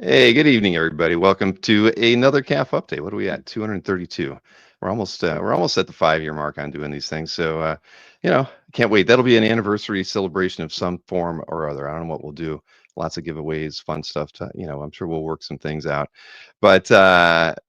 Hey, good evening, everybody. Welcome to another CAF update. What are we at? 232. We're almost at the 5 year mark on doing these things. So can't wait. That'll be an anniversary celebration of some form or other. I don't know what we'll do. Lots of giveaways, fun stuff. I'm sure we'll work some things out. But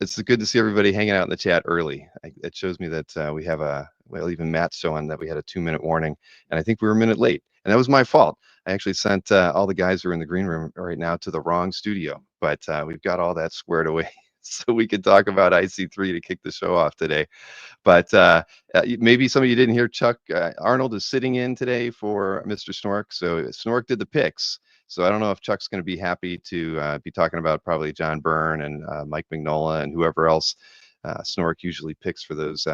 it's good to see everybody hanging out in the chat early. It shows me that we have even Matt's showing that we had a 2 minute warning, and I think we were a minute late, and that was my fault. I actually sent all the guys who are in the green room right now to the wrong studio, but we've got all that squared away so we could talk about IC3 to kick the show off today. But maybe some of you didn't hear Chuck Arnold is sitting in today for Mr. Snork. So Snork did the picks. So I don't know if Chuck's going to be happy to be talking about probably John Byrne and Mike Mignola and whoever else Snork usually picks for those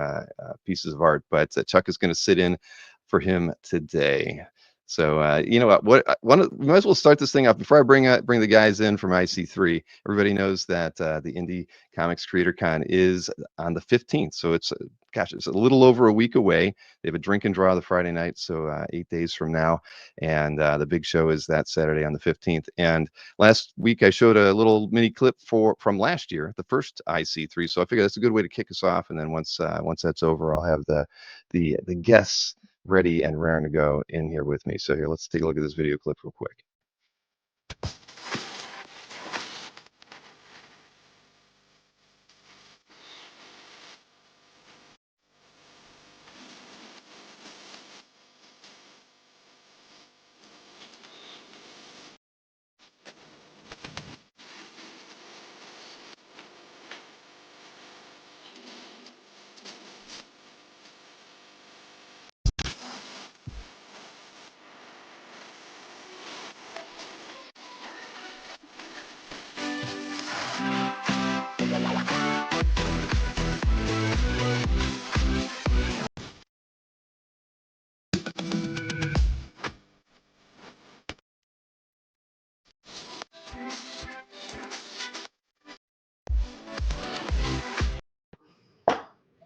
pieces of art. But Chuck is going to sit in for him today. So you know we might as well start this thing off before I bring the guys in from IC3. Everybody knows that the Indie Comics Creator Con is on the 15th, so it's a little over a week away. They have a drink and draw the Friday night, so 8 days from now, and the big show is that Saturday on the 15th. And last week I showed a little mini clip from last year, the first IC3. So I figure that's a good way to kick us off, and then once that's over, I'll have the guests ready and raring to go in here with me. So here, let's take a look at this video clip real quick.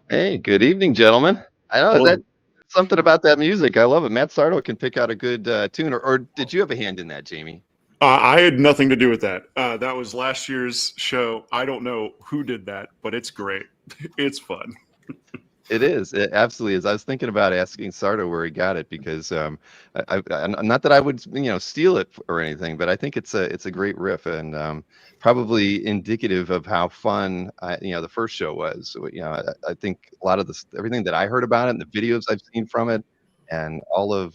Hey, good evening, gentlemen. I know Hello. that something about that music. I love it. Matt Sardo can pick out a good tune, or did you have a hand in that, Jamie? I had nothing to do with that. That was last year's show. I don't know who did that, but it's great. It's fun. It is. It absolutely is. I was thinking about asking Sardo where he got it because not that I would steal it or anything, but I think it's a great riff and probably indicative of how fun the first show was. So, I think a lot of everything that I heard about it and the videos I've seen from it, and all of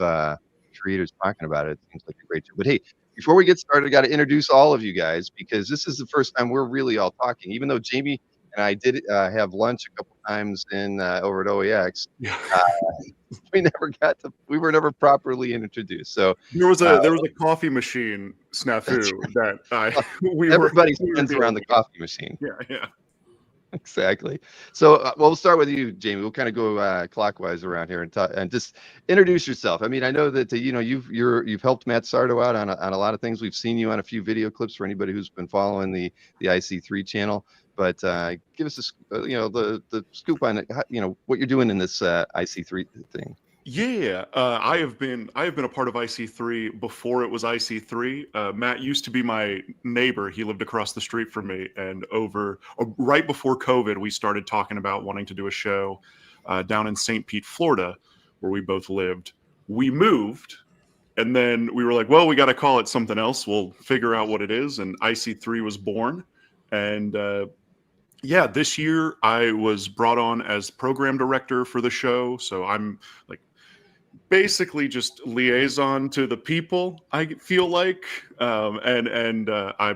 creators talking about it seems like a great show. But hey, before we get started, I got to introduce all of you guys because this is the first time we're really all talking. Even though Jamie and I did have lunch a couple times in over at OEX. Yeah. Uh, we were never properly introduced. So There was uh, a coffee machine that's snafu that we were everybody we were spins around dealing the with. coffee machine. Yeah. Exactly. So, well, we'll start with you, Jamie. We'll kind of go clockwise around here and and just introduce yourself. I mean, I know that you've helped Matt Sardo out on a lot of things. We've seen you on a few video clips for anybody who's been following the IC3 channel. But give us the scoop on it, what you're doing in this IC3 thing. Yeah, I have been a part of IC3 before it was IC3. Matt used to be my neighbor. He lived across the street from me, and right before COVID, we started talking about wanting to do a show down in St. Pete, Florida, where we both lived. We moved, and then we were like, "Well, we got to call it something else. We'll figure out what it is." And IC3 was born, and yeah, this year I was brought on as program director for the show. So I'm like basically just liaison to the people. I feel like, and I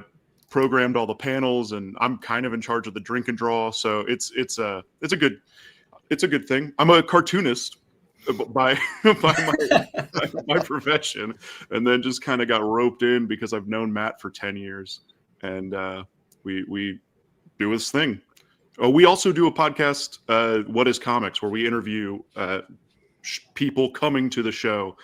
programmed all the panels, and I'm kind of in charge of the drink and draw. So it's a good thing. I'm a cartoonist by my profession, and then just kind of got roped in because I've known Matt for 10 years, and we do his thing. We also do a podcast, What is Comics, where we interview people coming to the show.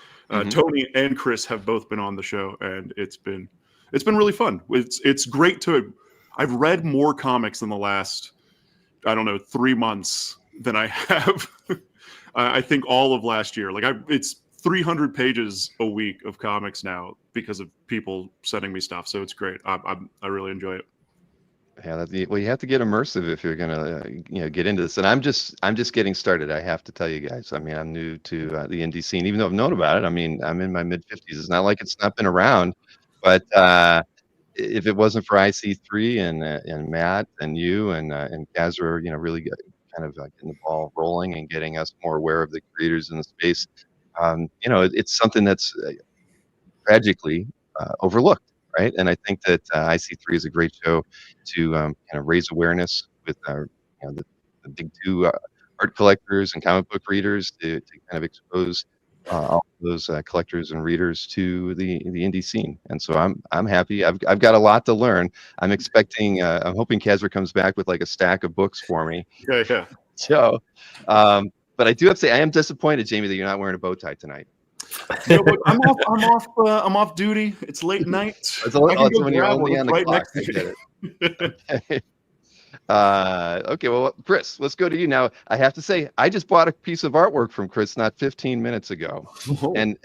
Tony and Chris have both been on the show, and it's been really fun. It's great to. I've read more comics in the last, I don't know, 3 months than I have. I think all of last year. Like it's 300 pages a week of comics now because of people sending me stuff. So it's great. I really enjoy it. Yeah, well, you have to get immersive if you're gonna, get into this. And I'm just getting started. I have to tell you guys. I mean, I'm new to the indie scene, even though I've known about it. I mean, I'm in my mid-50s. It's not like it's not been around, but if it wasn't for IC3 and Matt and you and Kazra, really kind of getting the ball rolling and getting us more aware of the creators in the space, it's something that's tragically overlooked, right? And I think that IC3 is a great show to kind of raise awareness with the big two art collectors and comic book readers to kind of expose all those collectors and readers to the indie scene. And so I'm happy. I've got a lot to learn. I'm hoping Kazra comes back with like a stack of books for me. Yeah. So, but I do have to say I am disappointed, Jamie, that you're not wearing a bow tie tonight. No, but I'm off duty. It's late night. It's when you're only on the clock. Next to I get it. Okay. Okay, well, Chris, let's go to you now. I have to say, I just bought a piece of artwork from Chris not 15 minutes ago, and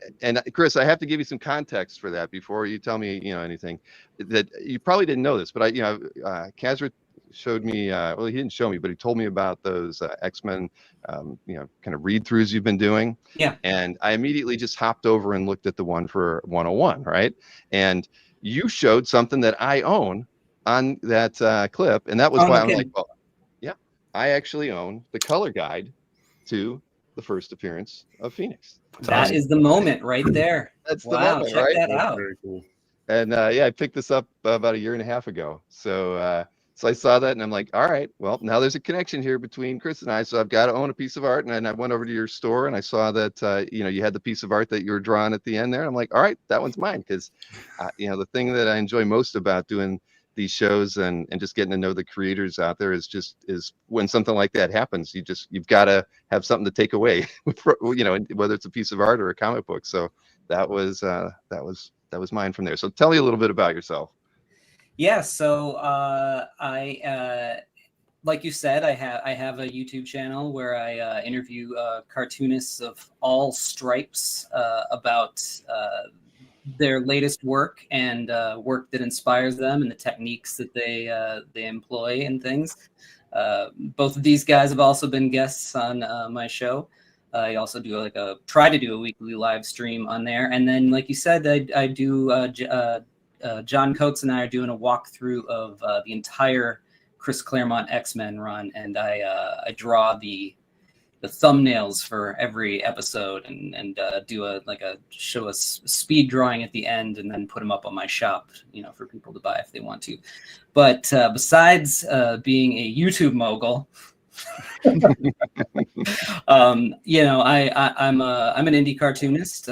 Chris, I have to give you some context for that before you tell me, anything that you probably didn't know this, but Kazra showed me. Well, he didn't show me, but he told me about those X-Men, kind of read-throughs you've been doing. Yeah. And I immediately just hopped over and looked at the one for 101, right? And you showed something that I own on that clip, and that was why I'm like, well, yeah, I actually own the color guide to the first appearance of Phoenix. That is the moment right there. That's the moment, check right? that out. Very cool. And I picked this up about a year and a half ago. So I saw that, and I'm like, all right, well, now there's a connection here between Chris and I. So I've got to own a piece of art. And then I went over to your store, and I saw that you had the piece of art that you were drawing at the end there. I'm like, all right, that one's mine, because the thing that I enjoy most about doing these shows and just getting to know the creators out there is when something like that happens, you've got to have something to take away, whether it's a piece of art or a comic book. So that was mine from there. So tell me a little bit about yourself. Yeah, so I like you said, I have a YouTube channel where I interview cartoonists of all stripes about their latest work and work that inspires them and the techniques that they employ and things. Both of these guys have also been guests on my show. I also do try to do a weekly live stream on there. And then, like you said, I do John Coates and I are doing a walkthrough of the entire Chris Claremont X-Men run, and I draw the thumbnails for every episode and do show a speed drawing at the end, and then put them up on my shop, for people to buy if they want to. But besides being a YouTube mogul, I'm an indie cartoonist.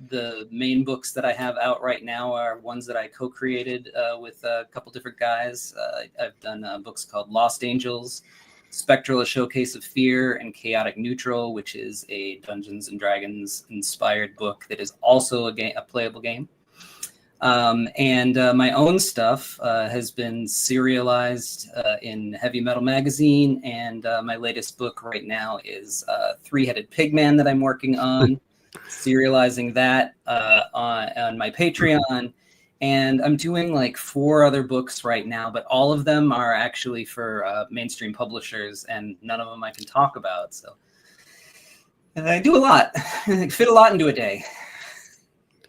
The main books that I have out right now are ones that I co-created with a couple different guys. I've done books called Lost Angels, Spectral, A Showcase of Fear, and Chaotic Neutral, which is a Dungeons and Dragons inspired book that is also a playable game. And my own stuff has been serialized in Heavy Metal Magazine, and my latest book right now is Three-Headed Pigman that I'm working on, serializing that on my Patreon. And I'm doing 4 other books right now, but all of them are actually for mainstream publishers, and none of them I can talk about. So I do a lot. I fit a lot into a day.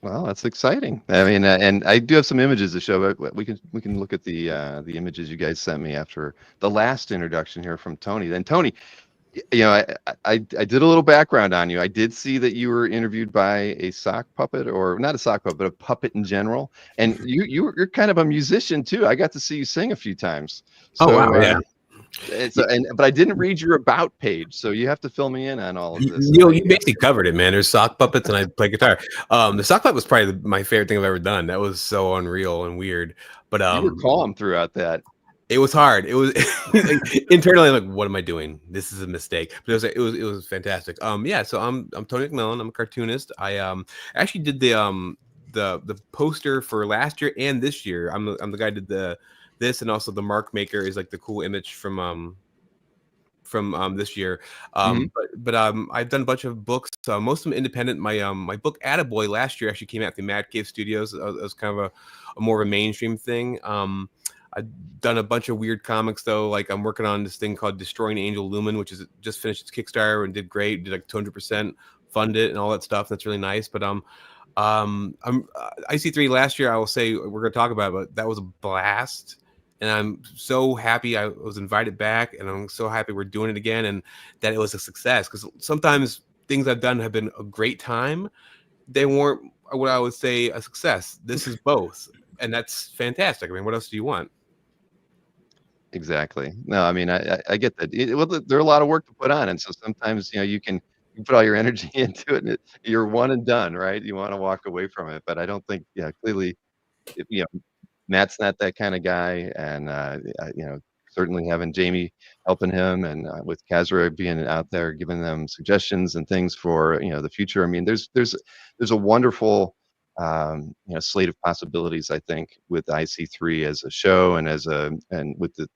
Well, that's exciting. I mean, and I do have some images to show, but we can look at the images you guys sent me after the last introduction here from Tony. Then Tony, I did a little background on you. I did see that you were interviewed by a sock puppet, or not a sock puppet, but a puppet in general. And you're kind of a musician too. I got to see you sing a few times. So, oh wow! Yeah. But I didn't read your about page, so you have to fill me in on all of this. You basically covered it, man. There's sock puppets, and I play guitar. The sock puppet was probably my favorite thing I've ever done. That was so unreal and weird. But you were calm throughout that. It was hard. It was internally like, what am I doing? This is a mistake. But it was fantastic. Yeah. So I'm Tony McMillan. I'm a cartoonist. I actually did the poster for last year and this year. I'm the guy who did this, and also the mark maker is like the cool image from from this year. Mhm. But I've done a bunch of books, most of them independent. My book Attaboy last year actually came out through Mad Cave Studios. It was kind of a more of a mainstream thing. I've done a bunch of weird comics though. Like I'm working on this thing called Destroying Angel Lumen, which is just finished its Kickstarter and did great. Did like 200% fund it and all that stuff. That's really nice. But IC3 last year, I will say we're going to talk about it, but that was a blast. And I'm so happy I was invited back, and I'm so happy we're doing it again and that it was a success. Because sometimes things I've done have been a great time. They weren't what I would say a success. This is both. And that's fantastic. I mean, what else do you want? Exactly. No, I mean, I get that. Well, there are a lot of work to put on, and so sometimes, you put all your energy into it, and you're one and done, right? You wanna walk away from it, but I don't think, yeah, clearly, it Matt's not that kinda guy, and, certainly having Jamie helping him and, with Kazra being out there giving them suggestions and things for, the future. I mean, there's a wonderful, slate of possibilities, I think, with IC3 as a show and with the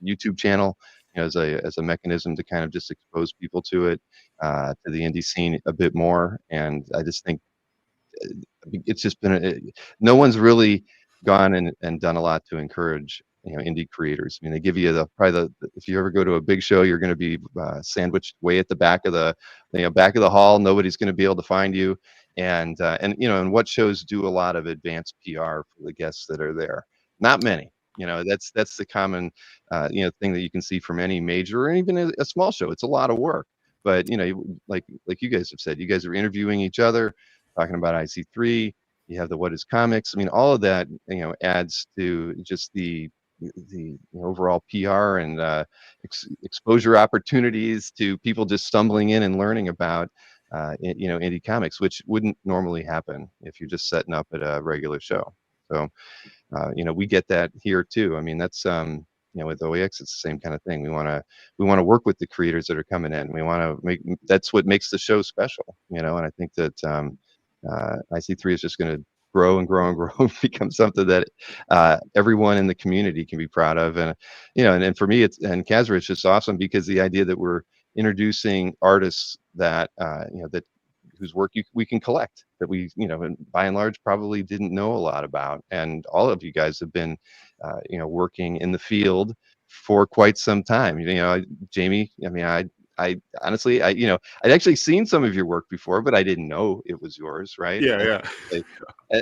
YouTube channel, as a mechanism to kind of just expose people to it, to the indie scene a bit more, and I just think it's just been no one's really gone and done a lot to encourage indie creators. I mean, they give you if you ever go to a big show, you're going to be sandwiched way at the back of the back of the hall. Nobody's going to be able to find you, and what shows do a lot of advanced PR for the guests that are there? Not many. That's the common thing that you can see from any major or even a small show. It's a lot of work, but like you guys have said, you guys are interviewing each other, talking about IC3. You have the What Is Comics. I mean, all of that, adds to just the overall PR and exposure opportunities to people just stumbling in and learning about, indie comics, which wouldn't normally happen if you're just setting up at a regular show. So, we get that here too. I mean, that's with OEX, it's the same kind of thing. We want to work with the creators that are coming in. We want to that's what makes the show special, and I think that IC3 is just going to grow and grow and grow and become something that everyone in the community can be proud of. And for me, and Kazra, it's just awesome because the idea that we're introducing artists that that whose work we can collect, that we and by and large probably didn't know a lot about, and all of you guys have been working in the field for quite some time. Jamie, I mean, I honestly, I'd actually seen some of your work before, but I didn't know it was yours, right? Yeah, yeah.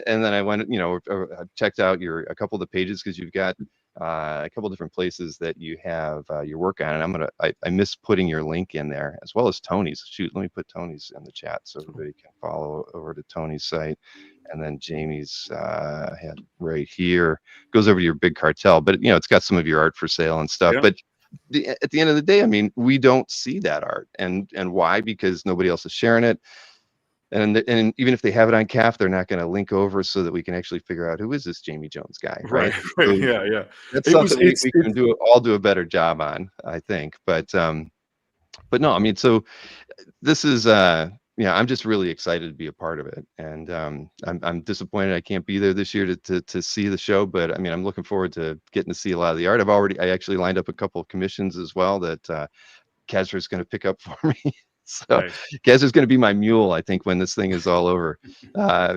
And then I went, I checked out a couple of the pages because you've got a couple different places that you have your work on, and I miss putting your link in there as well as Tony's. Shoot, let me put Tony's in the chat so everybody can follow over to Tony's site, and then Jamie's head right here goes over to your Big Cartel, but it's got some of your art for sale and stuff, Yeah. but. At the end of the day, I mean, we don't see that art, and why? Because nobody else is sharing it, and even if they have it on CAF, they're not going to link over so that we can actually figure out who is this Jamie Jones guy, right? Right. So Yeah, yeah. that's It was. something we can all do a better job on, I think. But no, I mean, so this is I'm just really excited to be a part of it, and I'm disappointed I can't be there this year to see the show, but I mean, I'm looking forward to getting to see a lot of the art. I actually lined up a couple of commissions as well that Kazra is going to pick up for me. So Nice. Kazra's going to be my mule, I think, when this thing is all over,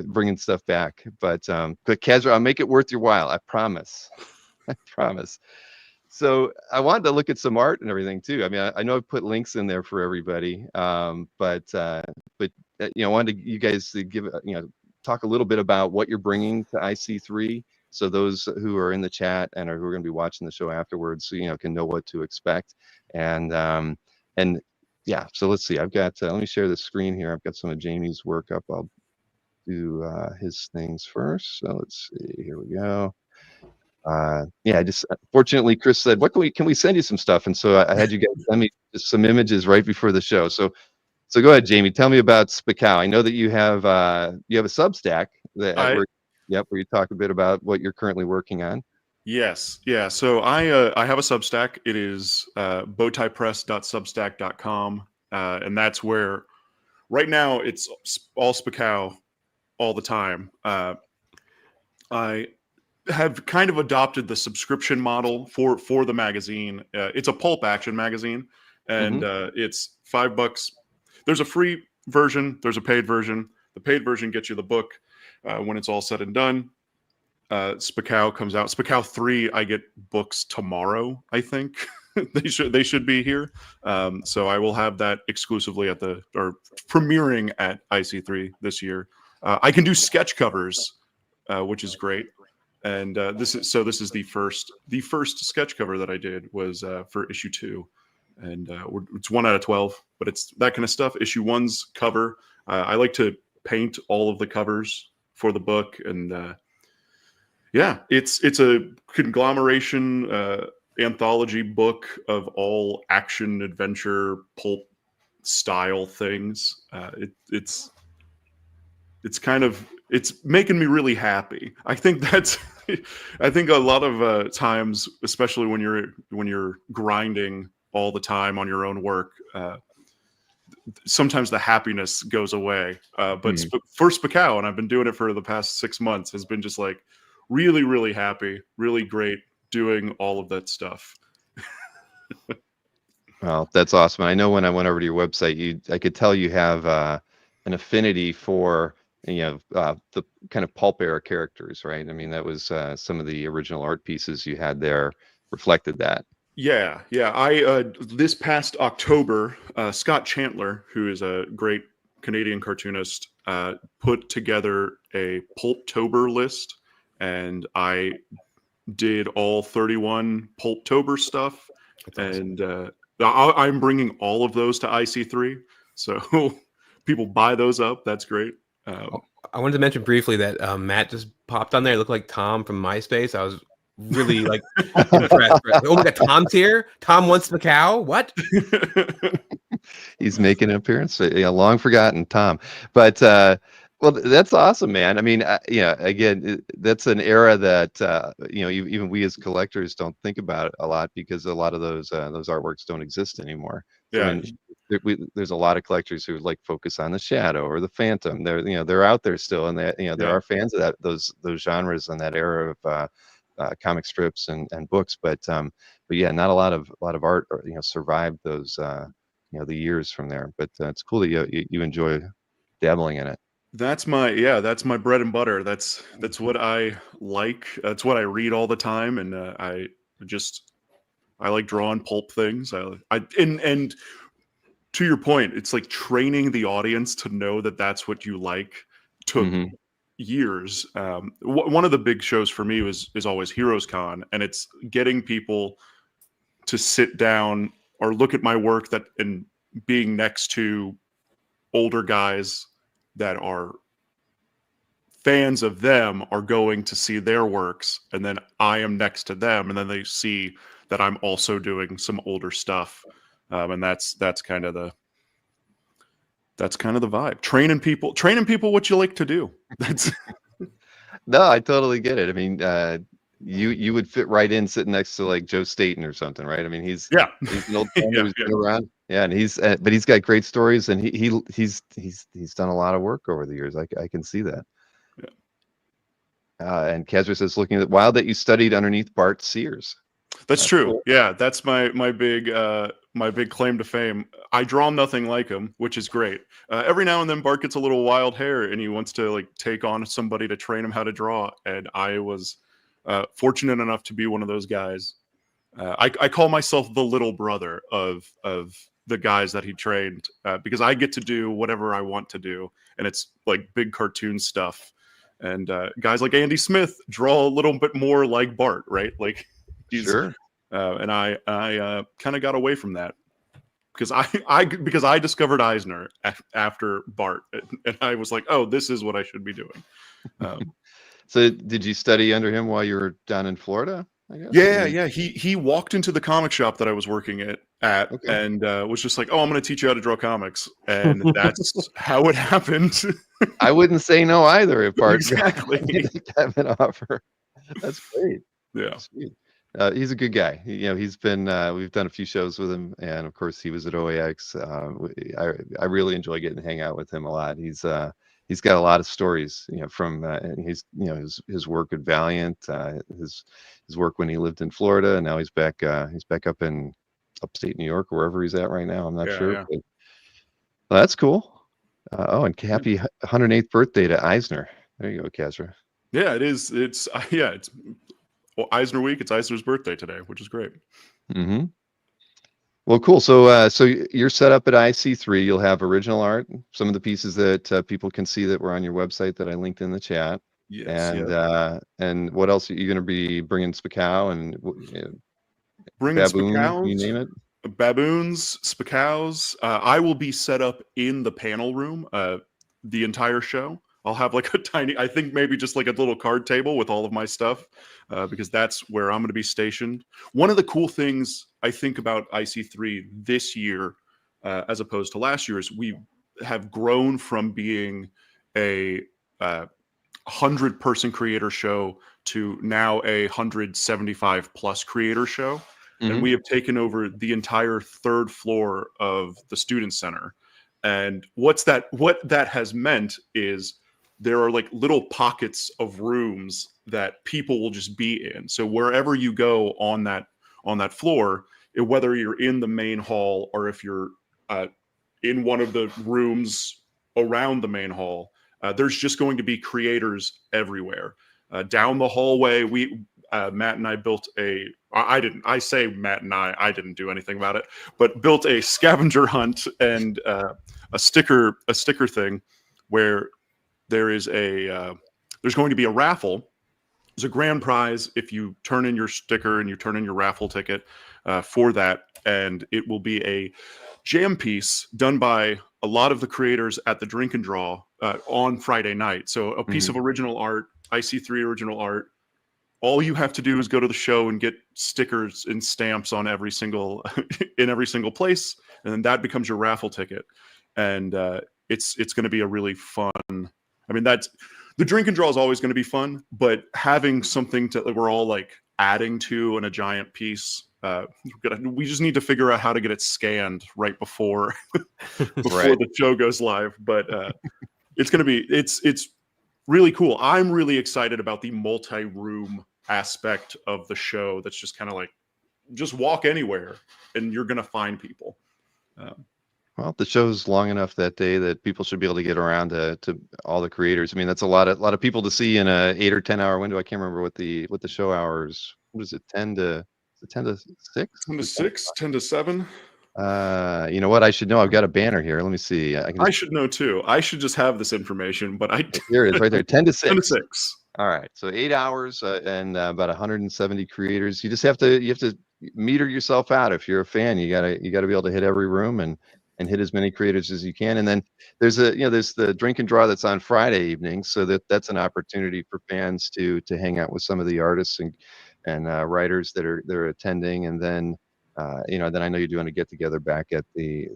bringing stuff back. But Kazra, I'll make it worth your while. I promise. I promise. So I wanted to look at some art and everything too. I mean, I know I put links in there for everybody, but I wanted you guys to give talk a little bit about what you're bringing to IC3, so those who are in the chat and who are going to be watching the show afterwards, can know what to expect. And yeah, so let's see. I've got let me share the screen here. I've got some of Jamie's work up. I'll do his things first. So let's see. Here we go. Yeah, just fortunately Chris said, what can we send you some stuff, and so I had you guys send me just some images right before the show. So go ahead, Jamie, tell me about Spacao. I know that you have a Substack where you talk a bit about what you're currently working on. Yes, yeah. So I have a Substack. It is bowtiepress.substack.com, and that's where right now it's all Spacao all the time. have kind of adopted the subscription model for the magazine. It's a pulp action magazine, and it's $5. There's a free version. There's a paid version. The paid version gets you the book when it's all said and done. Spakow comes out. Spakow 3, I get books tomorrow, I think. they should be here. So I will have that exclusively premiering at IC3 this year. I can do sketch covers, which is great. And this is the first sketch cover that I did was for issue 2, and it's 1 out of 12, but it's that kind of stuff. Issue 1's cover. I like to paint all of the covers for the book, and yeah, it's a conglomeration anthology book of all action, adventure, pulp style things. It's making me really happy. I think a lot of times, especially when you're grinding all the time on your own work, sometimes the happiness goes away. But for Spakow, and I've been doing it for the past 6 months, has been just like really, really happy, really great doing all of that stuff. Well, that's awesome. I know when I went over to your website, I could tell you have an affinity for the kind of pulp era characters, right? I mean, that was some of the original art pieces you had there reflected that. Yeah. I this past October, Scott Chandler, who is a great Canadian cartoonist, put together a Pulptober list, and I did all 31 Pulptober stuff. That's awesome. And I'm bringing all of those to IC3, so people buy those up. That's great. I wanted to mention briefly that Matt just popped on there. It looked like Tom from MySpace. I was really like impressed. Oh my God, Tom's here. Tom wants the cow. What? He's making an appearance. Long forgotten Tom, but well, that's awesome, man. I mean, again, that's an era that even we as collectors don't think about a lot, because a lot of those artworks don't exist anymore. So, yeah. I mean, there's a lot of collectors who like focus on the Shadow or the Phantom. They're out there still, and there are fans of those genres and that era of comic strips and books. But yeah, not a lot of art survived those the years from there. But it's cool that you enjoy dabbling in it. That's my bread and butter. That's what I like. That's what I read all the time, and I like drawing pulp things. And to your point, it's like training the audience to know that that's what you like took years. One of the big shows for me is always Heroes Con, and it's getting people to sit down or look at my work and being next to older guys that are fans of them are going to see their works, and then I am next to them, and then they see that I'm also doing some older stuff, and that's kind of the vibe. Training people what you like to do. That's No, I totally get it. I mean, you would fit right in sitting next to like Joe Staten or something, right? I mean, he's an old guy who's been around. Yeah, and but he's got great stories, and he's done a lot of work over the years. I can see that. Yeah. And Kazra says, looking at wild that you studied underneath Bart Sears. That's true. Cool. Yeah, that's my big claim to fame. I draw nothing like him, which is great. Every now and then Bart gets a little wild hair, and he wants to like take on somebody to train him how to draw. And I was fortunate enough to be one of those guys. I call myself the little brother of the guys that he trained, because I get to do whatever I want to do, and it's like big cartoon stuff. And guys like Andy Smith draw a little bit more like Bart, right? Like sure. And I kind of got away from that because I discovered Eisner after Bart, and I was like, oh, this is what I should be doing. So did you study under him while you were down in Florida? I guess? Yeah. He walked into the comic shop that I was working at, and was just like, "Oh, I'm going to teach you how to draw comics," and that's how it happened. I wouldn't say no either if Bart exactly got an offer. That's great. Yeah, sweet. He's a good guy. He's been. We've done a few shows with him, and of course, he was at OAX. I really enjoy getting to hang out with him a lot. He's he's got a lot of stories, from his work at Valiant, his work when he lived in Florida, and now he's back up in upstate New York, or wherever he's at right now. I'm not sure. Yeah. But, well, that's cool. And happy 108th birthday to Eisner. There you go, Kazra. Yeah, it is. It's Eisner week. It's Eisner's birthday today, which is great. Mm-hmm. Well, cool. So, you're set up at IC3. You'll have original art, some of the pieces that people can see that were on your website that I linked in the chat. Yes. And what else are you going to be bringing? Spacow and Bringing baboon, spacows, you name it. Baboons, spacows. I will be set up in the panel room the entire show. I'll have like a tiny, I think maybe just like a little card table with all of my stuff, because that's where I'm going to be stationed. One of the cool things I think about IC3 this year, as opposed to last year, is we have grown from being a 100-person creator show to now a 175 plus creator show. And we have taken over the entire third floor of the student center. And what that has meant is there are like little pockets of rooms that people will just be in. So wherever you go on that floor, whether you're in the main hall or if you're in one of the rooms around the main hall, there's just going to be creators everywhere. Down the hallway, Matt and I built I say Matt and I didn't do anything about it, but built a scavenger hunt and a sticker thing where there's going to be a raffle. There's a grand prize if you turn in your sticker and you turn in your raffle ticket for that, and it will be a jam piece done by a lot of the creators at the Drink and Draw on Friday night. So a piece of original art, IC3 original art. All you have to do is go to the show and get stickers and stamps on every single place, and then that becomes your raffle ticket. And it's going to be a really fun. I mean, the Drink and Draw is always going to be fun, but having something that we're all like adding to in a giant piece, we just need to figure out how to get it scanned right before the show goes live. But it's really cool. I'm really excited about the multi-room aspect of the show. That's just kind of like, just walk anywhere and you're going to find people. Well, the show's long enough that day that people should be able to get around to all the creators. I mean, that's a lot of people to see in a 8 or 10 hour window. I can't remember what the show hours. What is it? 10 to 6? 10 to 6, 10 to 7. You know what? I should know. I've got a banner here. Let me see. I should know too. I should just have this information, but here it is right there. 10 to 6. 10 to 6. All right. So 8 hours and about 170 creators. You just have to meter yourself out. If you're a fan, you gotta be able to hit every room and hit as many creators as you can. And then there's the Drink and Draw that's on Friday evening, so that's an opportunity for fans to hang out with some of the artists and writers that are attending. And then then I know you're doing a get together back at the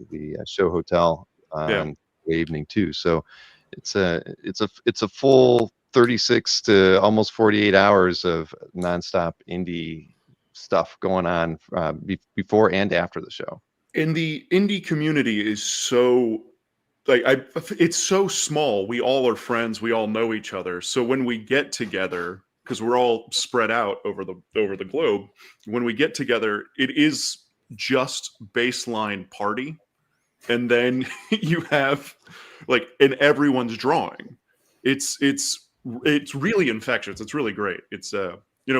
show hotel on the evening too. So it's a full 36 to almost 48 hours of nonstop indie stuff going on before and after the show. And the indie community is so it's so small. We all are friends. We all know each other. So when we get together, because we're all spread out over the globe, when we get together, it is just baseline party, and then you have and everyone's drawing. It's really infectious. It's really great. It's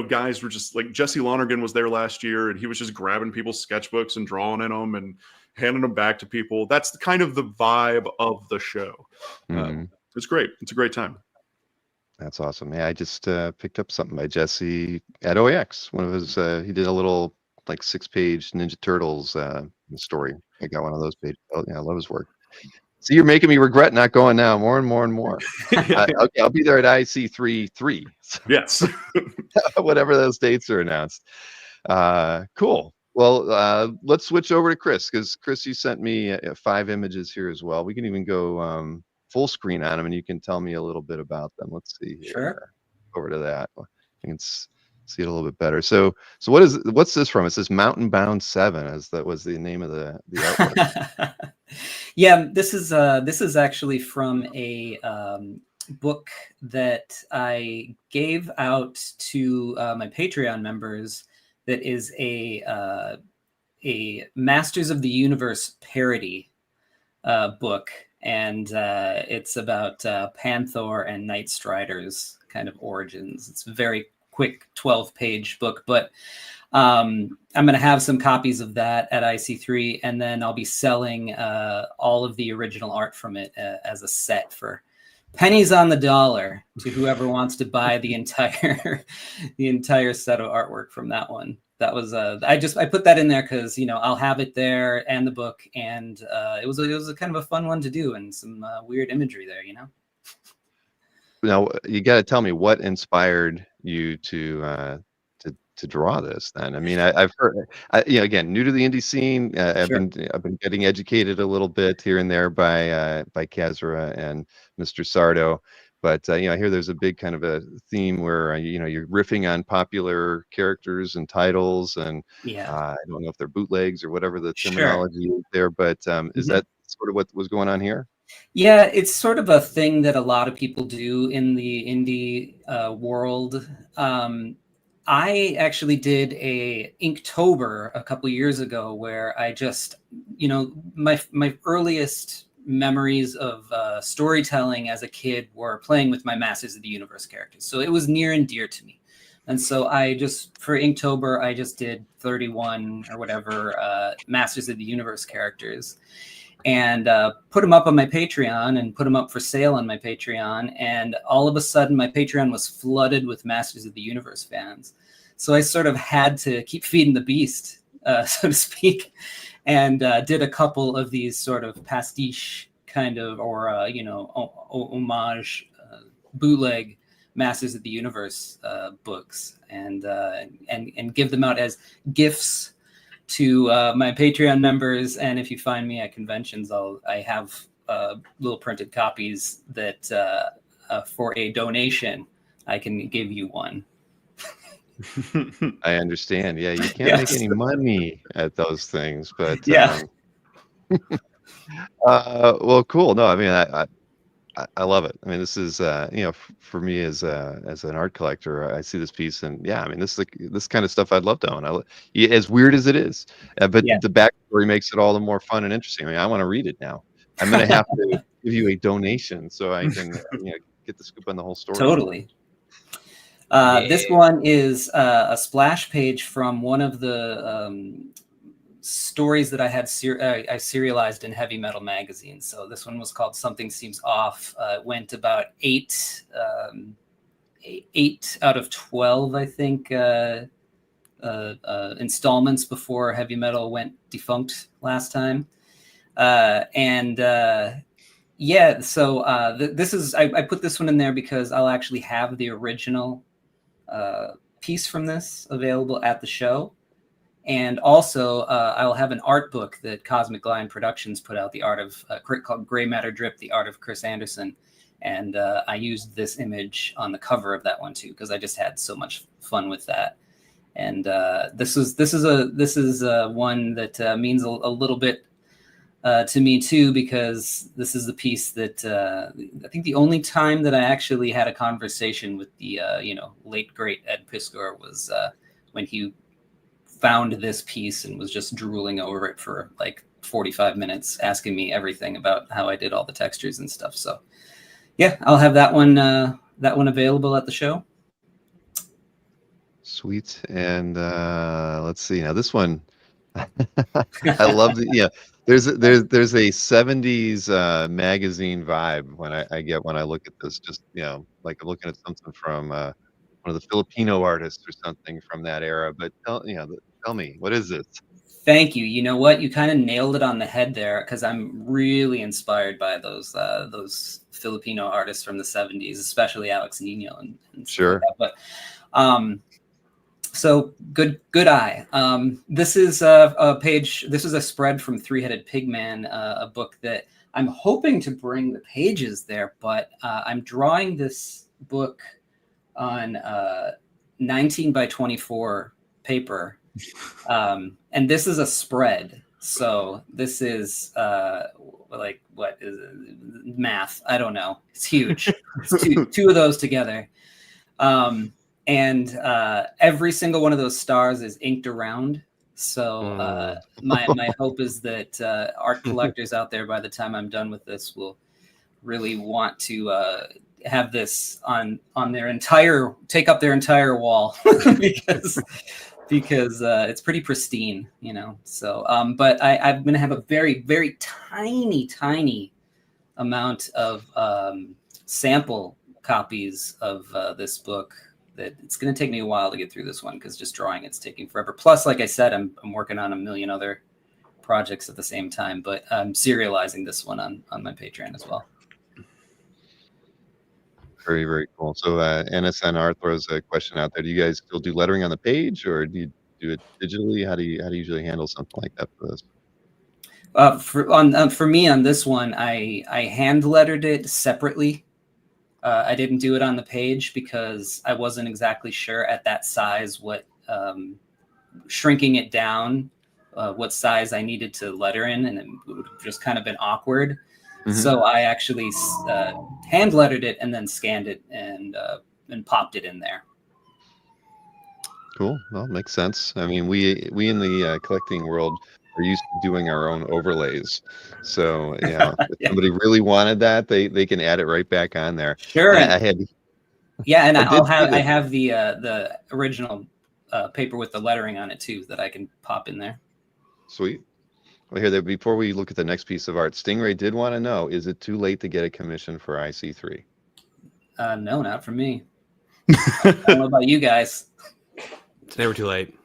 guys were just like, Jesse Lonergan was there last year, and he was just grabbing people's sketchbooks and drawing in them and handing them back to people. That's kind of the vibe of the show. It's great. It's a great time. That's awesome. Yeah, I just picked up something by Jesse at OEX. One of his, he did a little 6-page Ninja Turtles story. I got one of those pages. Oh, yeah, I love his work. So you're making me regret not going now more and more and more. Okay, I'll be there at IC3. So yes. whatever those dates are announced. Cool. Well, let's switch over to Chris, because Chris, you sent me 5 images here as well. We can even go full screen on them, and you can tell me a little bit about them. Let's see here. Sure. Over to that. You can see it a little bit better. So what's this from? It says Mountain Bound 7, as that was the name of the artwork. Yeah, this is actually from a book that I gave out to my Patreon members. That is a Masters of the Universe parody book, and it's about Panther and Night Strider's kind of origins. It's a very quick 12-page book, but I'm going to have some copies of that at IC3, and then I'll be selling all of the original art from it as a set for pennies on the dollar to whoever wants to buy the entire set of artwork from that one. That was I put that in there because I'll have it there and the book, and it was a kind of a fun one to do, and some weird imagery there. Now you got to tell me what inspired you to draw this. Then I mean I've heard again, new to the indie scene. I've Sure. been getting educated a little bit here and there by Kazra and Mr. Sardo. But I hear there's a big kind of a theme where you're riffing on popular characters and titles, and Yeah. I don't know if they're bootlegs or whatever the Sure. terminology is there, but is that sort of what was going on here? Yeah, it's sort of a thing that a lot of people do in the indie world. I actually did a Inktober a couple years ago where I just, my earliest memories of storytelling as a kid were playing with my Masters of the Universe characters. So it was near and dear to me. And so for Inktober, I just did 31 or whatever Masters of the Universe characters, and put them up on my Patreon and put them up for sale on my Patreon. And all of a sudden, my Patreon was flooded with Masters of the Universe fans. So I sort of had to keep feeding the beast, so to speak, and did a couple of these sort of pastiche kind of, or, homage bootleg Masters of the Universe books, and give them out as gifts to my Patreon members. And if you find me at conventions, I have little printed copies that for a donation, I can give you one. I understand. Yeah, you can't make any money at those things, but Yeah. Well, cool. No, I mean, I love it. I mean, this is for me as an art collector, I see this piece, and yeah, I mean, this is this kind of stuff I'd love to own. As weird as it is, but the backstory makes it all the more fun and interesting. I mean, I want to read it now. I'm going to have to give you a donation so I can get the scoop on the whole story. Totally. This one is a splash page from one of the stories that I had I serialized in Heavy Metal magazine. So this one was called Something Seems Off. It went about 8 out of 12, I think, installments before Heavy Metal went defunct last time. So this is I put this one in there because I'll actually have the original piece from this available at the show. And also, I'll have an art book that Cosmic Lion Productions put out, the art of called Gray Matter Drip, the art of Chris Anderson. And I used this image on the cover of that one too, because I just had so much fun with that. And this is one that means a little bit to me too, because this is the piece that I think the only time that I actually had a conversation with the late great Ed Piskor was when he found this piece and was just drooling over it for like 45 minutes, asking me everything about how I did all the textures and stuff. So yeah, I'll have that one available at the show. Sweet. And let's see now, this one I love the there's a 70s magazine vibe when I get when I look at this, just like I'm looking at something from one of the Filipino artists or something from that era. But tell me, what is this? Thank you. You know what? You kind of nailed it on the head there, because I'm really inspired by those Filipino artists from the 70s, especially Alex Nino and Sure. Like that. But so good eye. This is a page. This is a spread from Three-Headed Pigman, a book that I'm hoping to bring the pages there, but I'm drawing this book on 19 by 24 paper. And this is a spread. So this is like what is it? Math. I don't know. It's huge. It's two of those together. And every single one of those stars is inked around. So my hope is that art collectors out there, by the time I'm done with this, will really want to have this on their entire, take up their entire wall because it's pretty pristine, you know. So but I'm going to have a very, very tiny amount of sample copies of this book. That it's going to take me a while to get through this one because just drawing it's taking forever. Plus, like I said, I'm working on a million other projects at the same time, but I'm serializing this one on my Patreon as well. Very, very cool. So NSN Art throws a question out there. Do you guys still do lettering on the page, or do you do it digitally? How do you usually handle something like that for this? For me on this one, I hand lettered it separately. I didn't do it on the page because I wasn't exactly sure at that size what shrinking it down, what size I needed to letter in, and it would have just kind of been awkward. Mm-hmm. So I actually hand lettered it and then scanned it and popped it in there. Cool. Well, makes sense. I mean, we in the collecting world are used to doing our own overlays. So yeah, if somebody really wanted that, they can add it right back on there. Sure. I had. Yeah, and I have the original paper with the lettering on it too that I can pop in there. Sweet. Well, here, before we look at the next piece of art, Stingray did want to know: is it too late to get a commission for IC3? No, not for me. I don't know about you guys. It's never too late.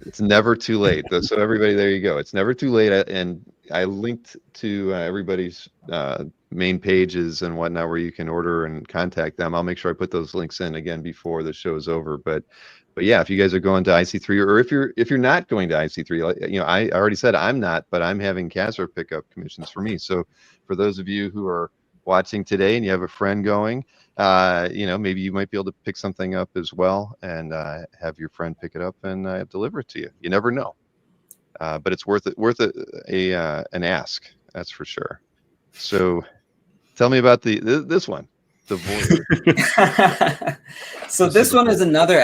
It's never too late. So everybody, there you go. It's never too late. And I linked to everybody's main pages and whatnot where you can order and contact them. I'll make sure I put those links in again before the show's over. But yeah, if you guys are going to IC3, or if you're not going to IC3, you know, I already said I'm not, but I'm having Casper pick up commissions for me. So for those of you who are watching today and you have a friend going, you know, maybe you might be able to pick something up as well and have your friend pick it up and deliver it to you. You never know, but it's worth an ask, that's for sure. So tell me about this one, the Voyager. So this one is another.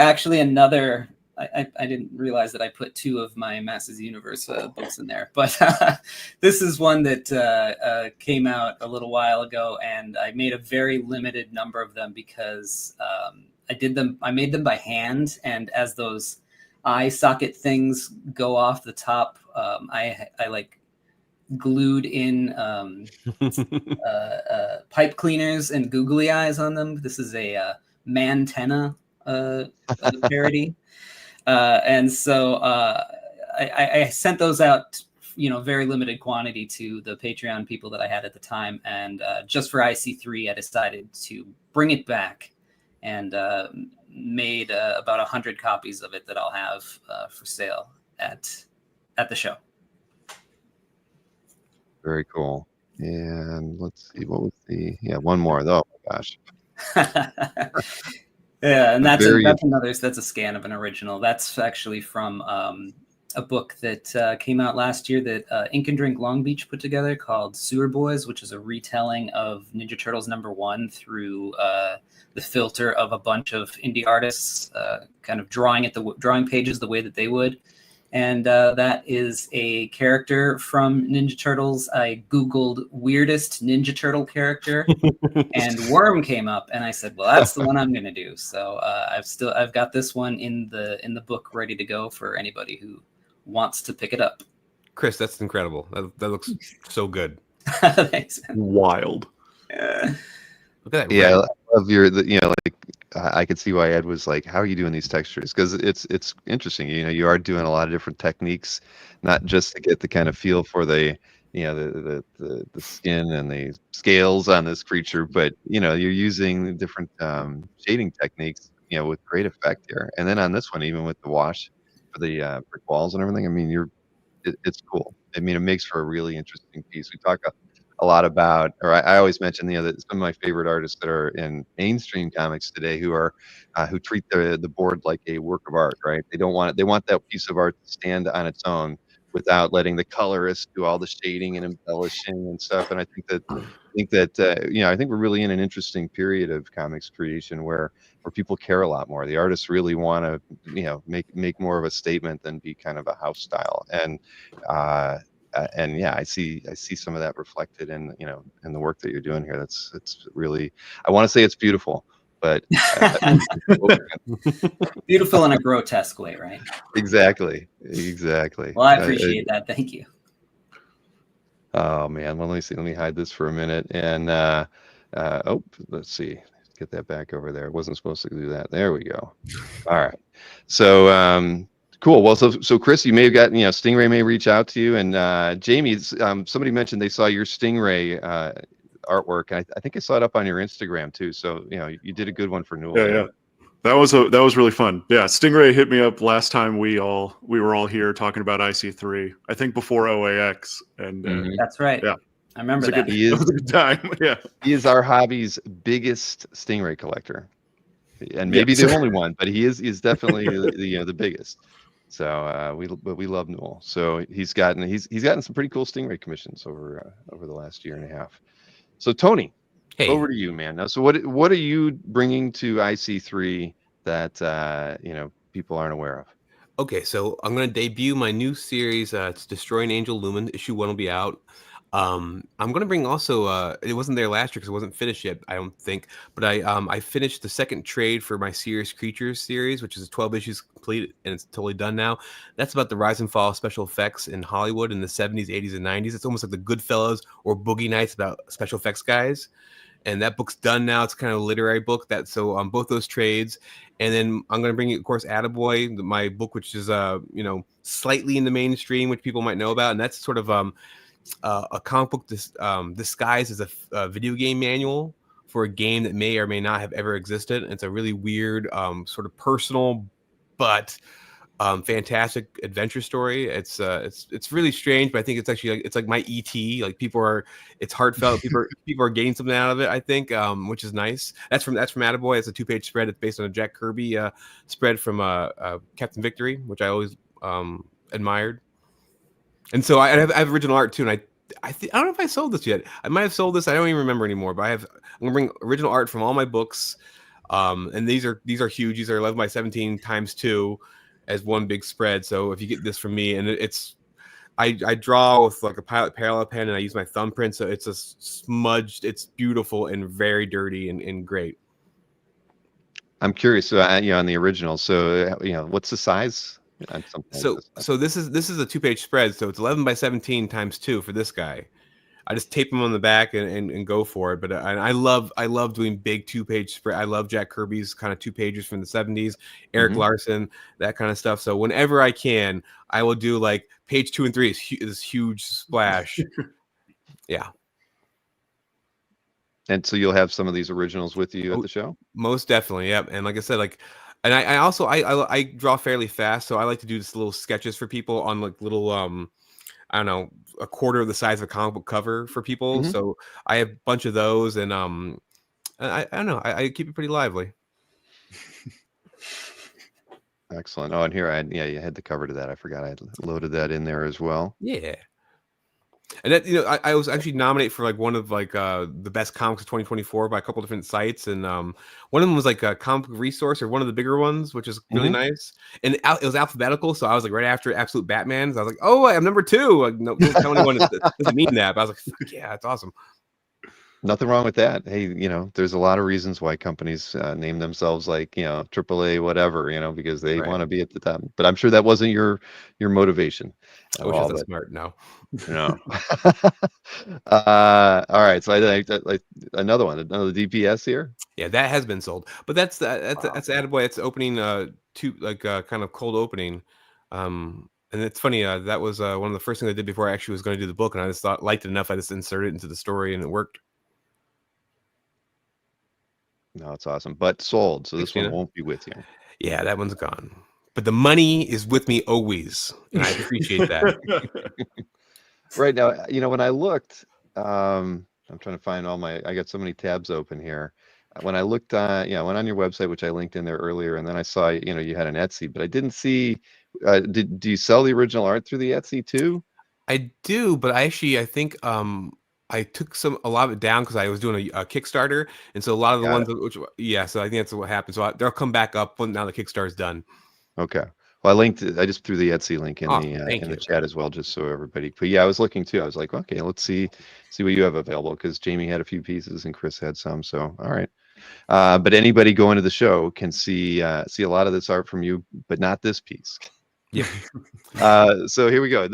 I didn't realize that I put two of my Masters of the Universe books in there, but this is one that came out a little while ago, and I made a very limited number of them because I made them by hand, and as those eye socket things go off the top, I like glued in pipe cleaners and googly eyes on them. This is a Mantenna parody. And so I sent those out, you know, very limited quantity to the Patreon people that I had at the time. And just for IC3, I decided to bring it back and made about 100 copies of it that I'll have for sale at the show. Very cool. And let's see, what was one more. Oh my gosh. Yeah, and that's a scan of an original. That's actually from a book that came out last year that Ink and Drink Long Beach put together called Sewer Boys, which is a retelling of Ninja Turtles #1 through the filter of a bunch of indie artists, kind of drawing pages the way that they would. And that is a character from Ninja Turtles. I Googled weirdest Ninja Turtle character and Worm came up, and I said, well, that's the one I'm going to do. So I've got this one in the book ready to go for anybody who wants to pick it up. Chris, that's incredible. That looks so good. Thanks. Wild. Look at that. Yeah, I love like I could see why Ed was like, how are you doing these textures? Because it's interesting. You know, you are doing a lot of different techniques, not just to get the kind of feel for the skin and the scales on this creature, but you know, you're using different shading techniques, you know, with great effect here. And then on this one, even with the wash for the brick walls and everything, I mean, it's cool. I mean, it makes for a really interesting piece. We talk a lot about, or I always mention, you know, that some of my favorite artists that are in mainstream comics today who treat the board like a work of art, right? They want that piece of art to stand on its own, without letting the colorist do all the shading and embellishing and stuff. And I think that I think we're really in an interesting period of comics creation where people care a lot more. The artists really want to make more of a statement than be kind of a house style. And yeah, I see some of that reflected in in the work that you're doing here. It's really, I want to say it's beautiful, but beautiful in a grotesque way, right? Exactly. Well, I appreciate that. Thank you. Oh man, well, let me hide this for a minute. And let's see, get that back over there. It wasn't supposed to do that. There we go. All right. So cool. Well, so Chris, you may have gotten, Stingray may reach out to you, and Jamie, somebody mentioned they saw your Stingray artwork. I think I saw it up on your Instagram too. So you did a good one for Newell. Yeah. That was really fun. Yeah, Stingray hit me up last time we were all here talking about IC3. I think before OAX, and that's right. Yeah, I remember that. He is a good time. Yeah, he is our hobby's biggest Stingray collector, and maybe the only one, but he's definitely the biggest. So we love Newell. So he's gotten some pretty cool Stingray commissions over the last year and a half. So Tony, Hey. over to you, man. Now, so what are you bringing to IC3 that people aren't aware of? Okay, so I'm going to debut my new series. It's Destroy an Angel Lumen. Issue 1 will be out. I'm going to bring also, it wasn't there last year because it wasn't finished yet, I don't think. But I finished the second trade for my Serious Creatures series, which is 12 issues complete, and it's totally done now. That's about the rise and fall of special effects in Hollywood in the 70s, 80s, and 90s. It's almost like the Goodfellas or Boogie Nights about special effects guys. And that book's done now. It's kind of a literary book. So both those trades. And then I'm going to bring you, of course, Attaboy, my book, which is slightly in the mainstream, which people might know about. And that's sort of a comic book disguised as a video game manual for a game that may or may not have ever existed. It's a really weird, sort of personal, but fantastic adventure story. It's really strange, but I think it's actually it's like my ET. Like it's heartfelt. people are getting something out of it, I think, which is nice. That's from Attaboy. It's a 2-page spread. It's based on a Jack Kirby spread from Captain Victory, which I always admired. And so I have original art too, and I don't know if I sold this yet. I might have sold this. I don't even remember anymore. But I'm gonna bring original art from all my books, and these are huge. These are 11 by 17 times 2 as one big spread. So if you get this from me, and I draw with like a Pilot parallel pen, and I use my thumbprint, so it's a smudged. It's beautiful and very dirty and great. I'm curious. So on the original. So what's the size? So this is a 2-page spread. So it's 11 by 17 times 2 for this guy. I just tape them on the back and go for it. But I love doing big 2-page spread. I love Jack Kirby's kind of 2-pagers from the 70s, Eric Larson, that kind of stuff. So whenever I can, I will do like page 2 and 3 is this huge splash. Yeah. And so you'll have some of these originals with you at the show? Most definitely, yep. And like I said, and I also I draw fairly fast, so I like to do just little sketches for people on like little I don't know, a quarter of the size of a comic book cover for people. So I have a bunch of those, and I don't know, I keep it pretty lively. Excellent. Oh, and here you had the cover to that. I forgot I loaded that in there as well. Yeah. And that I was actually nominated for like one of like the best comics of 2024 by a couple different sites, and one of them was like a comic resource or one of the bigger ones, which is really nice. And it was alphabetical, so I was like right after Absolute Batman. So I was like, oh, I'm number 2. Like, no, don't tell anyone it doesn't mean that. But I was like, fuck yeah, that's awesome. Nothing wrong with that. Hey, there's a lot of reasons why companies name themselves like, AAA, whatever, because they want to be at the top. But I'm sure that wasn't your motivation. I wish I was smart. No. All right. So I like another DPS here. Yeah, that has been sold. But that's Attaboy. It's opening kind of cold opening. And it's funny. That was one of the first things I did before I actually was going to do the book, and I just liked it enough. I just inserted it into the story, and it worked. No, it's awesome. But sold. So this one won't be with you. Yeah, that one's gone. But the money is with me always, and I appreciate that. Right now, when I looked, I'm trying to find I got so many tabs open here. When I looked, I went on your website, which I linked in there earlier, and then I saw, you had an Etsy, but I didn't see Do you sell the original art through the Etsy too? I do, but I think I took a lot of it down because I was doing a Kickstarter, and so a lot of the Got ones it. yeah, so I think that's what happened. So they'll come back up when now the Kickstarter's done. Okay. Well, I just threw the Etsy link Awesome, thank in the you. chat as well, just so everybody. But yeah, I was looking too. I was like, okay, let's see what you have available, because Jamie had a few pieces and Chris had some. So all right. But anybody going to the show can see a lot of this art from you, but not this piece. Yeah. So here we go.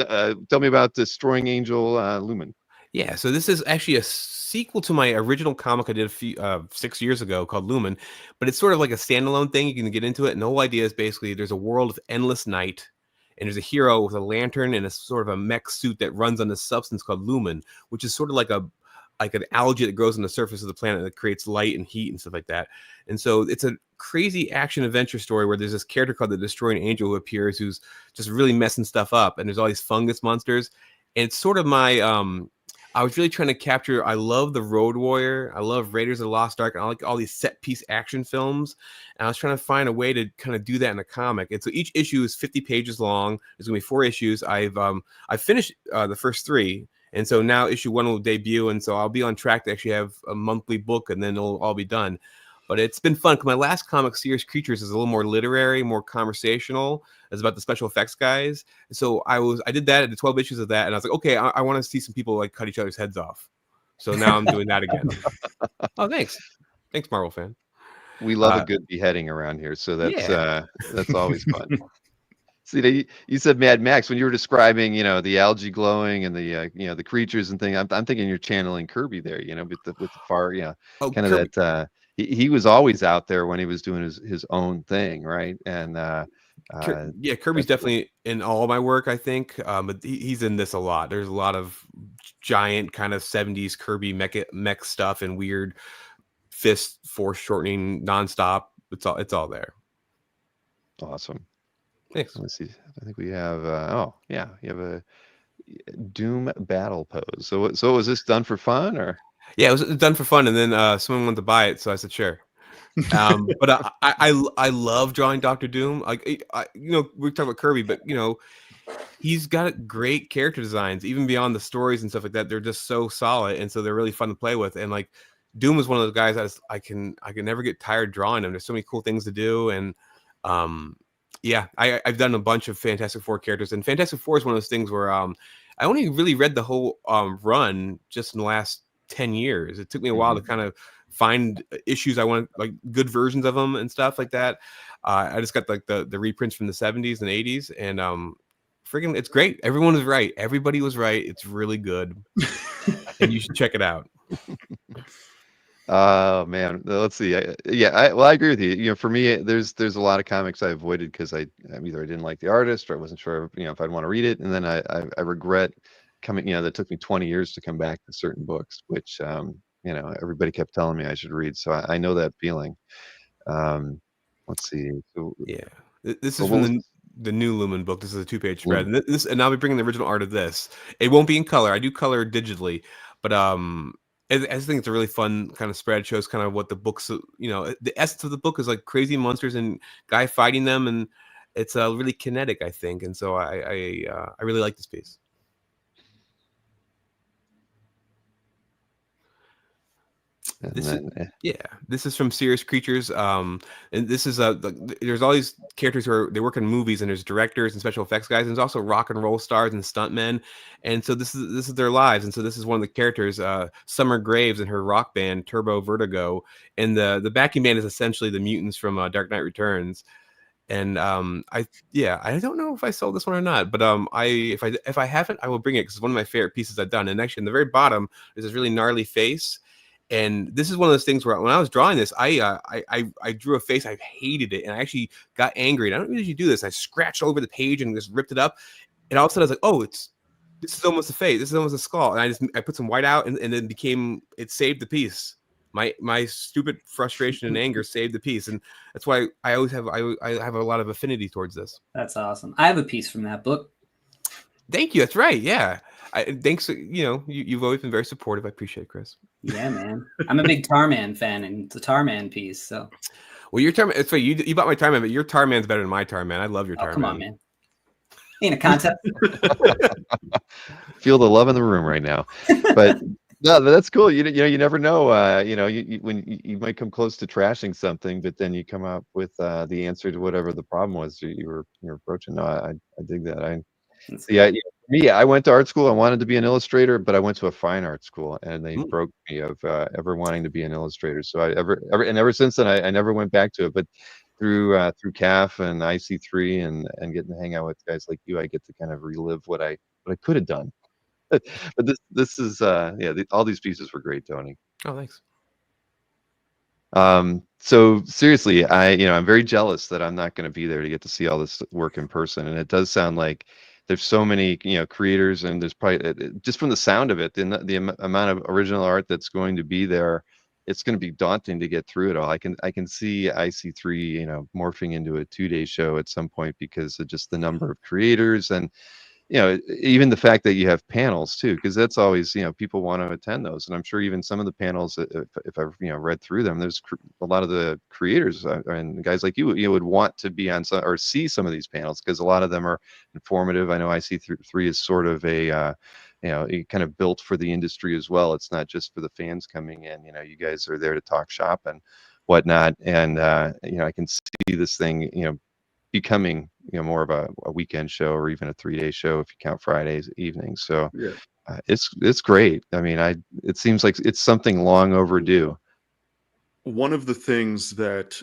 Tell me about Destroying Angel Lumen. Yeah, so this is actually a sequel to my original comic I did a few 6 years ago called Lumen, but it's sort of like a standalone thing. You can get into it, and the whole idea is basically there's a world of endless night, and there's a hero with a lantern and a sort of a mech suit that runs on this substance called Lumen, which is sort of like an algae that grows on the surface of the planet that creates light and heat and stuff like that. And so it's a crazy action adventure story where there's this character called the Destroying Angel who appears, who's just really messing stuff up, and there's all these fungus monsters. And it's sort of my I was really trying to capture. I love the Road Warrior. I love Raiders of the Lost Ark. And I like all these set piece action films. And I was trying to find a way to kind of do that in a comic. And so each issue is 50 pages long. There's gonna be 4 issues. I've finished the first 3, and so now issue 1 will debut. And so I'll be on track to actually have a monthly book, and then it'll all be done. But it's been fun. My last comic, Serious Creatures, is a little more literary, more conversational. It's about the special effects guys. So I did that, I did 12 issues of that, and I was like, okay, I want to see some people like cut each other's heads off. So now I'm doing that again. Oh, thanks, Marvel fan. We love a good beheading around here, so that's always fun. See, you said Mad Max when you were describing, the algae glowing and the, the creatures and thing. I'm thinking you're channeling Kirby there, with the far, Oh, kind of Kirby. that. He was always out there when he was doing his own thing, right? And yeah, Kirby's definitely in all my work, I think. But he's in this a lot. There's a lot of giant kind of 70s Kirby mech stuff and weird fist force shortening nonstop. It's all there. Awesome. Thanks. Let's see. I think we have. You have a Doom battle pose. So was this done for fun, or? Yeah, it was done for fun, and then someone wanted to buy it, so I said sure. But I love drawing Doctor Doom. Like we're talking about Kirby, but he's got great character designs, even beyond the stories and stuff like that. They're just so solid, and so they're really fun to play with. And like Doom is one of those guys I can never get tired drawing him. There's so many cool things to do, and yeah, I've done a bunch of Fantastic Four characters, and Fantastic Four is one of those things where I only really read the whole run just in the last 10 years. It took me a while to kind of find issues I want, like good versions of them and stuff like that. I just got like the reprints from the 70s and 80s, and freaking it's great. Everyone was right. Everybody was right. It's really good. And you should check it out. Oh man, let's see. I agree with you. For me, there's a lot of comics I avoided because either I didn't like the artist or I wasn't sure, if I'd want to read it, and then I regret coming. That took me 20 years to come back to certain books, which everybody kept telling me I should read. So I know that feeling. Let's see. So, yeah, this is from the new Lumen book. This is a 2-page spread, and I'll be bringing the original art of this. It won't be in color. I do color digitally, but I think it's a really fun kind of spread. It shows kind of what the book's, the essence of the book is like crazy monsters and guy fighting them, and it's really kinetic, I think. And so I really like this piece. This is from Serious Creatures, and this is there's all these characters who they work in movies, and there's directors and special effects guys, and there's also rock and roll stars and stuntmen, and so this is their lives. And so this is one of the characters, Summer Graves, and her rock band Turbo Vertigo, and the backing band is essentially the mutants from Dark Knight Returns. And I don't know if I sold this one or not, but if I haven't, I will bring it because it's one of my favorite pieces I've done. And actually, in the very bottom, there's this really gnarly face. And this is one of those things where when I was drawing this, I drew a face. I hated it, and I actually got angry. And I don't usually do this. I scratched over the page and just ripped it up. And all of a sudden, I was like, "Oh, this is almost a face. This is almost a skull." And I put some white out, and then it saved the piece. My stupid frustration and anger saved the piece, and that's why I have a lot of affinity towards this. That's awesome. I have a piece from that book. Thank you. That's right. Yeah. Thanks. You've always been very supportive. I appreciate it, Chris. Yeah, man. I'm a big Tarman fan, and it's a Tarman piece. So, well, your Tarman. It's funny. You bought my Tarman, but your Tarman's better than my Tarman. I love your Tarman. Come on, man. In a contest. Feel the love in the room right now. But no, that's cool. You never know. You might come close to trashing something, but then you come up with the answer to whatever the problem was you're approaching. No, I dig that. Yeah, for me, I went to art school. I wanted to be an illustrator, but I went to a fine art school, and they broke me of ever wanting to be an illustrator. So ever since then, I never went back to it. But through CAF and IC3 and getting to hang out with guys like you, I get to kind of relive what I could have done. But this is all these pieces were great, Tony. Oh, thanks. So seriously, I'm very jealous that I'm not going to be there to get to see all this work in person. And it does sound like there's so many, creators, and there's probably just from the sound of it, the amount of original art that's going to be there, it's going to be daunting to get through it all. I can see IC3, morphing into a 2-day show at some point because of just the number of creators and, even the fact that you have panels too, because that's always, people want to attend those. And I'm sure even some of the panels, if I've, read through them, there's a lot of the creators and guys like you would want to be on some or see some of these panels because a lot of them are informative. I know IC3 is sort of a, kind of built for the industry as well. It's not just for the fans coming in, you guys are there to talk shop and whatnot. And, I can see this thing, becoming more of a weekend show or even a 3-day show if you count Fridays evenings. So Yeah. it's great. I mean, it seems like it's something long overdue. One of the things that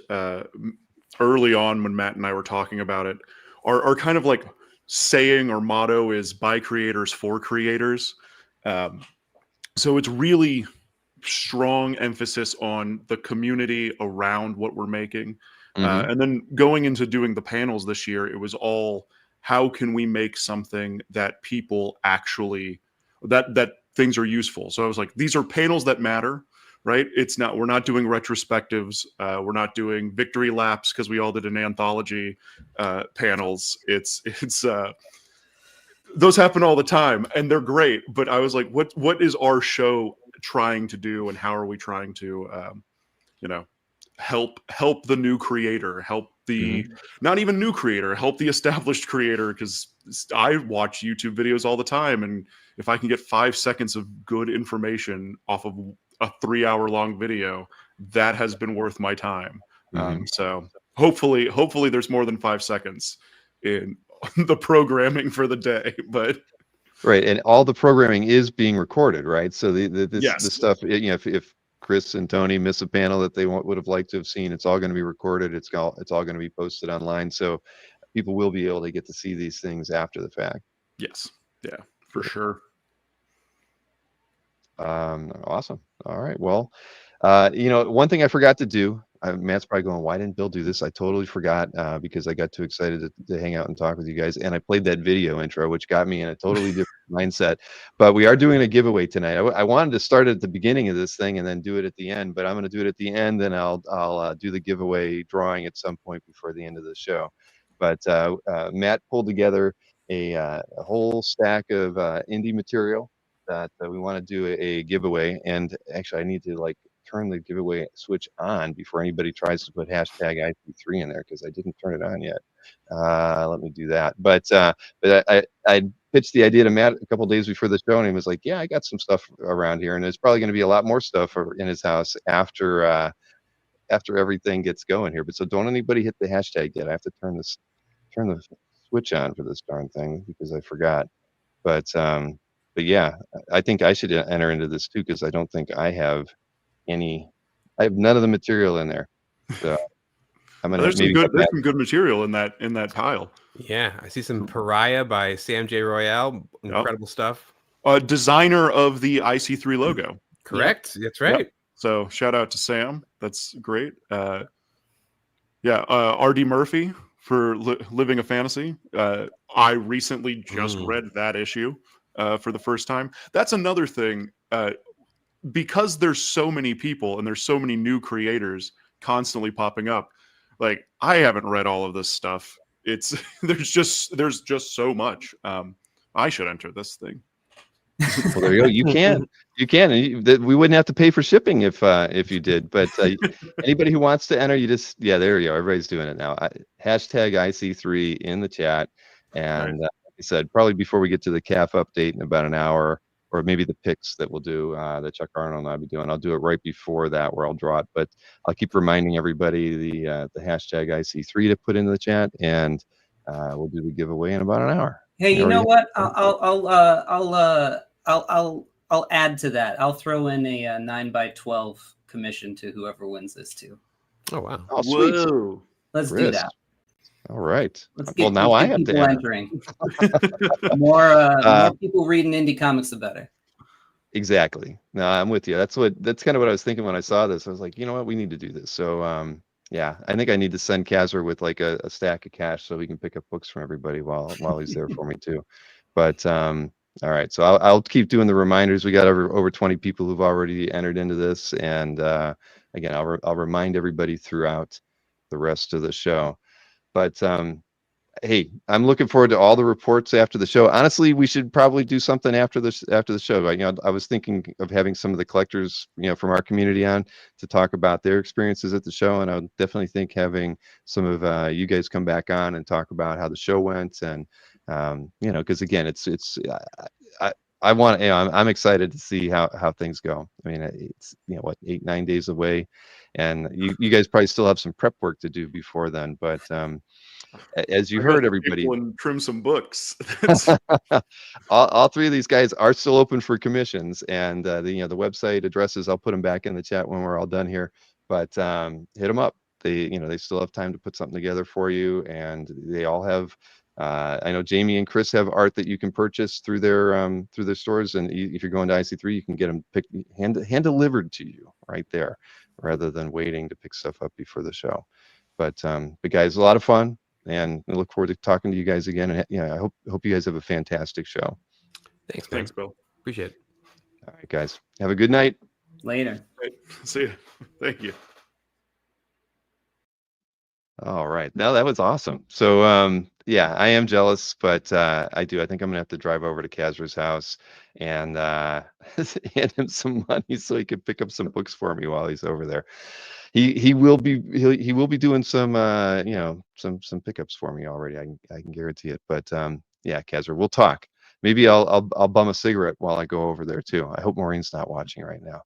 early on when Matt and I were talking about it, our kind of like saying or motto is by creators for creators. So it's really strong emphasis on the community around what we're making. And then going into doing the panels this year, it was all, how can we make something that people actually, that things are useful. So I was like, these are panels that matter, right? We're not doing retrospectives. We're not doing victory laps because we all did an anthology panels. It's those happen all the time and they're great. But I was like, what is our show trying to do, and how are we trying to, help the new creator, help the not even new creator, help the established creator? Because I watch YouTube videos all the time, and if I can get 5 seconds of good information off of a 3-hour-long video, that has been worth my time. So hopefully there's more than 5 seconds in the programming for the day. But right, and all the programming is being recorded, right? So the stuff, if Chris and Tony miss a panel that they would have liked to have seen, it's all going to be recorded. It's all going to be posted online, so people will be able to get to see these things after the fact. Yes, yeah, for sure. Awesome. All right. Well, one thing I forgot to do. Matt's probably going, why didn't Bill do this? I totally forgot because I got too excited to hang out and talk with you guys. And I played that video intro, which got me in a totally different mindset. But we are doing a giveaway tonight. I wanted to start at the beginning of this thing and then do it at the end, but I'm going to do it at the end, and I'll do the giveaway drawing at some point before the end of the show. But Matt pulled together a whole stack of indie material that we want to do a giveaway. And actually, I need to turn the giveaway switch on before anybody tries to put hashtag IP3 in there, because I didn't turn it on yet. Let me do that. But I pitched the idea to Matt a couple days before the show, and he was like, yeah, I got some stuff around here, and there's probably going to be a lot more stuff in his house after everything gets going here. But so don't anybody hit the hashtag yet. I have to turn the switch on for this darn thing because I forgot. But yeah, I think I should enter into this too, because I don't think I have none of the material in there. So I'm gonna there's some good material in that pile. Yeah, I see some Pariah by Sam J. Royale. Incredible stuff. Designer of the IC3 logo. Correct. Yep. That's right. Yep. So shout out to Sam. That's great. RD Murphy for Living a Fantasy. I recently just read that issue for the first time. That's another thing. Because there's so many people and there's so many new creators constantly popping up. Like, I haven't read all of this stuff. There's just so much. I should enter this thing. Well, there you go. You can. We wouldn't have to pay for shipping if you did. But anybody who wants to enter, there you go. Everybody's doing it now. Hashtag IC3 in the chat, and I said, probably before we get to the CAF update in about an hour, or maybe the picks that we'll do, that Chuck Arnold and I'll be doing. I'll do it right before that where I'll draw it, but I'll keep reminding everybody the hashtag IC3 to put into the chat, and we'll do the giveaway in about an hour. Hey, you know what? I'll add to that. I'll throw in a 9x12 commission to whoever wins this too. Oh wow! Oh, sweet. Whoa. Let's do that. All right. Let's Well, get, now I have people to enter. entering. More people reading indie comics, the better. Exactly. No, I'm with you. That's kind of what I was thinking when I saw this. I was like, you know what, we need to do this. So yeah, I think I need to send Kazar with like a stack of cash so we can pick up books from everybody while he's there for me too. But all right, so I'll keep doing the reminders. We got over 20 people who've already entered into this, and again, I'll remind everybody throughout the rest of the show. But hey, I'm looking forward to all the reports after the show. Honestly, we should probably do something after the show. I was thinking of having some of the collectors, from our community on to talk about their experiences at the show, and I would definitely think having some of you guys come back on and talk about how the show went, and because again, I want, I'm excited to see how things go. I mean, it's 8-9 days away, and you guys probably still have some prep work to do before then, but as you heard, everybody, and trim some books. all three of these guys are still open for commissions, and the website addresses, I'll put them back in the chat when we're all done here, but hit them up. They still have time to put something together for you, and they all have I know Jamie and Chris have art that you can purchase through their stores, and if you're going to IC3, you can get them hand delivered to you right there, rather than waiting to pick stuff up before the show. But guys, a lot of fun, and I look forward to talking to you guys again. And I hope you guys have a fantastic show. Thanks, man. Thanks, Bill. Appreciate it. All right, guys, have a good night. Later. Right. See you. Thank you. All right, now that was awesome. So yeah, I am jealous, but I think I'm gonna have to drive over to Kazra's house and hand him some money so he could pick up some books for me while he's over there. He will be doing some some pickups for me already. I can guarantee it. But yeah, Kazra, we'll talk. Maybe I'll bum a cigarette while I go over there too. I hope Maureen's not watching right now.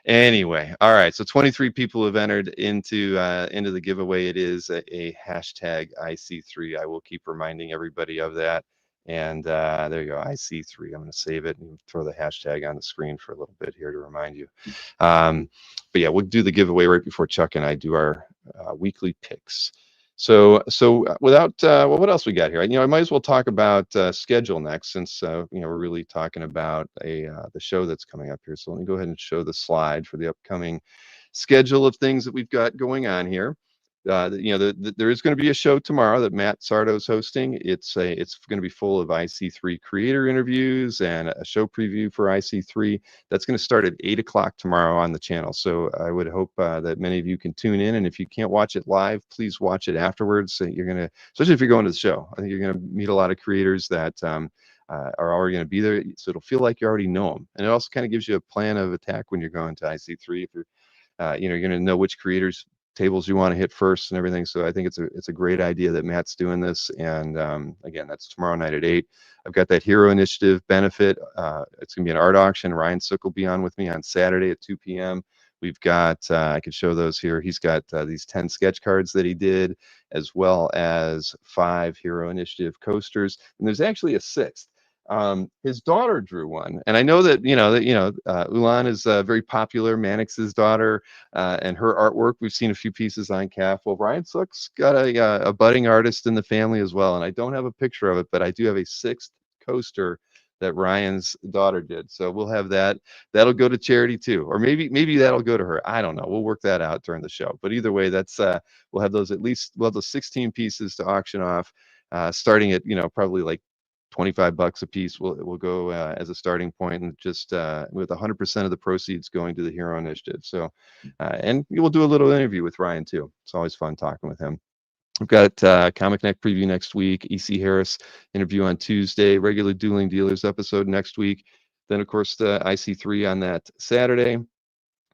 Anyway, all right. So 23 people have entered into the giveaway. It is a hashtag IC3. I will keep reminding everybody of that. And there you go, IC3. I'm going to save it and throw the hashtag on the screen for a little bit here to remind you. But yeah, we'll do the giveaway right before Chuck and I do our weekly picks. So without what else we got here? I might as well talk about schedule next, since we're really talking about the show that's coming up here. So let me go ahead and show the slide for the upcoming schedule of things that we've got going on here. There is going to be a show tomorrow that Matt Sardo is hosting. It's going to be full of IC3 creator interviews and a show preview for IC3. That's going to start at 8 o'clock tomorrow on the channel. So I would hope that many of you can tune in. And if you can't watch it live, please watch it afterwards. So you're going to, especially if you're going to the show, I think you're going to meet a lot of creators that are already going to be there. So it'll feel like you already know them. And it also kind of gives you a plan of attack when you're going to IC3. If you're going to know which creators tables you want to hit first and everything. So I think it's a great idea that Matt's doing this. And again, that's tomorrow night at 8. I've got that Hero Initiative benefit. It's going to be an art auction. Ryan Sook will be on with me on Saturday at 2 p.m. We've got, I could show those here. He's got these 10 sketch cards that he did, as well as 5 Hero Initiative coasters. And there's actually a 6th. His daughter drew one, and I know that Ulan is very popular, Mannix's daughter, and her artwork. We've seen a few pieces on CAF. Well, Ryan Sook's got a budding artist in the family as well, and I don't have a picture of it, but I do have a 6th coaster that Ryan's daughter did. So we'll have that. That'll go to charity too, or maybe that'll go to her. I don't know. We'll work that out during the show. But either way, that's we'll have those we'll have those 16 pieces to auction off, starting at probably like $25 a piece will go as a starting point, and just with 100% of the proceeds going to the Hero Initiative. So, and we'll do a little interview with Ryan too. It's always fun talking with him. We've got Comic Neck preview next week, EC Harris interview on Tuesday, regular Dueling Dealers episode next week. Then of course the IC3 on that Saturday.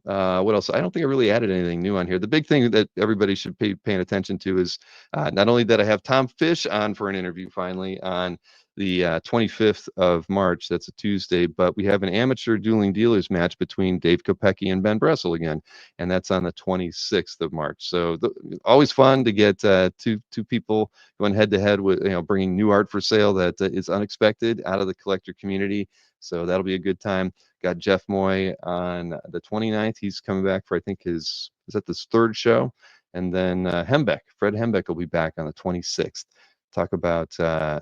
What else? I don't think I really added anything new on here. The big thing that everybody should be paying attention to is not only that I have Tom Fish on for an interview finally on the 25th of March. That's a Tuesday, but we have an amateur dueling dealers match between Dave Kopecki and Ben Bressel again, and that's on the 26th of March. So always fun to get two people going head to head with, bringing new art for sale that is unexpected out of the collector community. So that'll be a good time. Got Jeff Moy on the 29th. He's coming back for, I think, is that this third show? And then Fred Hembeck will be back on the 26th. Talk about, a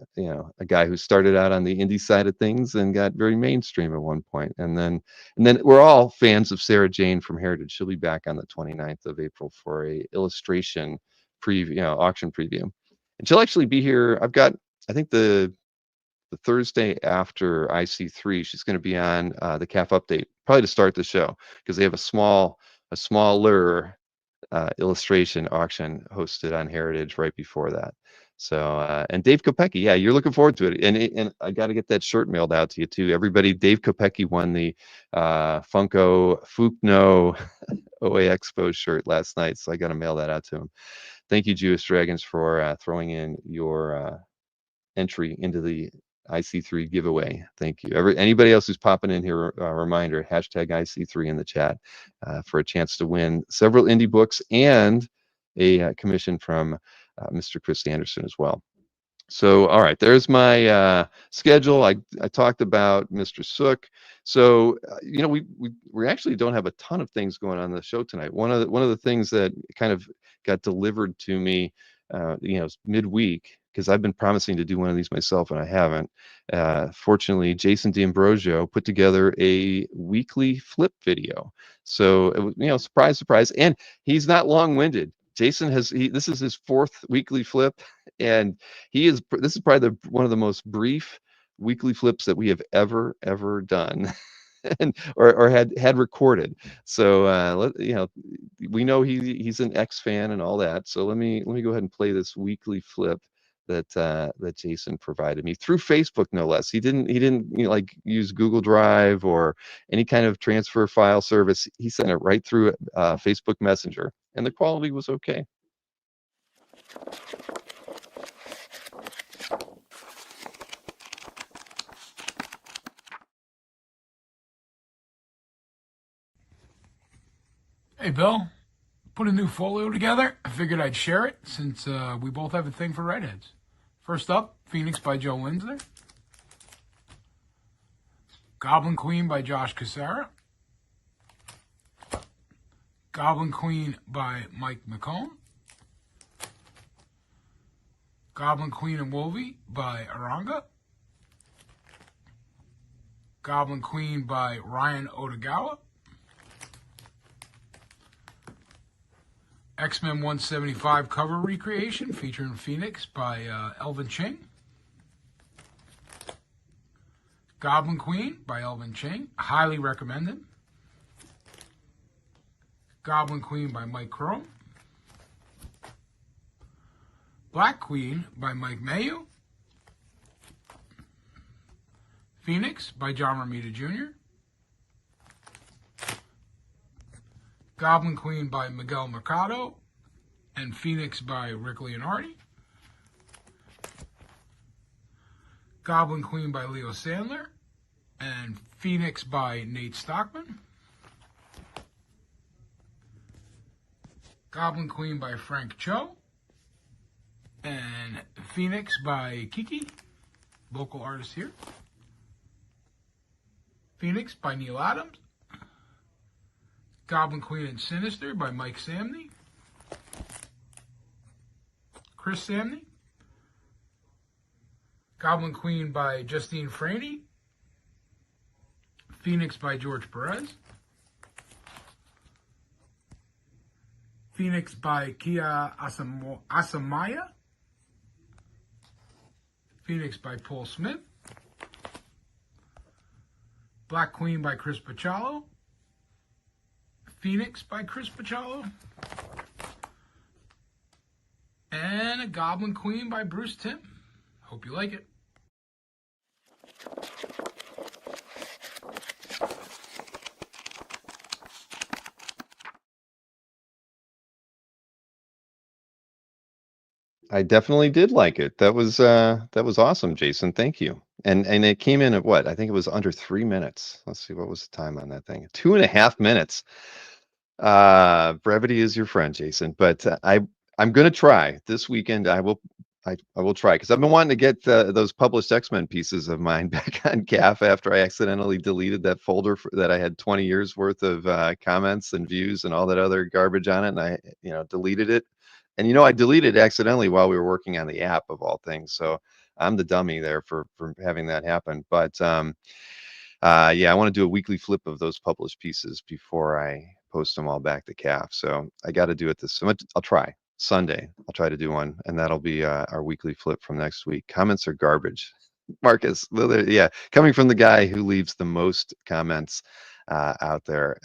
guy who started out on the indie side of things and got very mainstream at one point. And then we're all fans of Sarah Jane from Heritage. She'll be back on the 29th of April for a illustration preview, auction preview. And she'll actually be here. I've got, I think the Thursday after IC3, she's going to be on the CAF update, probably to start the show, because they have a smaller illustration auction hosted on Heritage right before that. So and Dave Kopecki, yeah, you're looking forward to it, and I got to get that shirt mailed out to you too. Everybody, Dave Kopecki won the Funko Fukno OA Expo shirt last night, so I got to mail that out to him. Thank you, Jewish Dragons, for throwing in your entry into the IC3 giveaway. Thank you. Anybody else who's popping in here, a reminder, hashtag IC3 in the chat for a chance to win several indie books and a commission from Mr. Chris Anderson as well. So, all right, there's my schedule. I talked about Mr. Sook. So, we actually don't have a ton of things going on the show tonight. One of the things that kind of got delivered to me, midweek, because I've been promising to do one of these myself and I haven't. Fortunately, Jason D'Ambrosio put together a weekly flip video. So, it was, surprise, surprise, and he's not long-winded. Jason this is his fourth weekly flip, and this is probably one of the most brief weekly flips that we have ever done, and or had recorded. So we know he's an X fan and all that. So let me go ahead and play this weekly flip that Jason provided me through Facebook, no less. He didn't use Google Drive or any kind of transfer file service. He sent it right through Facebook Messenger, and the quality was okay. Hey, Bill. Put a new folio together. I figured I'd share it since we both have a thing for redheads. First up, Phoenix by Joe Linsner. Goblin Queen by Josh Cassara. Goblin Queen by Mike McComb. Goblin Queen and Wolvie by Aranga. Goblin Queen by Ryan Otagawa. X-Men 175 cover recreation featuring Phoenix by Elvin Ching. Goblin Queen by Elvin Ching. Highly recommended. Goblin Queen by Mike Crone. Black Queen by Mike Mayu. Phoenix by John Romita Jr. Goblin Queen by Miguel Mercado, and Phoenix by Rick Leonardi. Goblin Queen by Leo Sandler, and Phoenix by Nate Stockman. Goblin Queen by Frank Cho, and Phoenix by Kiki, local artist here. Phoenix by Neil Adams. Goblin Queen and Sinister by Mike Samney. Chris Samney. Goblin Queen by Justine Franey. Phoenix by George Perez. Phoenix by Kia Asamaya. Phoenix by Paul Smith. Black Queen by Chris Pachalo. Phoenix by Chris Pachalo. And a Goblin Queen by Bruce Timm. Hope you like it. I definitely did like it. That was awesome, Jason. Thank you. And it came in at what? I think it was under 3 minutes. Let's see, what was the time on that thing? 2.5 minutes. Brevity is your friend, Jason. But I'm gonna try this weekend. I will try because I've been wanting to get those published X-Men pieces of mine back on CAF after I accidentally deleted that folder that I had 20 years worth of comments and views and all that other garbage on it, and I deleted it. And I deleted it accidentally while we were working on the app of all things. So I'm the dummy there for having that happen. But yeah, I want to do a weekly flip of those published pieces before I post them all back to CAF. So I got to do it this. I'll try Sunday. I'll try to do one, and that'll be our weekly flip from next week. Comments are garbage, Marcus. Yeah, coming from the guy who leaves the most comments out there.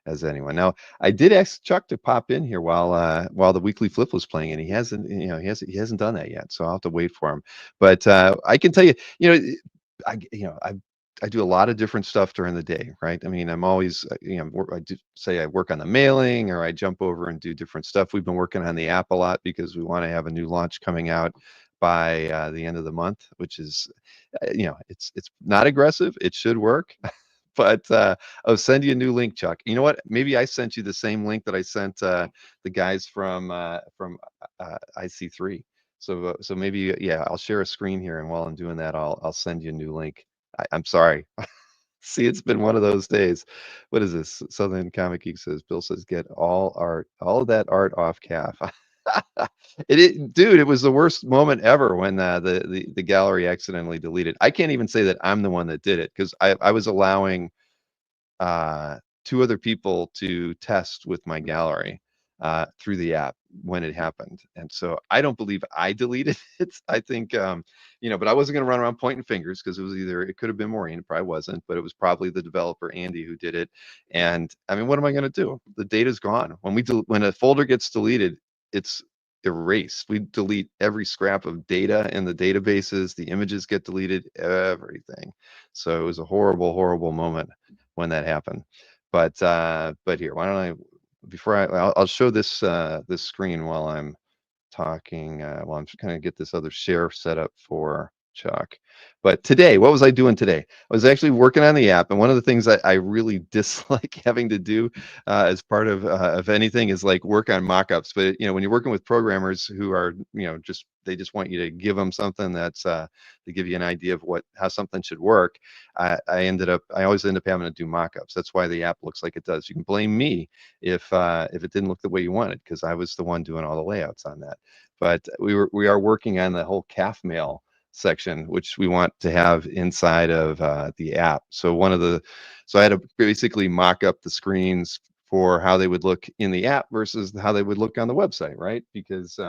As anyone. Now, I did ask Chuck to pop in here while the weekly flip was playing, and he hasn't done that yet. So I'll have to wait for him. But I can tell you, I do a lot of different stuff during the day, right? I mean, I'm always, I do say I work on the mailing, or I jump over and do different stuff. We've been working on the app a lot because we want to have a new launch coming out by the end of the month, which is, it's not aggressive. It should work. But I'll send you a new link, Chuck. You know what? Maybe I sent you the same link that I sent the guys from IC3. So maybe, yeah, I'll share a screen here, and while I'm doing that, I'll send you a new link. I'm sorry. See, it's been one of those days. What is this? Southern Comic Geek says, Bill says, get all of that art off CAF. Dude, it was the worst moment ever when the gallery accidentally deleted. I can't even say that I'm the one that did it, because I was allowing 2 other people to test with my gallery through the app when it happened. And so I don't believe I deleted it. I think, but I wasn't going to run around pointing fingers, because it could have been Maureen. It probably wasn't, but it was probably the developer, Andy, who did it. And I mean, what am I going to do? The data's gone. When a folder gets deleted, it's erased. We delete every scrap of data in the databases. The images get deleted, everything. So it was a horrible, horrible moment when that happened. But here, why don't I'll show this this screen while I'm talking, while I'm trying to get this other share set up for Chuck. But today, what was I doing today? I was actually working on the app, and one of the things that I really dislike having to do as part of anything is like work on mock-ups. But when you're working with programmers who are they just want you to give them something that's to give you an idea of how something should work. I always end up having to do mock-ups. That's why the app looks like it does. You can blame me if it didn't look the way you wanted, because I was the one doing all the layouts on that. But we are working on the whole CAF mail section, which we want to have inside of the app. So I had to basically mock up the screens for how they would look in the app versus how they would look on the website, right? Because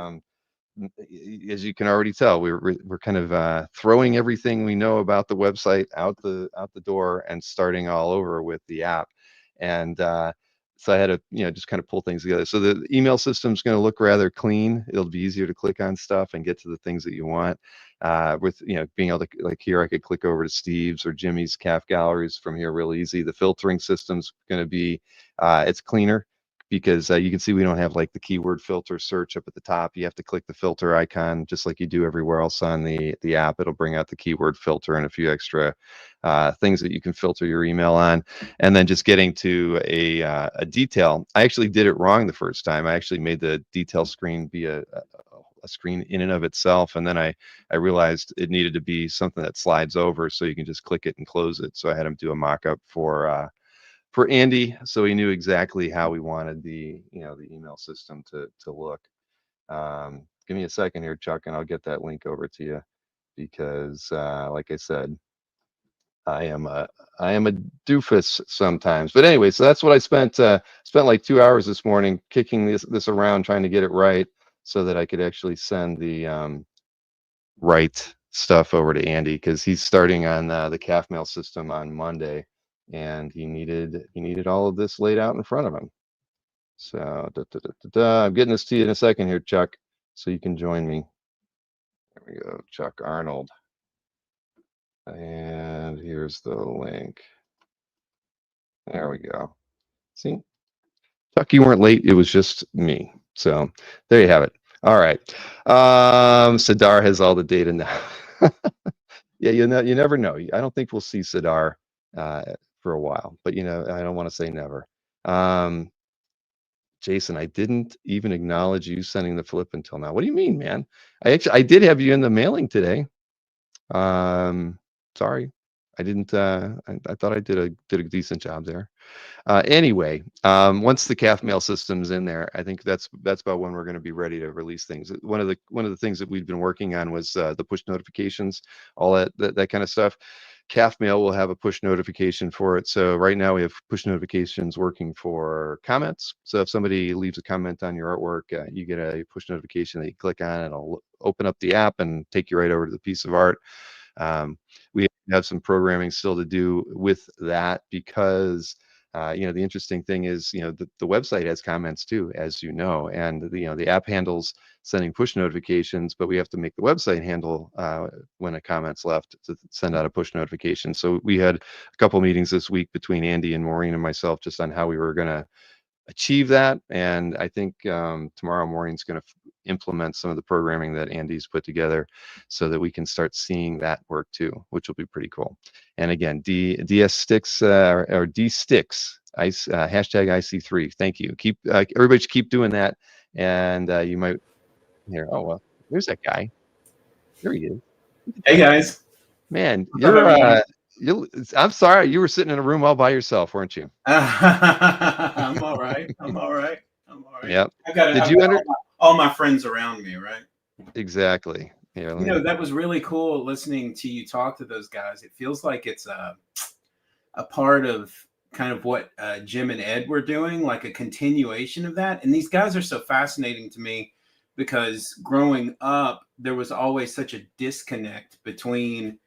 as you can already tell, we're kind of throwing everything we know about the website out the door and starting all over with the app. And so I had to just kind of pull things together. So the email system's going to look rather clean. It'll be easier to click on stuff and get to the things that you want. With being able to, like here, I could click over to Steve's or Jimmy's CAF galleries from here real easy. The filtering system's going to be it's cleaner, because you can see we don't have like the keyword filter search up at the top. You have to click the filter icon just like you do everywhere else on the app. It'll bring out the keyword filter and a few extra things that you can filter your email on. And then just getting to a detail. I actually did it wrong the first time. I actually made the detail screen be a screen in and of itself, and then I realized it needed to be something that slides over so you can just click it and close it. So I had him do a mock-up for Andy, so he knew exactly how we wanted the email system to look. Give me a second here, Chuck, and I'll get that link over to you, because like I said, I am a doofus sometimes. But anyway, so that's what I spent like 2 hours this morning kicking this around, trying to get it right so that I could actually send the right stuff over to Andy, because he's starting on the CAF mail system on Monday, and he needed all of this laid out in front of him. So I'm getting this to you in a second here, Chuck, so you can join me. There we go, Chuck Arnold. And here's the link. There we go. See, Chuck, you weren't late. It was just me. So there you have it. All right. Sidar has all the data now. Yeah, you never know. I don't think we'll see Sidar for a while, but I don't want to say never. Um, Jason, I didn't even acknowledge you sending the flip until now. What do you mean, man? I did have you in the mailing today. Sorry, I didn't. I thought I did a decent job there. Anyway, once the calf mail system's in there, I think that's about when we're going to be ready to release things. One of the things that we've been working on was the push notifications, all that kind of stuff. Calf mail will have a push notification for it. So right now we have push notifications working for comments. So if somebody leaves a comment on your artwork, you get a push notification that you click on, and it'll open up the app and take you right over to the piece of art. We have some programming still to do with that because the interesting thing is, the website has comments too, as you know, and the app handles sending push notifications, but we have to make the website handle when a comment's left to send out a push notification. So we had a couple meetings this week between Andy and Maureen and myself just on how we were going to achieve that. And I think tomorrow Maureen's going to implement some of the programming that Andy's put together so that we can start seeing that work too, which will be pretty cool. And again, DS sticks or D sticks, hashtag IC3. Thank you. Everybody should keep doing that. And you might hear, oh, well, there's that guy. There he is. Hey guys. Man, I'm sorry, you were sitting in a room all by yourself, weren't you? I'm all right. Yep. I've got all my friends around me, right? Exactly. Yeah. That was really cool listening to you talk to those guys. It feels like it's a part of kind of what Jim and Ed were doing, like a continuation of that. And these guys are so fascinating to me because growing up, there was always such a disconnect between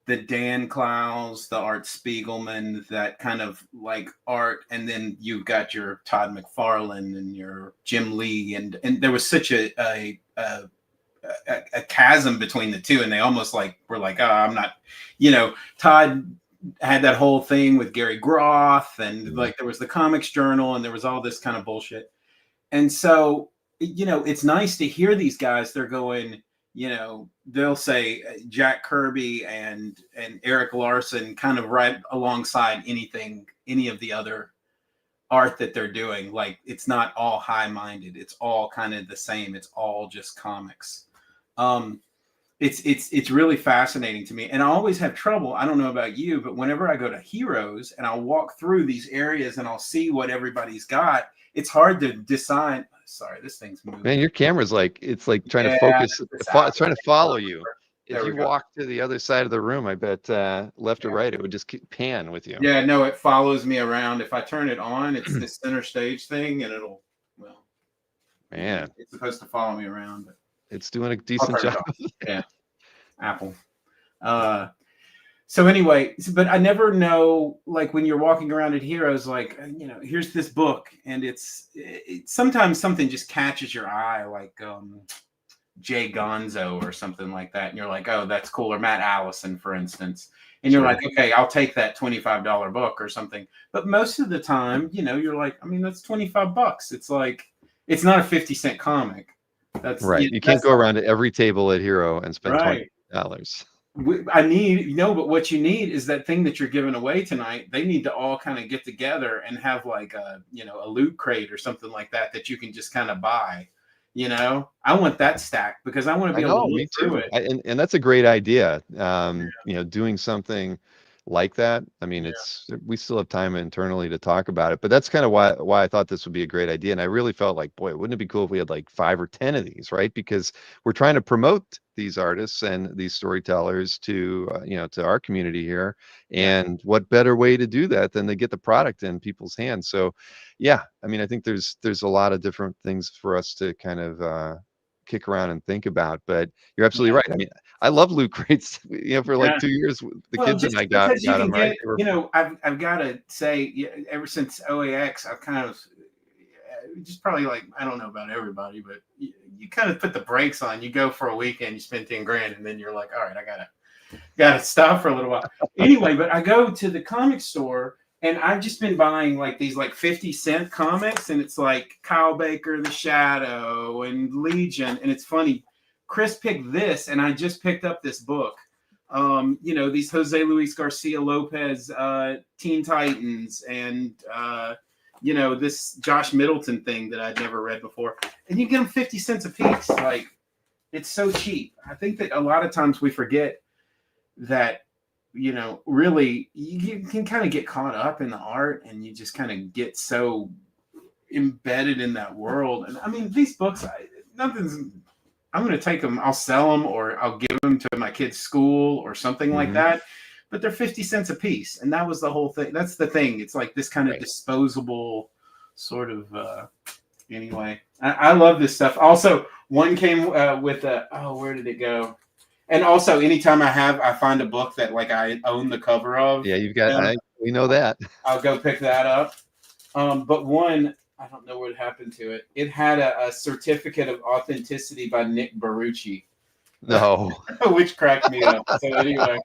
the Dan Clowes, the Art Spiegelman, that kind of like art, and then you've got your Todd McFarlane and your Jim Lee, and there was such a chasm between the two, and they almost like were like, oh, I'm not, Todd had that whole thing with Gary Groth, and like there was the Comics Journal, and there was all this kind of bullshit, and so it's nice to hear these guys. They're going. They'll say Jack Kirby and Eric Larson kind of right alongside any of the other art that they're doing. Like it's not all high-minded. It's all kind of the same. It's all just comics. It's really fascinating to me. And I always have trouble. I don't know about you, but whenever I go to Heroes and I'll walk through these areas and I'll see what everybody's got, it's hard to decide. Sorry, this thing's moving. Man, your camera's trying to focus. It's trying to follow you. If you walk to the other side of the room, I bet left or right, it would just keep pan with you. Yeah, no, it follows me around. If I turn it on, it's this center stage thing, and man, it's supposed to follow me around. But it's doing a decent job. Yeah, Apple. So anyway, but I never know, like when you're walking around at Heroes, like, here's this book, and it's sometimes something just catches your eye, like Jay Gonzo or something like that. And you're like, oh, that's cool. Or Matt Allison, for instance. And you're like, okay, I'll take that $25 book or something. But most of the time, you're like, I mean, that's $25. It's like, it's not a 50-cent comic. That's right. You can't go around to every table at Hero and spend $20. But what you need is that thing that you're giving away tonight. They need to all kind of get together and have like a loot crate or something like that you can just kind of buy. I want that stack because I want to be able to look through it. And that's a great idea. Doing something like that. I mean, we still have time internally to talk about it, but that's kind of why I thought this would be a great idea. And I really felt like, boy, wouldn't it be cool if we had like 5 or 10 of these, right? Because we're trying to promote these artists and these storytellers to our community here. And what better way to do that than to get the product in people's hands? So yeah, I mean, I think there's a lot of different things for us to kind of kick around and think about, but you're absolutely right. I mean, I love loot crates. For like 2 years, the kids and I got them. Right? I've got to say, ever since OAX, I've kind of just probably like, I don't know about everybody, but you kind of put the brakes on. You go for a weekend, you spend 10 grand, and then you're like, all right, I gotta stop for a little while. Anyway, but I go to the comic store And I've just been buying like these like 50-cent comics, and it's like Kyle Baker, The Shadow, and Legion. And it's funny, Chris picked this, and I just picked up this book. You know, these Jose Luis Garcia Lopez Teen Titans, and you know, this Josh Middleton thing that I'd never read before. And you get them 50 cents a piece. Like, it's so cheap. I think that a lot of times we forget that, you know, really you can kind of get caught up in the art, and you just kind of get so embedded in that world. And I mean, these books, I'm going to take them, I'll sell them, or I'll give them to my kid's school or something like that. But they're 50 cents a piece. And that was the whole thing. That's the thing. It's like this kind of disposable sort of, anyway, I love this stuff. Also, one came with where did it go? And also, anytime I find a book that like I own the cover of. Yeah, you've got, we know that. I'll go pick that up. But one, I don't know what happened to it. It had a certificate of authenticity by Nick Baruchi. No. Which cracked me up. So anyway,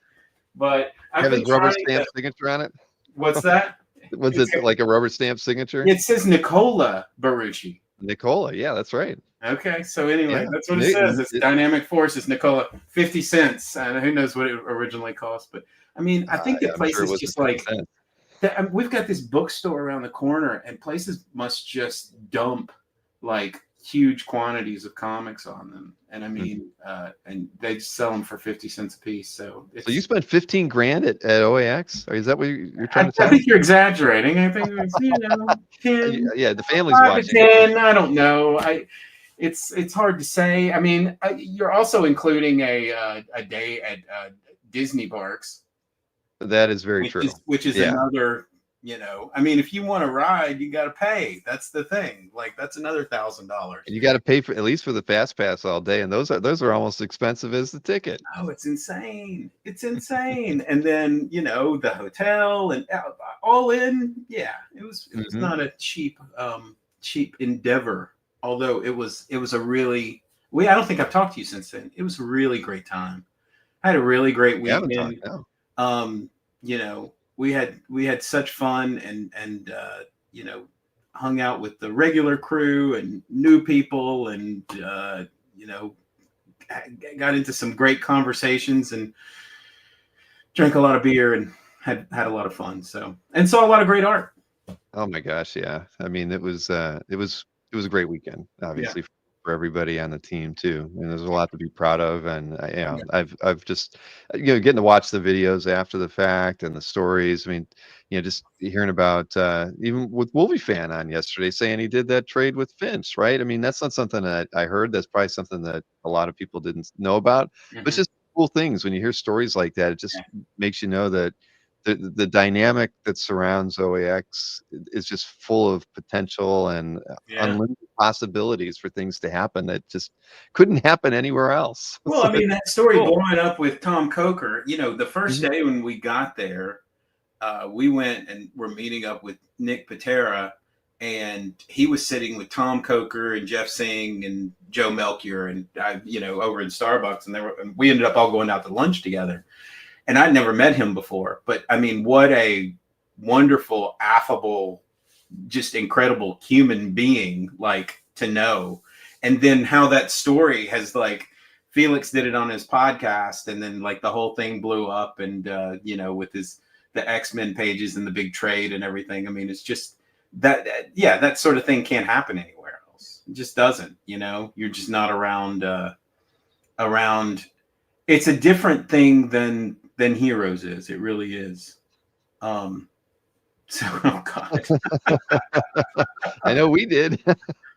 but I have his rubber stamp signature on it. What's that? Was it like a rubber stamp signature? It says Nicola Baruchi. Nicola, yeah, that's right. Okay, so anyway, that's what it says. It's Dynamic Forces, Nicola, 50 cents. Who knows what it originally cost? But I mean, I think that places just like we've got this bookstore around the corner, and places must just dump like huge quantities of comics on them. And I mean, and they sell them for 50 cents a piece. So you spent 15 grand at OAX? Or is that what you're trying to tell me? I think you're exaggerating. I think it's, you know, 10, yeah, the family's watching. 10, I don't know. It's hard to say. I mean, you're also including a day at Disney parks. That is very true. Which is another, you know, I mean, if you want to ride, you got to pay. That's the thing. Like, that's another $1,000. And you got to pay for at least for the fast pass all day, and those are almost expensive as the ticket. Oh, it's insane! It's insane. And then, you know, the hotel and all in. Yeah, it was not a cheap endeavor. Although it was a really I don't think I've talked to you since then. It was a really great time. I had a really great weekend. You know, we had such fun, and you know, hung out with the regular crew and new people, and you know, got into some great conversations and drank a lot of beer and had a lot of fun. So, and saw a lot of great art. Oh my gosh, yeah. I mean, it was a great weekend, obviously, for everybody on the team too. And there's a lot to be proud of. And you know, I've just, you know, getting to watch the videos after the fact and the stories. I mean, you know, just hearing about even with Wolvie Fan on yesterday saying he did that trade with Finch, right? I mean, that's not something that I heard. That's probably something that a lot of people didn't know about. But it's just cool things when you hear stories like that. It just makes you know that the dynamic that surrounds OAX is just full of potential and unlimited possibilities for things to happen that just couldn't happen anywhere else. Well, I mean, that story blowing up with Tom Coker, you know, the first day when we got there, we went and we're meeting up with Nick Patera, and he was sitting with Tom Coker and Jeff Singh and Joe Melchior and I, you know, over in Starbucks, and we ended up all going out to lunch together. And I'd never met him before, but I mean, what a wonderful, affable, just incredible human being, like, to know. And then how that story has, like, Felix did it on his podcast, and then like the whole thing blew up, and you know, with the X-Men pages and the big trade and everything. I mean, it's just that sort of thing can't happen anywhere else. It just doesn't, you know. You're just not around. It's a different thing than Heroes is. It really is. So, oh God. I know we did.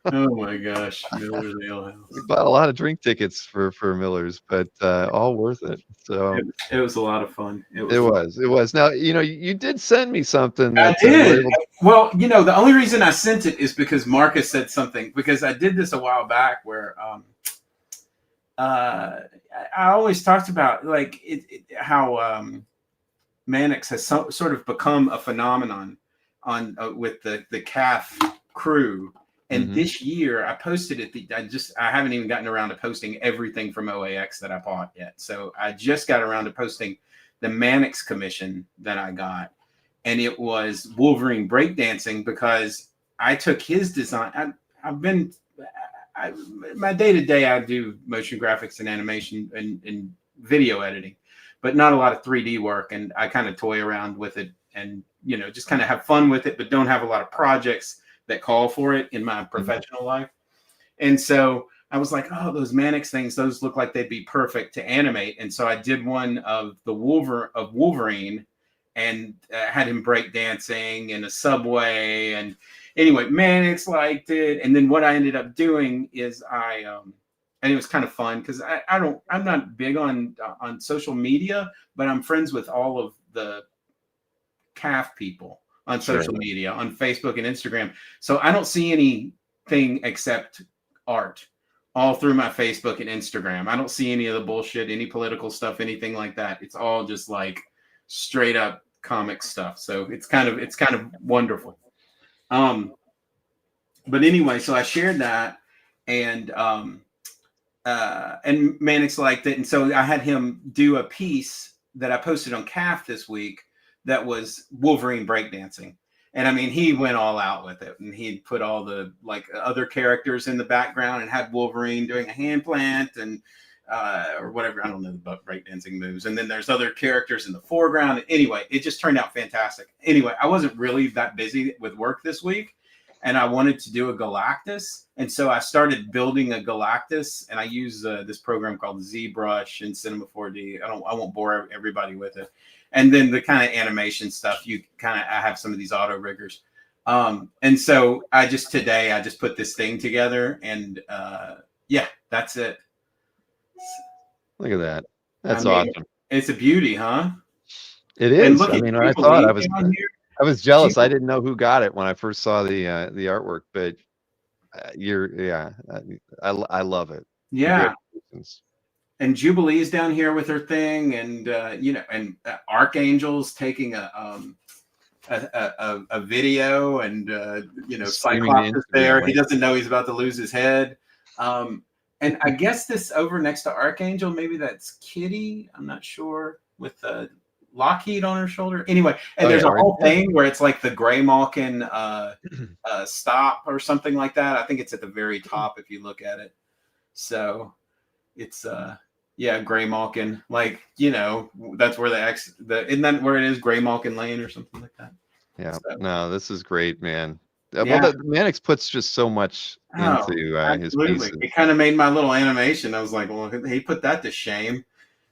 Oh my gosh. Miller's Ale House. We bought a lot of drink tickets for Miller's, but all worth it. So it was a lot of fun. It was. Now, you know, you did send me something. I did. Well, you know, the only reason I sent it is because Marcus said something, because I did this a while back where I always talked about like how Mannix has sort of become a phenomenon on with the CAF crew. And this year I posted it. I haven't even gotten around to posting everything from OAX that I bought yet. So I just got around to posting the Mannix commission that I got. and it was Wolverine breakdancing, because I took his design. My day-to-day, I do motion graphics and animation and video editing, but not a lot of 3D work. And I kind of toy around with it and, just kind of have fun with it, but don't have a lot of projects that call for it in my professional life. And so I was like, oh, those Mannix things, those look like they'd be perfect to animate. And so I did one of Wolverine and had him breakdancing in a subway. And anyway, Mannix liked it. And then what I ended up doing is and it was kind of fun, because I'm not big on social media, but I'm friends with all of the CAF people on social media, on Facebook and Instagram. So I don't see anything except art all through my Facebook and Instagram. I don't see any of the bullshit, any political stuff, anything like that. It's all just like straight up comic stuff. So it's kind of wonderful. But anyway, so I shared that, and Mannix liked it. And so I had him do a piece that I posted on CAF this week that was Wolverine breakdancing. And I mean, he went all out with it, and he put all the other characters in the background and had Wolverine doing a hand plant and or whatever. I don't know the breakdancing moves. And then there's other characters in the foreground. Anyway, it just turned out fantastic. Anyway, I wasn't really that busy with work this week, and I wanted to do a Galactus. And so I started building a Galactus, and I use this program called ZBrush in Cinema 4D. I won't bore everybody with it. And then the kind of animation stuff, I have some of these auto riggers. And so today I just put this thing together, and yeah, that's it. Look at that. That's awesome. It's a beauty, huh? It is. And look, I mean, I thought I was jealous. I didn't know who got it when I first saw the artwork, but I love it. Yeah. And Jubilee's down here with her thing, and and Archangel's taking a video, and Cyclops is there. He doesn't know he's about to lose his head. And I guess this over next to Archangel, maybe that's Kitty. I'm not sure, with Lockheed on her shoulder. Anyway, and there's a whole thing where it's like the Gray Malkin stop or something like that. I think it's at the very top if you look at it. So it's Gray Malkin, that's where isn't that where it is, Gray Malkin Lane or something like that. Yeah. So, no, this is great, man. Well, Mannix puts just so much into his pieces. It kind of made my little animation. I was like, well, he put that to shame,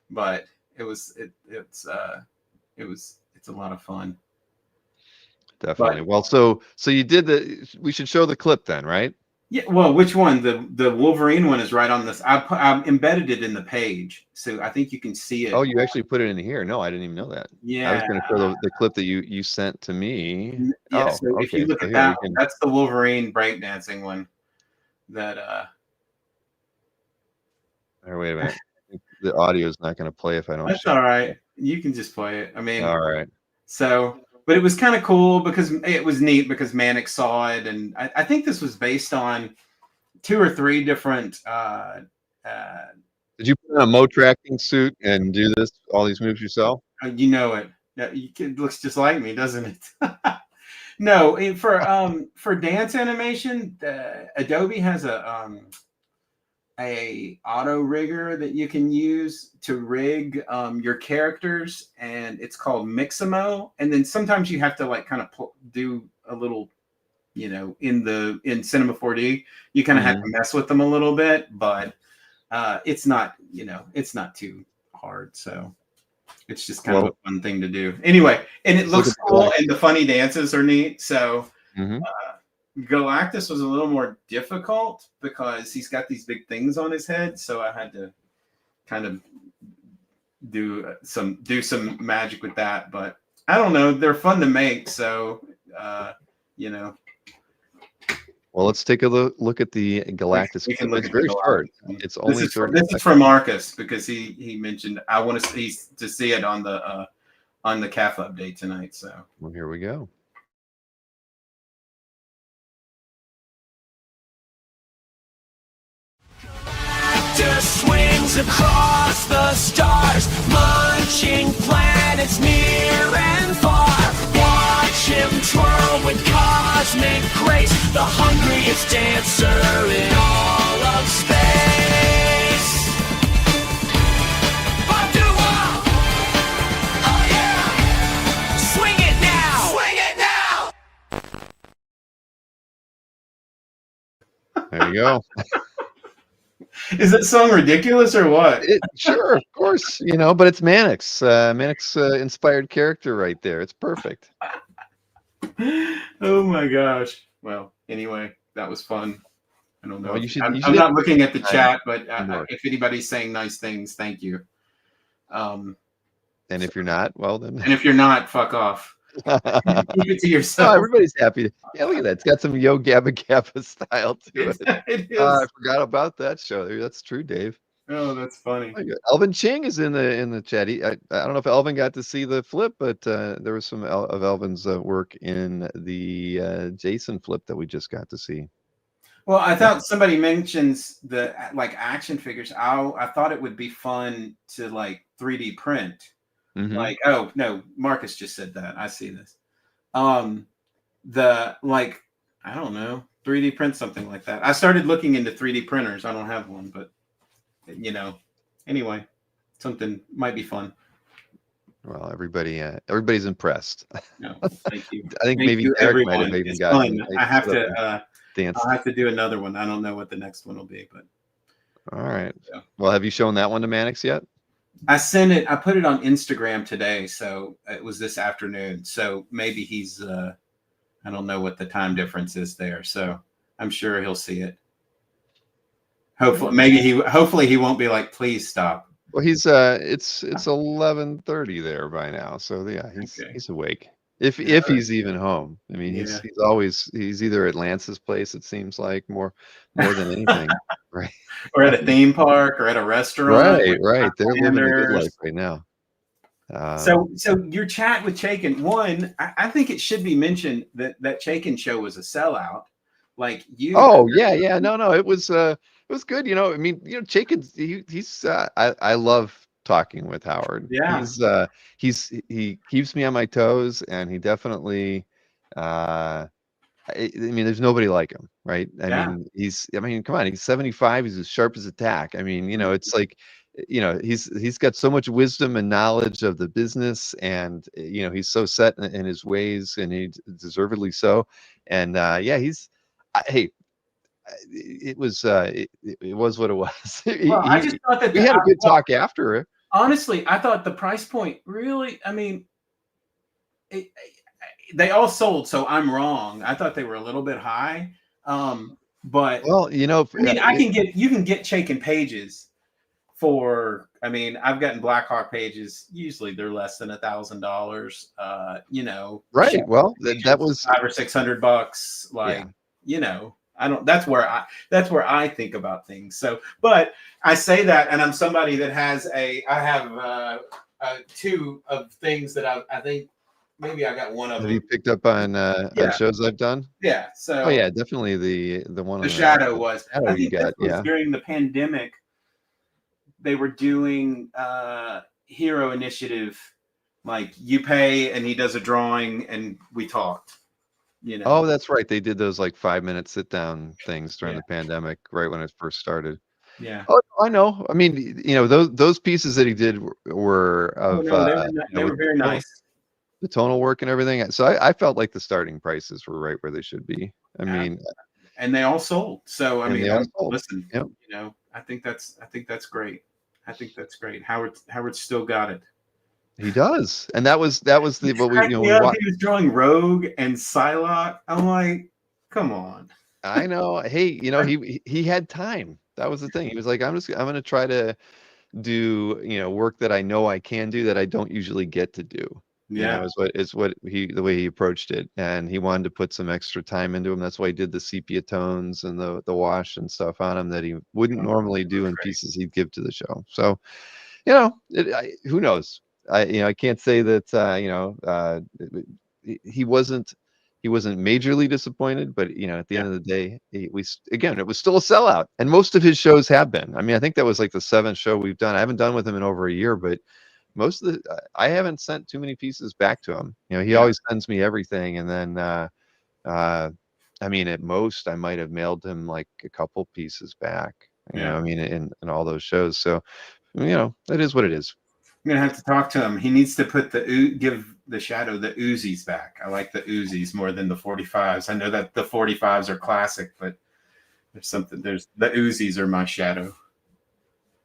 but it's a lot of fun. Definitely. Well, so you did we should show the clip then, right? Yeah. Well, which one? The Wolverine one is right on this. I embedded it in the page, so I think you can see it. Oh, you actually put it in here? No, I didn't even know that. Yeah. I was going to show the clip that you sent to me. Yeah. So if you look at that, that's the Wolverine breakdancing one. That. Wait a minute. The audio is not going to play if I don't. That's all right. You can just play it. I mean. All right. So. But it was kind of cool because it was neat because Mannix saw it. And I think this was based on 2 or 3 different. Did you put on a Mo-tracking suit and do all these moves yourself? You know it. It looks just like me, doesn't it? No, for dance animation, Adobe has a auto rigger that you can use to rig your characters, and it's called Mixamo. And then sometimes you have to kind of do a little, in Cinema 4D, you kind of have to mess with them a little bit, but it's not too hard. So it's just kind of a fun thing to do. Anyway, and it looks cool, and the funny dances are neat. So Galactus was a little more difficult because he's got these big things on his head, so I had to kind of do some magic with that. But I don't know, they're fun to make, so Well, let's take a look at the Galactus. It's very short. It's only 30 seconds. This is from Marcus because he mentioned I want to see it on the CAF update tonight. So well, here we go. Swings across the stars, munching planets near and far. cosmic grace, the hungriest dancer in all of space. Badua! Oh yeah! Swing it now! Swing it now! There you go. Is that song ridiculous or what? Sure, of course, you know, but it's Mannix. Mannix inspired character right there. It's perfect. Oh my gosh. Well, anyway, that was fun. I don't know. Well, you should, I'm not looking at the chat, but Sure. if anybody's saying nice things, thank you. And if you're not, well then. And if you're not, fuck off. Keep it to No, yourself. everybody's happy. Yeah, look at that. It's got some Yo Gabba Gabba style to it. It is. I forgot about that show. That's true, Dave. Oh, that's funny. Elvin Ching is in the chat. I don't know if Elvin got to see the flip, but there was some of Elvin's work in the Jason flip that we just got to see. Well, I thought somebody mentions the like action figures. I thought it would be fun to like 3D print. Mhm. Like, oh no, Marcus just said that. I see this. The like, I don't know, 3D print something like that. I started looking into 3D printers. I don't have one, but you know, anyway, something might be fun. Well, everybody's impressed. No, thank you. I think Thank maybe you, Derek might have everyone. even It's gotten. fun. I have to. Dance. I'll have to do another one. I don't know what the next one will be, but All right. Yeah. Well, have you shown that one to Mannix yet? I sent it. I put it on Instagram today, so it was this afternoon. So maybe he's. I don't know what the time difference is there, so I'm sure he'll see it. Hopefully he won't be like, please stop. Well, he's it's 11:30 there by now, so yeah, he's awake. If he's even home. I mean, he's either at Lance's place. It seems like more than anything, right? Or at a theme park, or at a restaurant. Right. They're living a good life right now. So your chat with Chaikin, one, I think it should be mentioned that Chaikin show was a sellout. Like you. Oh yeah. No, it was good. You know, I mean, you know, Chaikin's he's I love talking with Howard. Yeah. He keeps me on my toes, and he definitely I mean, there's nobody like him, right? I mean, come on, he's 75, he's as sharp as a tack. I mean, you know, it's like, you know, he's got so much wisdom and knowledge of the business, and you know, he's so set in his ways, and he deservedly so. And hey, it was what it was. Well, I just thought that we had a good talk after it. Honestly, I thought the price point really, I mean, they all sold, so I'm wrong. I thought they were a little bit high. But well, you know, I mean, you can get Chaikin pages for, I mean, I've gotten Blackhawk pages. Usually they're less than $1,000. You know, right. Well, that was $500 or $600. Like, you know, that's where I think about things. So, but I say that, and I'm somebody that I have two of things that I think maybe I got one of them. Have you picked up on shows I've done? Yeah. So. Oh yeah, definitely the one. The Shadow was. Shadow I think you got. was during the pandemic. They were doing Hero Initiative, like you pay and he does a drawing and we talked. You know. Oh, that's right. They did those like 5-minute sit down things during the pandemic, right when it first started. Yeah. Oh, I know. I mean, you know, those pieces that he did were of. They were very nice. The tonal work and everything. So I felt like the starting prices were right where they should be. I mean, and they all sold. So I mean, listen, yep. You know, I think that's great. I think that's great. Howard still got it. He does, and that was what we he was drawing Rogue and Psylocke. I'm like, come on. I know. Hey, you know, he had time. That was the thing. He was like, I'm going to try to do, you know, work that I know I can do that I don't usually get to do. Yeah, you know, is what the way he approached it, and he wanted to put some extra time into him. That's why he did the sepia tones and the wash and stuff on him that he wouldn't normally do in pieces he'd give to the show. So, you know, who knows? I can't say that he wasn't majorly disappointed, but you know, at the end of the day, it was still a sellout, and most of his shows have been. I mean, I think that was like the 7th show we've done. I haven't done with him in over a year, but most of I haven't sent too many pieces back to him. You know, he always sends me everything, and then I mean, at most, I might have mailed him like a couple pieces back. You know, Yeah. I mean, in all those shows. So, it is what it is. I'm gonna have to talk to him. He needs to put give the Shadow the Uzis back. I like the Uzis more than the 45s. I know that the 45s are classic, but there's the Uzis are my Shadow.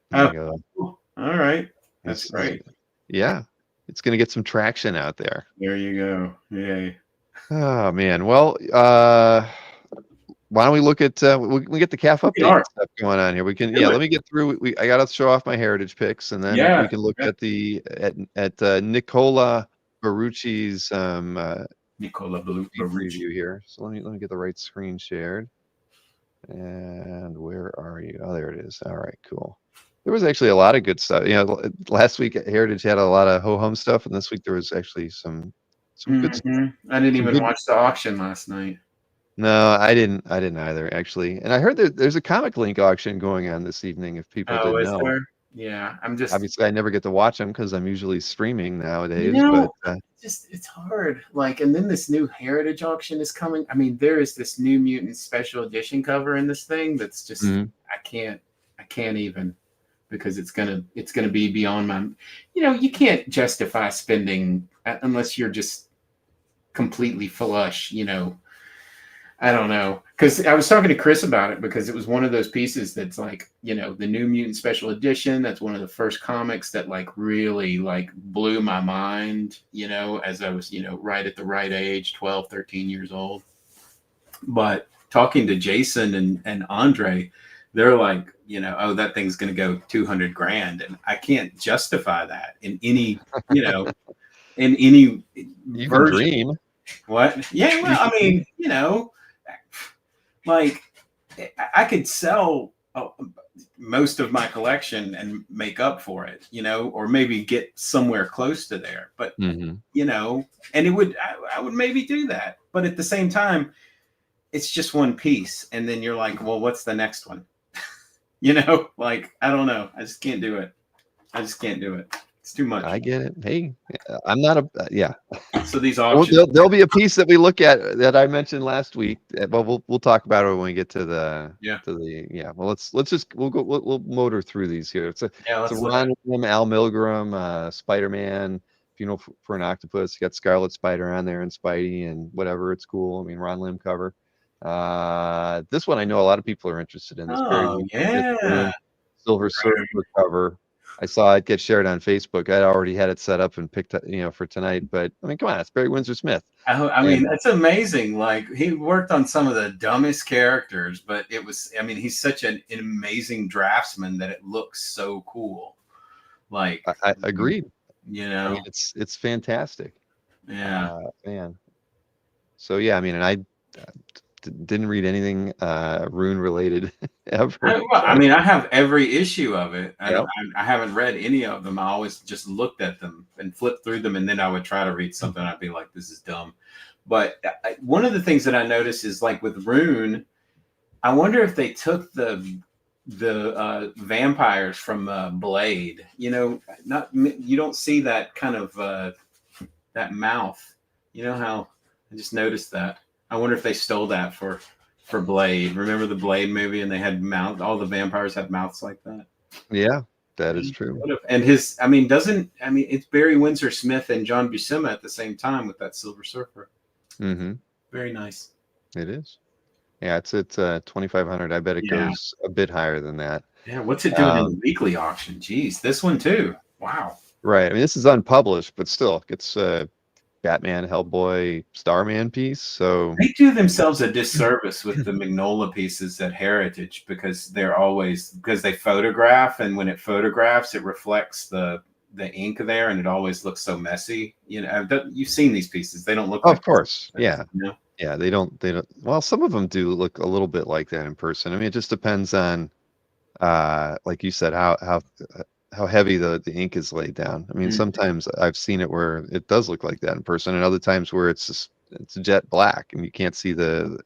There Oh, you go. cool. All right, that's It's, great. yeah, it's gonna get some traction out there. There you go. Yay. Oh man. Well, why don't we look at we get the calf Look at update art. stuff going on here. We can Do it. let me get through. I got to show off my heritage picks, and then Yeah. we can look Yeah. at Nicola Baruchi's Nicola feed Baruchi. preview here. So let me get the right screen shared. And where are you? Oh, there it is. All right, cool. There was actually a lot of good stuff. Last week Heritage had a lot of ho hum stuff, and this week there was actually some good stuff. I didn't Some even good- watch the auction last night. No, I didn't either, actually. And I heard that there's a comic link auction going on this evening, if people Oh, didn't is know. there? Yeah, I'm just Obviously, I never get to watch them because I'm usually streaming nowadays. But it's hard. Like, and then this new Heritage auction is coming. I mean, there is this New Mutant special edition cover in this thing that's just Mhm. I can't even, because it's gonna be beyond my. You can't justify spending unless you're just completely flush. I don't know, because I was talking to Chris about it, because it was one of those pieces that's like, the New Mutant Special Edition. That's one of the first comics that like really like blew my mind, as I was, right at the right age, 12, 13 years old. But talking to Jason and Andre, they're like, oh, that thing's going to go 200 grand. And I can't justify that in any, in any you can version. dream. What? Yeah, well, I mean, like I could sell most of my collection and make up for it, or maybe get somewhere close to there. But Mhm. And I would maybe do that. But at the same time, it's just one piece, and then you're like, well, what's the next one? Like, I don't know. I just can't do it. It's too much. I get it. Hey, I'm not yeah. So these Well, auctions. there'll be a piece that we look at that I mentioned last week, but we'll talk about it when we get to the Well, let's just we'll motor through these here. It's a Ron Lim, Al Milgram, Spider-Man, Funeral for an Octopus. You got Scarlet Spider on there and Spidey and whatever. It's cool. I mean, Ron Lim cover. This one I know a lot of people are interested in. This Oh yeah, Silver Surfer cover. I saw it get shared on Facebook. I'd already had it set up and picked up, for tonight. But I mean, come on, it's Barry Windsor Smith. I mean, that's amazing. Like, he worked on some of the dumbest characters, but it was. I mean, he's such an amazing draftsman that it looks so cool. Like, I agreed. I mean, it's fantastic. Yeah, man. So yeah, I mean, and I didn't read anything Rune related ever. I mean, I have every issue of it. Yep. I haven't read any of them. I always just looked at them and flipped through them, and then I would try to read something. I'd be like, "This is dumb." But one of the things that I noticed is, like, with Rune, I wonder if they took the vampires from Blade. You don't see that kind of that mouth. You know how I just noticed that. I wonder if they stole that for Blade. Remember the Blade movie, and they had all the vampires had mouths like that. Yeah, that is true. And it's Barry Windsor Smith and John Buscema at the same time with that Silver Surfer. Mm-hmm. Very nice. It is. Yeah, it's at 2,500. I bet it goes a bit higher than that. Yeah, what's it doing in the weekly auction? Geez, this one too. Wow. Right. I mean, this is unpublished, but still, it's Batman, Hellboy, Starman piece. So they do themselves a disservice with the Mignola pieces at Heritage, because they photograph, and when it photographs, it reflects the ink there, and it always looks so messy. You've seen these pieces; they don't look. Of course, yeah, you know? Yeah. They don't. Well, some of them do look a little bit like that in person. I mean, it just depends on, like you said, how heavy the ink is laid down. I mean, sometimes I've seen it where it does look like that in person, and other times where it's jet black and you can't see the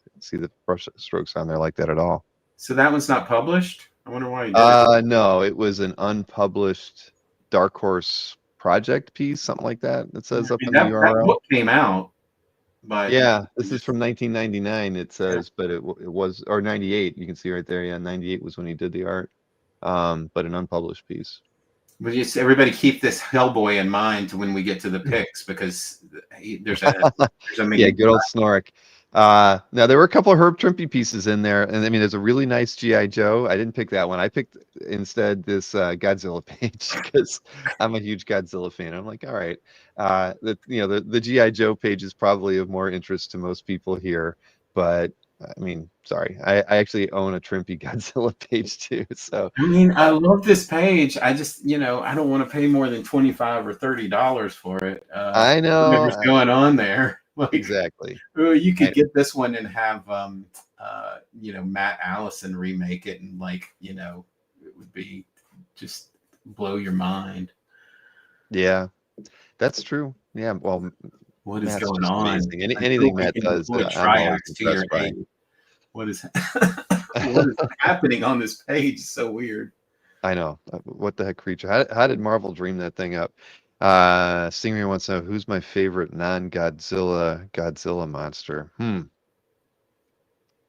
brush strokes on there like that at all. So that one's not published? I wonder why you did it. No, it was an unpublished Dark Horse project piece, something like that. It says up in the URL. That book came out. But Yeah, this is from 1999. It says, but it was, or 98. You can see right there. Yeah, 98 was when he did the art, but an unpublished piece. we just everybody keep this Hellboy in mind when we get to the picks, because there's a Yeah, good old Snork. Now there were a couple of Herb Trimpe pieces in there, and I mean, there's a really nice GI Joe. I didn't pick that one. I picked instead this Godzilla page because I'm a huge Godzilla fan. I'm like, all right, the GI Joe page is probably of more interest to most people here, but I mean, sorry, I actually own a Trimpe Godzilla page too. So I mean, I love this page. I just, I don't want to pay more than $25 or $30 for it. I know Whatever's going on there. Like, exactly. oh, you could get this one and have, Matt Allison remake it, and it would be just blow your mind. Yeah, that's true. Yeah, well, What is Matt's going just on? amazing. Anything Matt does, I'm always impressed by. What is what is happening on this page? Is so weird. I know. What the heck, creature? How did Marvel dream that thing up? Stingray wants to know who's my favorite non-Godzilla monster.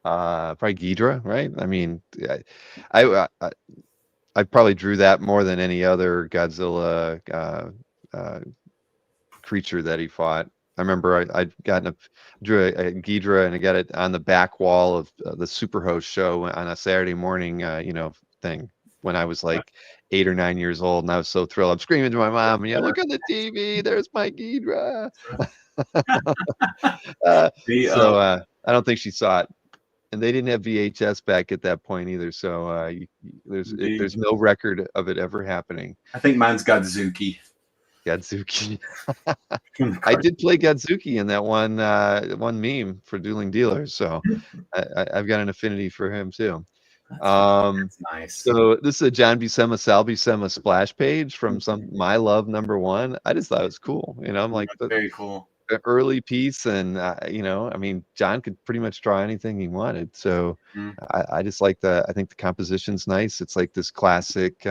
Probably Ghidorah, right? I mean, I probably drew that more than any other Godzilla creature that he fought. I remember I'd drew a Ghidorah, and I got it on the back wall of the Superhost show on a Saturday morning, thing when I was like 8 or 9 years old, and I was so thrilled. I'm screaming to my mom, look on the TV, there's my Ghidorah. I don't think she saw it, and they didn't have VHS back at that point either. So there's no record of it ever happening. I think mine's Godzuki. Godzuki. I did play Godzuki in that one meme for Dueling Dealers, so I've got an affinity for him too. That's nice. So this is a John Buscema, Sal Buscema splash page from My Love #1. I just thought it was cool. I'm like, very cool. An early piece, and I mean, John could pretty much draw anything he wanted. So I just like I think the composition's nice. It's like this classic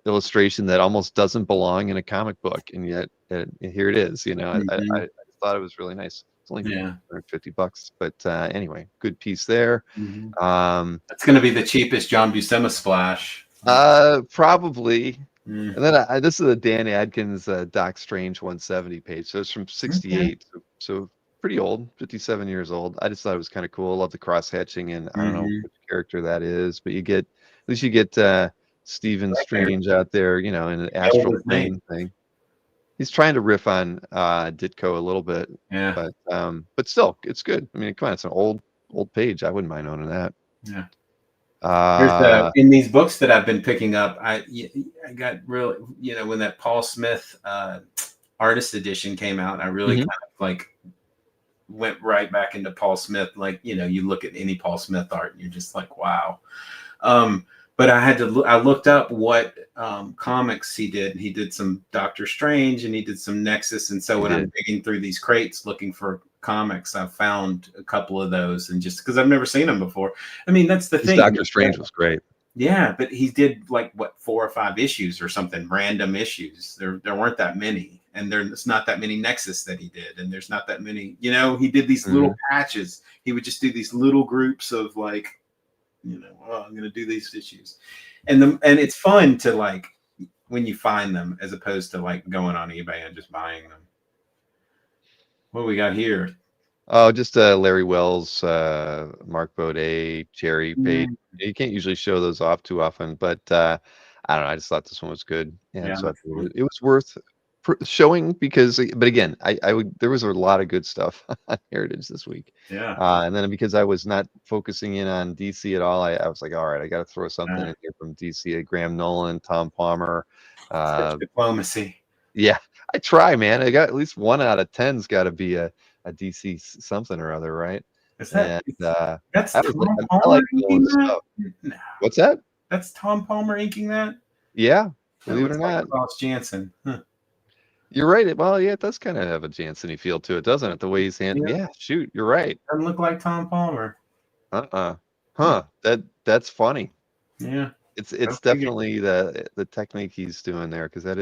illustration that almost doesn't belong in a comic book, and yet here it is. I just thought it was really nice. It's only $150, but anyway, good piece there. That's going to be the cheapest John Buscema splash. Probably. And then this is a Dan Adkins Doc Strange 170 page, so it's from '68, so pretty old, 57 years old. I just thought it was kind of cool. I love the cross hatching, and I don't know which character that is, but at least you get Stephen Strange out there, in an astral plane thing. He's trying to riff on Ditko a little bit, but still, it's good. I mean, come on, it's an old page. I wouldn't mind owning that. Yeah. In these books that I've been picking up, I got really, when that Paul Smith artist edition came out, I really kind of like went right back into Paul Smith. Like, you look at any Paul Smith art and you're just like, wow. But I looked up what comics he did. He did some Doctor Strange, and he did some Nexus. And so when I'm digging through these crates looking for comics, I found a couple of those, and just because I've never seen them before. I mean, that's the thing. Doctor Strange was great. Yeah, but he did like 4 or 5 issues or something, random issues. There weren't that many, and there's not that many Nexus that he did, and there's not that many. He did these little patches. He would just do these little groups of like, I'm going to do these issues, and it's fun to like when you find them, as opposed to like going on eBay and just buying them. What we got here? Oh, just Larry Wells, Mark Baudet, Cherry page. You can't usually show those off too often, but I don't know. I just thought this one was good, and so it was worth showing because. But again, there was a lot of good stuff on Heritage this week. Yeah. And then because I was not focusing in on DC at all, I was like, all right, I got to throw something in here from DC. Graham Nolan, Tom Palmer. Diplomacy. Yeah, I try, man. I got at least 1 out of 10's got to be a DC something or other, right? Is that? And, that's Tom Palmer inking that? No. What's that? That's Tom Palmer inking that? Yeah, believe it or not. Ross Jansen. Huh. You're right. Well, yeah, it does kind of have a Jansen-y feel to it, doesn't it? The way he's handling. Yeah, shoot, you're right. Doesn't look like Tom Palmer. Huh. That's funny. Yeah. It's definitely the technique he's doing there, because that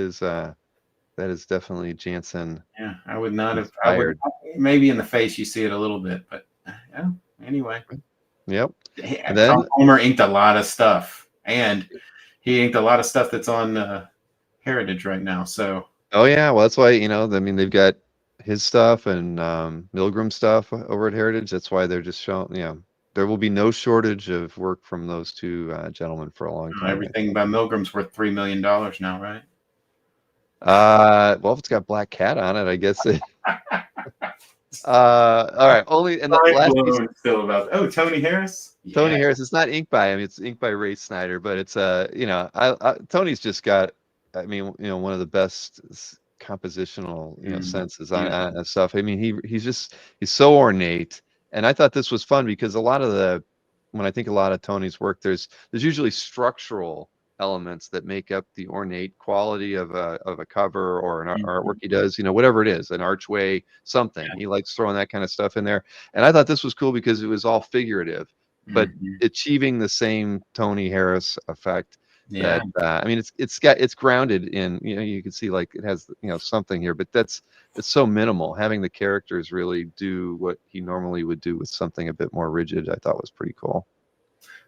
That is definitely Jansen Yeah, I would not have. I would, inspired. maybe in the face you see it a little bit, but yeah. Anyway, Yep. And then Homer inked a lot of stuff, and he inked a lot of stuff that's on Heritage right now. So oh yeah, well that's why, I mean they've got his stuff and Milgram stuff over at Heritage. That's why they're just showing, there will be no shortage of work from those two gentlemen for a long time. everything by Milgram's worth $3 million now, right? Well, if it's got Black Cat on it, I guess it. All right, only and the last piece, Still about Tony Harris. Tony Yeah. Harris. It's not inked by him. It's inked by Ray Snyder, but it's Tony's just got, I mean, one of the best compositional, senses on stuff. I mean, he's so ornate, and I thought this was fun because when I think a lot of Tony's work, there's usually structural elements that make up the ornate quality of a cover or an artwork he does, whatever it is, an archway, something. He likes throwing that kind of stuff in there. And I thought this was cool because it was all figurative, but achieving the same Tony Harris effect. Yeah. That I mean, it's grounded in, you can see like it has, something here, but it's so minimal. Having the characters really do what he normally would do with something a bit more rigid, I thought was pretty cool.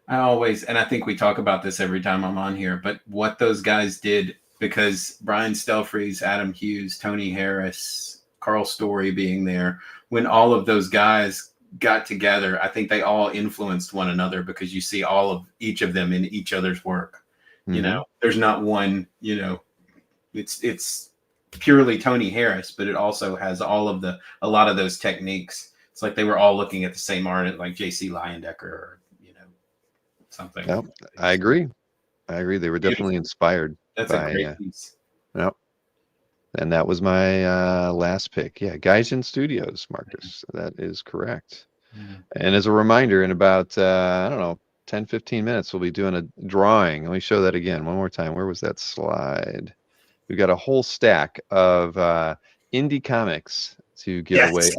And I think we talk about this every time I'm on here, but what those guys did, because Brian Stelfreeze, Adam Hughes, Tony Harris, Carl Story being there, when all of those guys got together, I think they all influenced one another because you see each of them in each other's work. There's not one, it's purely Tony Harris, but it also has a lot of those techniques. It's like they were all looking at the same art, like J.C. Leyendecker or, something. Yep, I agree. They were definitely inspired. That's a great piece. Yep. And that was my last pick. Yeah, Gaijin Studios, Marcus. That is correct. And as a reminder, in about, 10, 15 minutes, we'll be doing a drawing. Let me show that again one more time. Where was that slide? We've got a whole stack of indie comics to give away,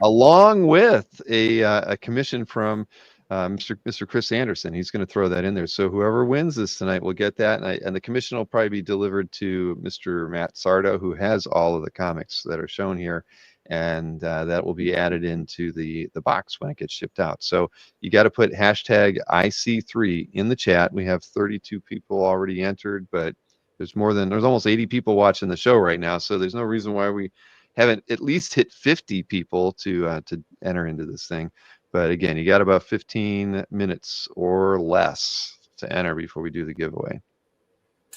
along with a commission from Mr. Chris Anderson. He's going to throw that in there. So whoever wins this tonight will get that. And the commission will probably be delivered to Mr. Matt Sardo, who has all of the comics that are shown here. And that will be added into the box when it gets shipped out. So you got to put hashtag IC3 in the chat. We have 32 people already entered, but there's almost 80 people watching the show right now. So there's no reason why we haven't at least hit 50 people to enter into this thing. But again, you got about 15 minutes or less to enter before we do the giveaway.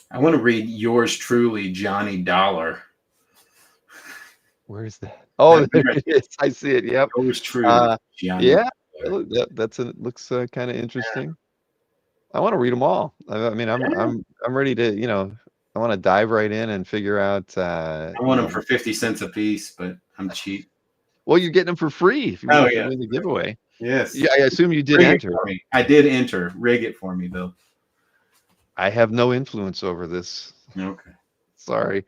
I want to read yours truly, Johnny Dollar. Where is that? Oh, there it is. I see it. Yep. Yours truly, Johnny. Yeah, looks kind of interesting. I want to read them all. I mean, I'm ready to, I want to dive right in and figure out. I want them for 50 cents a piece, but I'm cheap. Well, you're getting them for free if you win the giveaway. Yes. Yeah, I assume you did enter. I did enter. Rig it for me, Bill. I have no influence over this. Okay. Sorry.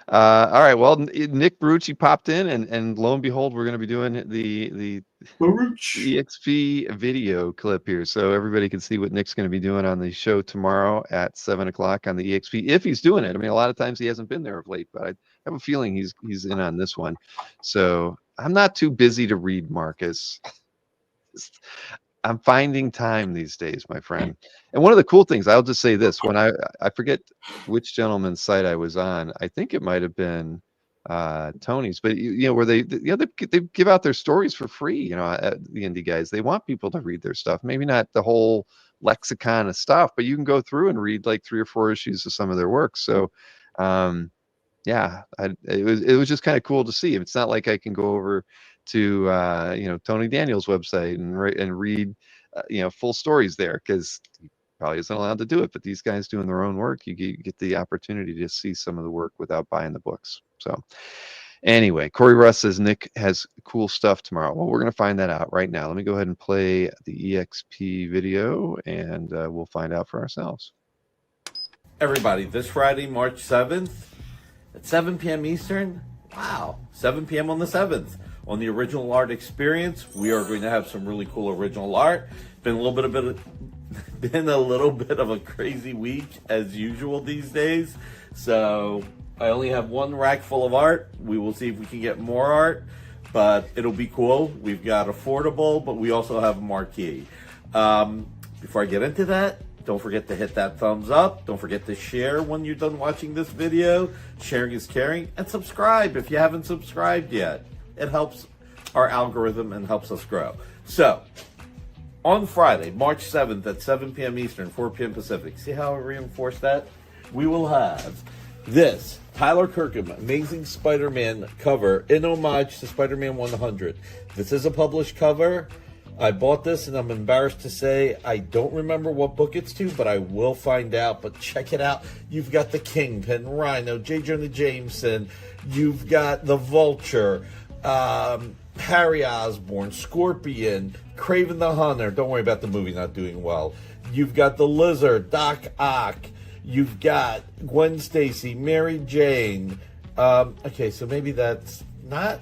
All right. Well, Nick Baruchi popped in, and lo and behold, we're going to be doing the EXP video clip here, so everybody can see what Nick's going to be doing on the show tomorrow at 7:00 on the EXP, if he's doing it. I mean, a lot of times he hasn't been there of late, but I have a feeling he's in on this one. So I'm not too busy to read, Marcus. I'm finding time these days, my friend. And one of the cool things, I'll just say this, when I forget which gentleman's site I was on, I think it might have been Tony's, but where they give out their stories for free, the indie guys. They want people to read their stuff. Maybe not the whole lexicon of stuff, but you can go through and read like 3 or 4 issues of some of their work. So it was just kind of cool to see. It's not like I can go over to Tony Daniel's website and read full stories there, because he probably isn't allowed to do it, but these guys doing their own work, you get the opportunity to see some of the work without buying the books. So anyway, Corey Russ says Nick has cool stuff tomorrow. Well, we're going to find that out right now. Let me go ahead and play the EXP video, and we'll find out for ourselves. Everybody, this Friday, March 7th at 7 p.m. Eastern. Wow, 7 p.m. on the 7th. On the Original Art Experience, we are going to have some really cool original art. Been a little bit of a crazy week as usual these days. So I only have one rack full of art. We will see if we can get more art, but it'll be cool. We've got affordable, but we also have marquee. Before I get into that, don't forget to hit that thumbs up. Don't forget to share when you're done watching this video. Sharing is caring. And subscribe if you haven't subscribed yet. It helps our algorithm and helps us grow. So, on Friday, March 7th at 7 p.m. Eastern, 4 p.m. Pacific. See how I reinforced that? We will have this Tyler Kirkham Amazing Spider-Man cover in homage to Spider-Man 100. This is a published cover. I bought this, and I'm embarrassed to say I don't remember what book it's to, but I will find out. But check it out. You've got the Kingpin, Rhino, J. Jonah Jameson. You've got the Vulture, Harry Osborn, Scorpion, Kraven the Hunter. Don't worry about the movie not doing well. You've got the Lizard, Doc Ock. You've got Gwen Stacy, Mary Jane. Okay, so maybe that's not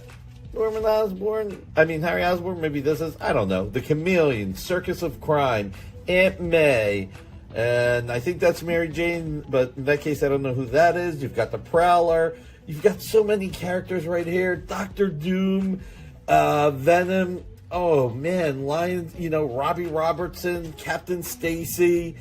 Norman Osborn. I mean, Harry Osborn. Maybe this is, I don't know. The Chameleon, Circus of Crime, Aunt May. And I think that's Mary Jane, but in that case, I don't know who that is. You've got the Prowler. You've got so many characters right here. Doctor Doom, Venom. Oh, man. Lions, Robbie Robertson, Captain Stacy.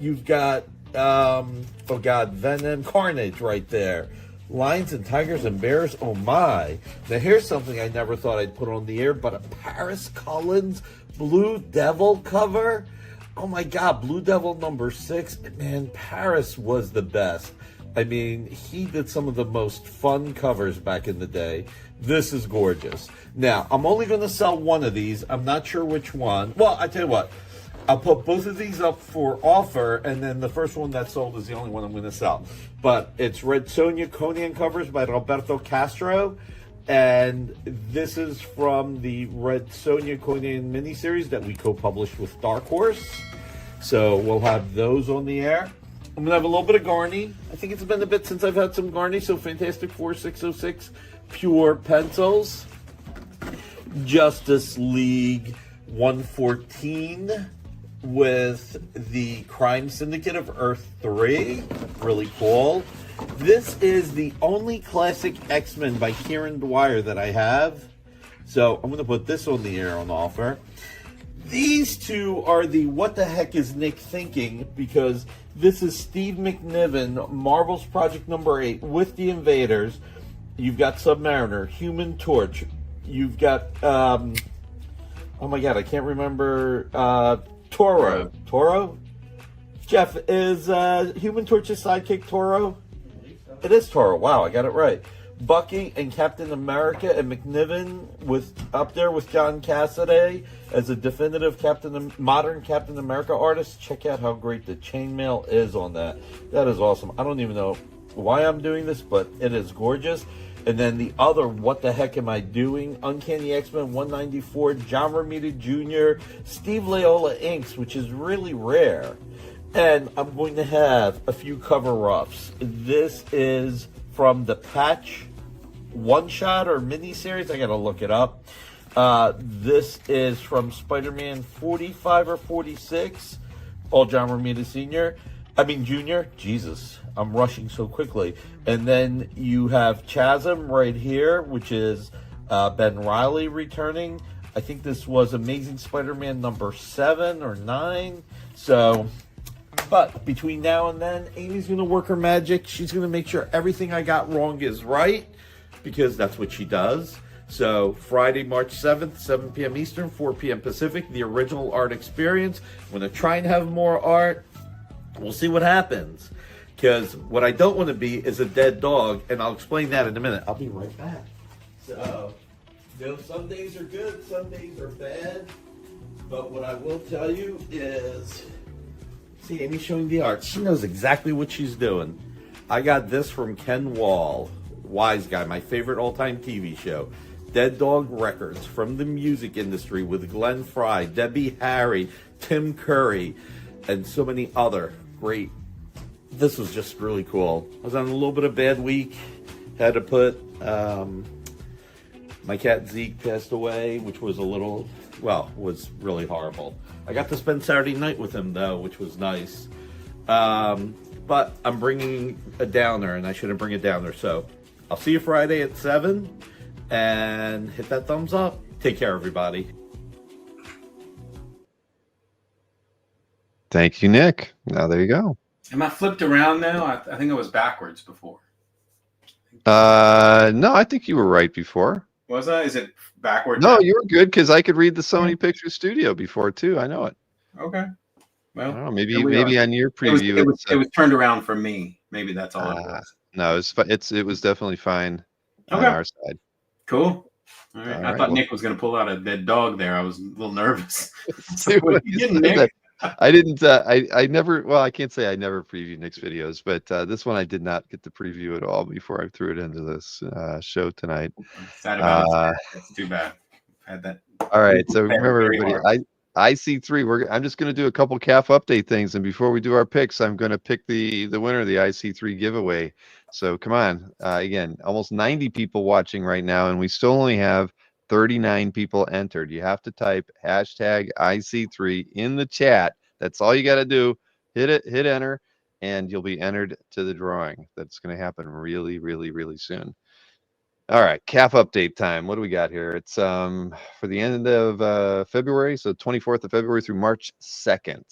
You've got, Venom, Carnage right there. Lions and Tigers and Bears, oh my. Now here's something I never thought I'd put on the air, but a Paris Cullins Blue Devil cover. Oh my God, Blue Devil #6. Man, Paris was the best. I mean, he did some of the most fun covers back in the day. This is gorgeous. Now, I'm only going to sell one of these. I'm not sure which one. Well, I tell you what. I'll put both of these up for offer, and then the first one that's sold is the only one I'm going to sell. But it's Red Sonja Conan covers by Roberto Castro, and this is from the Red Sonja Conan miniseries that we co-published with Dark Horse. So we'll have those on the air. I'm going to have a little bit of Garney. I think it's been a bit since I've had some Garney, so Fantastic Four 606 Pure Pencils. Justice League 114. With the Crime Syndicate of Earth 3. Really cool. This is the only classic X-Men by Kieran Dwyer that I have. So I'm going to put this on the air on offer. These two are the What the Heck is Nick Thinking? Because this is Steve McNiven, Marvel's Project number 8 with the Invaders. You've got Submariner, Human Torch. You've got, oh my God, I can't remember, Toro? Jeff, is Human Torch's sidekick Toro? It is Toro. Wow, I got it right. Bucky and Captain America and McNiven up there with John Cassaday as a definitive modern Captain America artist. Check out how great the chainmail is on that. That is awesome. I don't even know why I'm doing this, but it is gorgeous. And then the other, What the Heck Am I Doing? Uncanny X-Men 194, John Romita Jr., Steve Laiola inks, which is really rare. And I'm going to have a few cover-ups. This is from the Patch one-shot or mini-series. I got to look it up. This is from Spider-Man 45 or 46, all John Romita Jr. Jesus, I'm rushing so quickly. And then you have Chasm right here, which is Ben Reilly returning. I think this was Amazing Spider-Man number 7 or 9. So, but between now and then, Amy's going to work her magic. She's going to make sure everything I got wrong is right, because that's what she does. So, Friday, March 7th, 7 p.m. Eastern, 4 p.m. Pacific, the original art experience. I'm going to try and have more art. We'll see what happens. Because what I don't want to be is a dead dog, and I'll explain that in a minute. I'll be right back. So, some days are good, some days are bad. But what I will tell you is, see, Amy's showing the art. She knows exactly what she's doing. I got this from Ken Wall, Wise Guy, my favorite all-time TV show. Dead Dog Records from the music industry with Glenn Frey, Debbie Harry, Tim Curry, and so many other great. This was just really cool. I was on a little bit of bad week. Had to put, my cat Zeke passed away, which was was really horrible. I got to spend Saturday night with him though, which was nice. but I'm bringing a downer, and I shouldn't bring a downer. So I'll see you Friday at 7, and hit that thumbs up. Take care, everybody. Thank you, Nick. Now there you go. Am I flipped around now? I think I was backwards before. No, I think you were right before. Was I? Is it backwards? No, you were good because I could read the Sony Picture Studio before too. I know it. Okay. Well, I don't know. Maybe on your it was, preview. it was turned around for me. Maybe that's all it was. No, it was definitely fine on Okay. our side. Cool. All right. All I right, thought well- Nick was going to pull out a dead dog there. I was a little nervous. See what You you getting, said Nick? that. I didn't. I never. Well, I can't say I never previewed Nick's videos, but this one I did not get to preview at all before I threw it into this show tonight. I'm sad about it. That's too bad. Had that. All right. So remember, Very everybody, IC3. I'm just going to do a couple CAF update things, and before we do our picks, I'm going to pick the winner of the IC3 giveaway. So come on. Again, almost 90 people watching right now, and we still only have 39 people entered. You have to type hashtag IC3 in the chat. That's all you got to do. Hit enter, and you'll be entered to the drawing. That's going to happen really, really, really soon. All right, CAF update time. What do we got here? It's for the end of February, so 24th of February through March 2nd.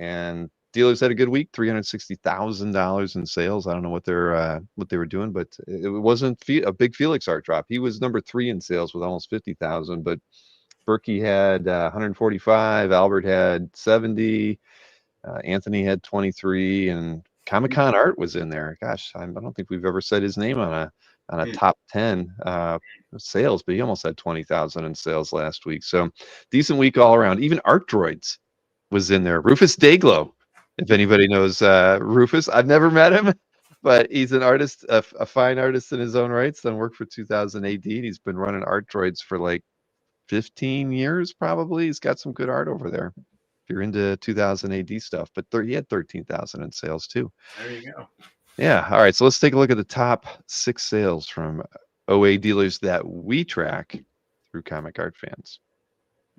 And dealers had a good week, $360,000 in sales. I don't know what they were doing, but it wasn't a big Felix art drop. He was number 3 in sales with almost 50,000, but Berkey had 145, Albert had 70, Anthony had 23, and Comic-Con Art was in there. Gosh, I don't think we've ever said his name on a top 10 sales, but he almost had 20,000 in sales last week. So decent week all around. Even Art Droids was in there. Rufus Dayglow, if anybody knows Rufus. I've never met him, but he's an artist, a fine artist in his own rights. Done work for 2000 AD. He's been running Art Droids for like 15 years probably. He's got some good art over there if you're into 2000 AD stuff. But he had 13,000 in sales too. There you go. Yeah. All right. So let's take a look at the top 6 sales from OA dealers that we track through Comic Art Fans.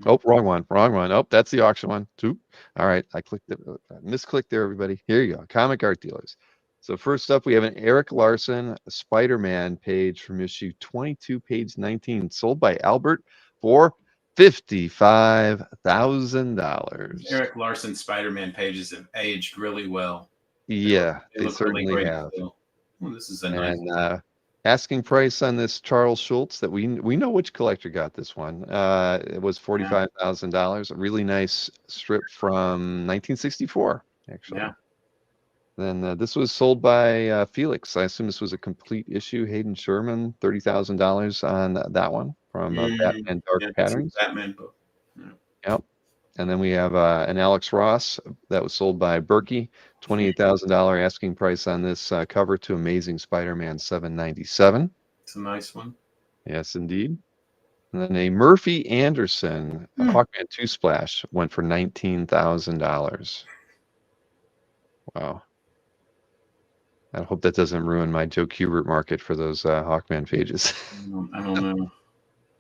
Oh, wrong one. Oh, that's the auction one. 2. All right. I clicked it. Misclicked there, everybody. Here you go. Comic Art dealers. So first up, we have an Eric Larson Spider-Man page from issue 22, page 19, sold by Albert for $55,000. Eric Larson Spider-Man pages have aged really well. Yeah, they look really certainly great have. still. Well, this is a nice. And asking price on this Charles Schultz that we know which collector got this one. It was $45,000. A really nice strip from 1964, actually. Yeah. Then this was sold by Felix. I assume this was a complete issue. Hayden Sherman, $30,000 on that one from Batman Dark Patterns. Batman book. Yep. And then we have an Alex Ross that was sold by Berkey, $28,000 asking price on this cover to Amazing Spider-Man 797. It's a nice one. Yes, indeed. And then a Murphy Anderson Hawkman 2 Splash went for $19,000. Wow. I hope that doesn't ruin my Joe Kubert market for those Hawkman pages. I don't know.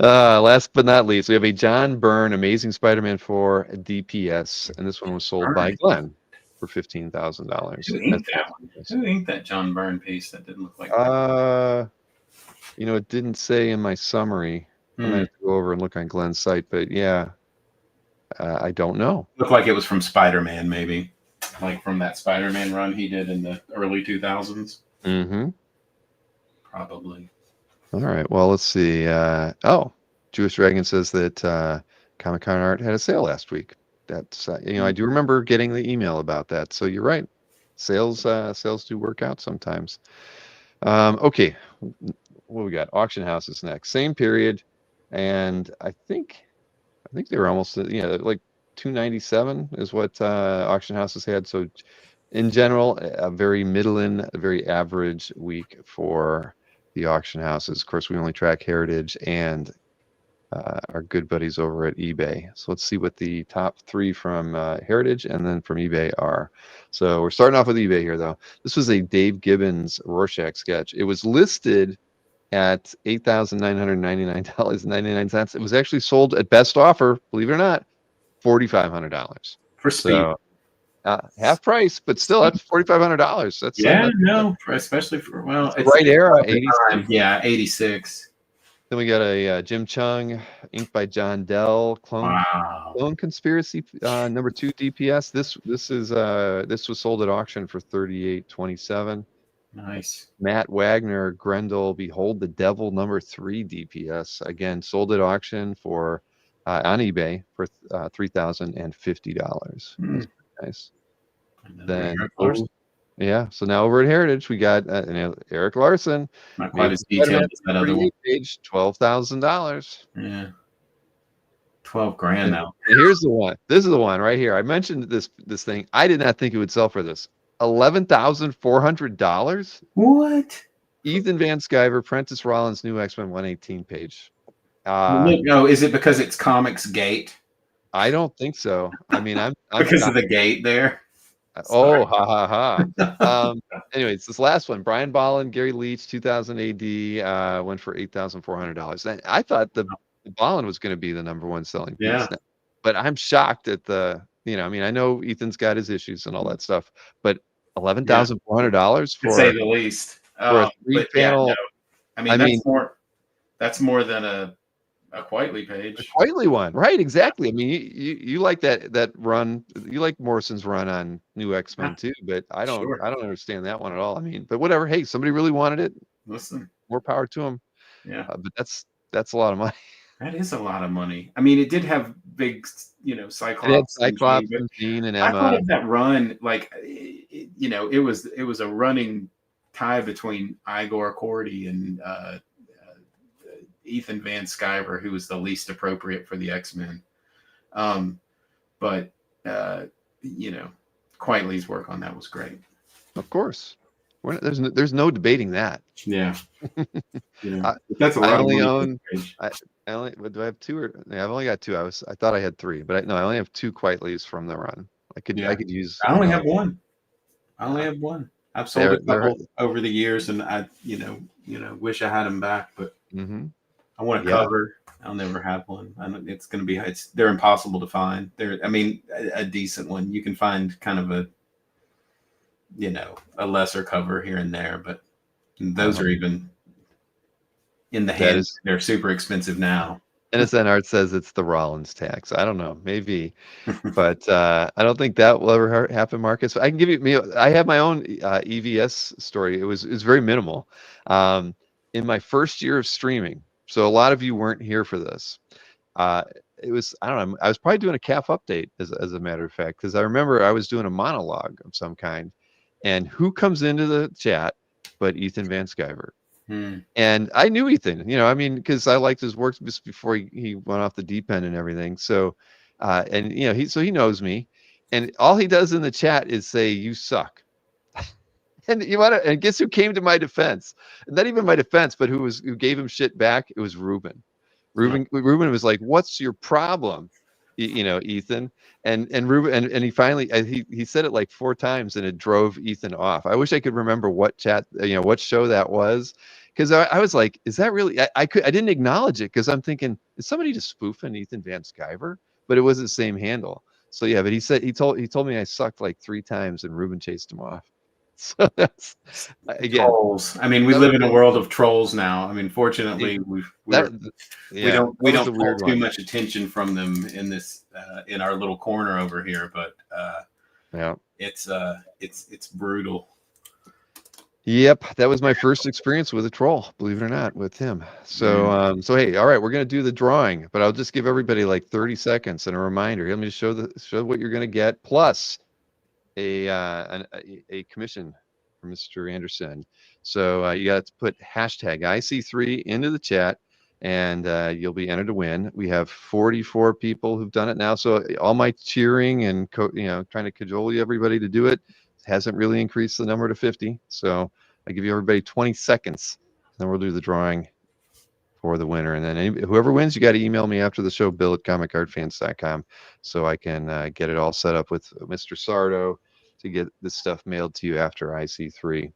Last but not least, we have a John Byrne Amazing Spider-Man 4 DPS, and this one was sold by Glenn for $15,000. Who inked that one? Who inked that John Byrne piece? That didn't look like that. It didn't say in my summary. I'm gonna have to go over and look on Glenn's site, but yeah, I don't know. Looked like it was from Spider-Man, maybe, like from that Spider-Man run he did in the early 2000s. Mm-hmm. Probably. All right. Well, let's see. Jewish Dragon says that Comic-Con Art had a sale last week. That's I do remember getting the email about that. So you're right. Sales do work out sometimes. Okay. What we got? Auction houses next. Same period, and I think they were almost like 297 is what auction houses had. So in general, a very middling, a very average week for the auction houses. Of course, we only track Heritage and our good buddies over at eBay. So let's see what the top 3 from Heritage and then from eBay are. So we're starting off with eBay here, though. This was a Dave Gibbons Rorschach sketch. It was listed at $8,999.99. It was actually sold at best offer, believe it or not, $4,500. For Steve. half price, but still that's $4,500. That's especially for it's the right era. 86. Yeah, 86. Then we got a Jim Chung, inked by John Dell, Clone Conspiracy, number 2 DPS. This was sold at auction for $38.27. Nice. Matt Wagner, Grendel, Behold the Devil, number 3 DPS. Again, sold at auction for on eBay for $3,050. That's nice. Then so now over at Heritage we got Eric Larson. Not quite as detailed as that other one. Page $12,000. Yeah. 12 grand now. And here's the one. This is the one right here. I mentioned this thing. I did not think it would sell for this. $11,400. What? Ethan Van Sciver, Prentice Rollins, new X-Men 118 page. No, is it because it's Comics Gate? I don't think so. I mean, I'm because of the gate there. Oh, ha ha ha. Anyways, this last one, Brian Bolland, Gary Leach, 2000 AD, went for $8,400. I thought the Bolland was going to be the number 1 selling piece. Yeah. But I'm shocked at the, I mean, I know Ethan's got his issues and all that stuff, but $11,400 for, to say the least, for a 3-panel. I mean, that's more than a Quitely page. A Quitely one, right? Exactly. I mean, you like that run. You like Morrison's run on New X-Men too, but I don't understand that one at all. I mean, but whatever. Hey, somebody really wanted it. Listen, more power to them. Yeah, but that's a lot of money. That is a lot of money. I mean, it did have big, Cyclops. It had Cyclops and Jean and Emma. I thought of that run, like, it was a running tie between Igor Cordy and Ethan Van Sciver, who was the least appropriate for the X-Men. But Quitely's work on that was great. Of course. There's no debating that. Yeah. That's a lot. I only own. Do I have 2 or? Yeah, I've only got 2. I thought I had 3, but I only have 2 Quitely's from the run. I could use. I only have 1. I've sold a couple over the years, and I wish I had them back, but I want a cover. I'll never have one. It's going to be. They're impossible to find. A decent one. You can find kind of a lesser cover here and there, but those are even in the hands. They're super expensive now. NSN Art says it's the Rollins tax. I don't know, maybe, but I don't think that will ever happen, Marcus. I can give you. I have my own EVS story. It was very minimal. In my first year of streaming, so a lot of you weren't here for this. It was, I don't know, I was probably doing a CAF update as a matter of fact, because I remember I was doing a monologue of some kind, and who comes into the chat but Ethan Van Sciver. And I knew Ethan, because I liked his work just before he went off the deep end and everything. So, he knows me, and all he does in the chat is say, "You suck." And and guess who came to my defense? Not even my defense, but who gave him shit back? It was Ruben. Ruben was like, "What's your problem, Ethan?" And Ruben and he finally he said it like 4 times, and it drove Ethan off. I wish I could remember what chat, what show that was, because I was like, "Is that really?" I didn't acknowledge it because I'm thinking, is somebody just spoofing Ethan Van Sciver? But it was the same handle. So yeah, but he told me I sucked like 3 times, and Ruben chased him off. So that's again trolls. I mean, we live in a world of trolls now. I mean, fortunately, we don't pull too much attention from them in this in our little corner over here. But it's brutal. Yep, that was my first experience with a troll, believe it or not, with him. So hey, all right, we're gonna do the drawing, but I'll just give everybody like 30 seconds and a reminder. Let me just show what you're gonna get, plus a commission for Mr. Anderson. So you got to put hashtag IC3 into the chat, and you'll be entered to win. We have 44 people who've done it now. So all my cheering and trying to cajole everybody to do it hasn't really increased the number to 50. So I give you everybody 20 seconds, then we'll do the drawing for the winner. And then whoever wins, you got to email me after the show, bill@comicartfans.com, so I can get it all set up with Mr. Sardo to get this stuff mailed to you after IC3.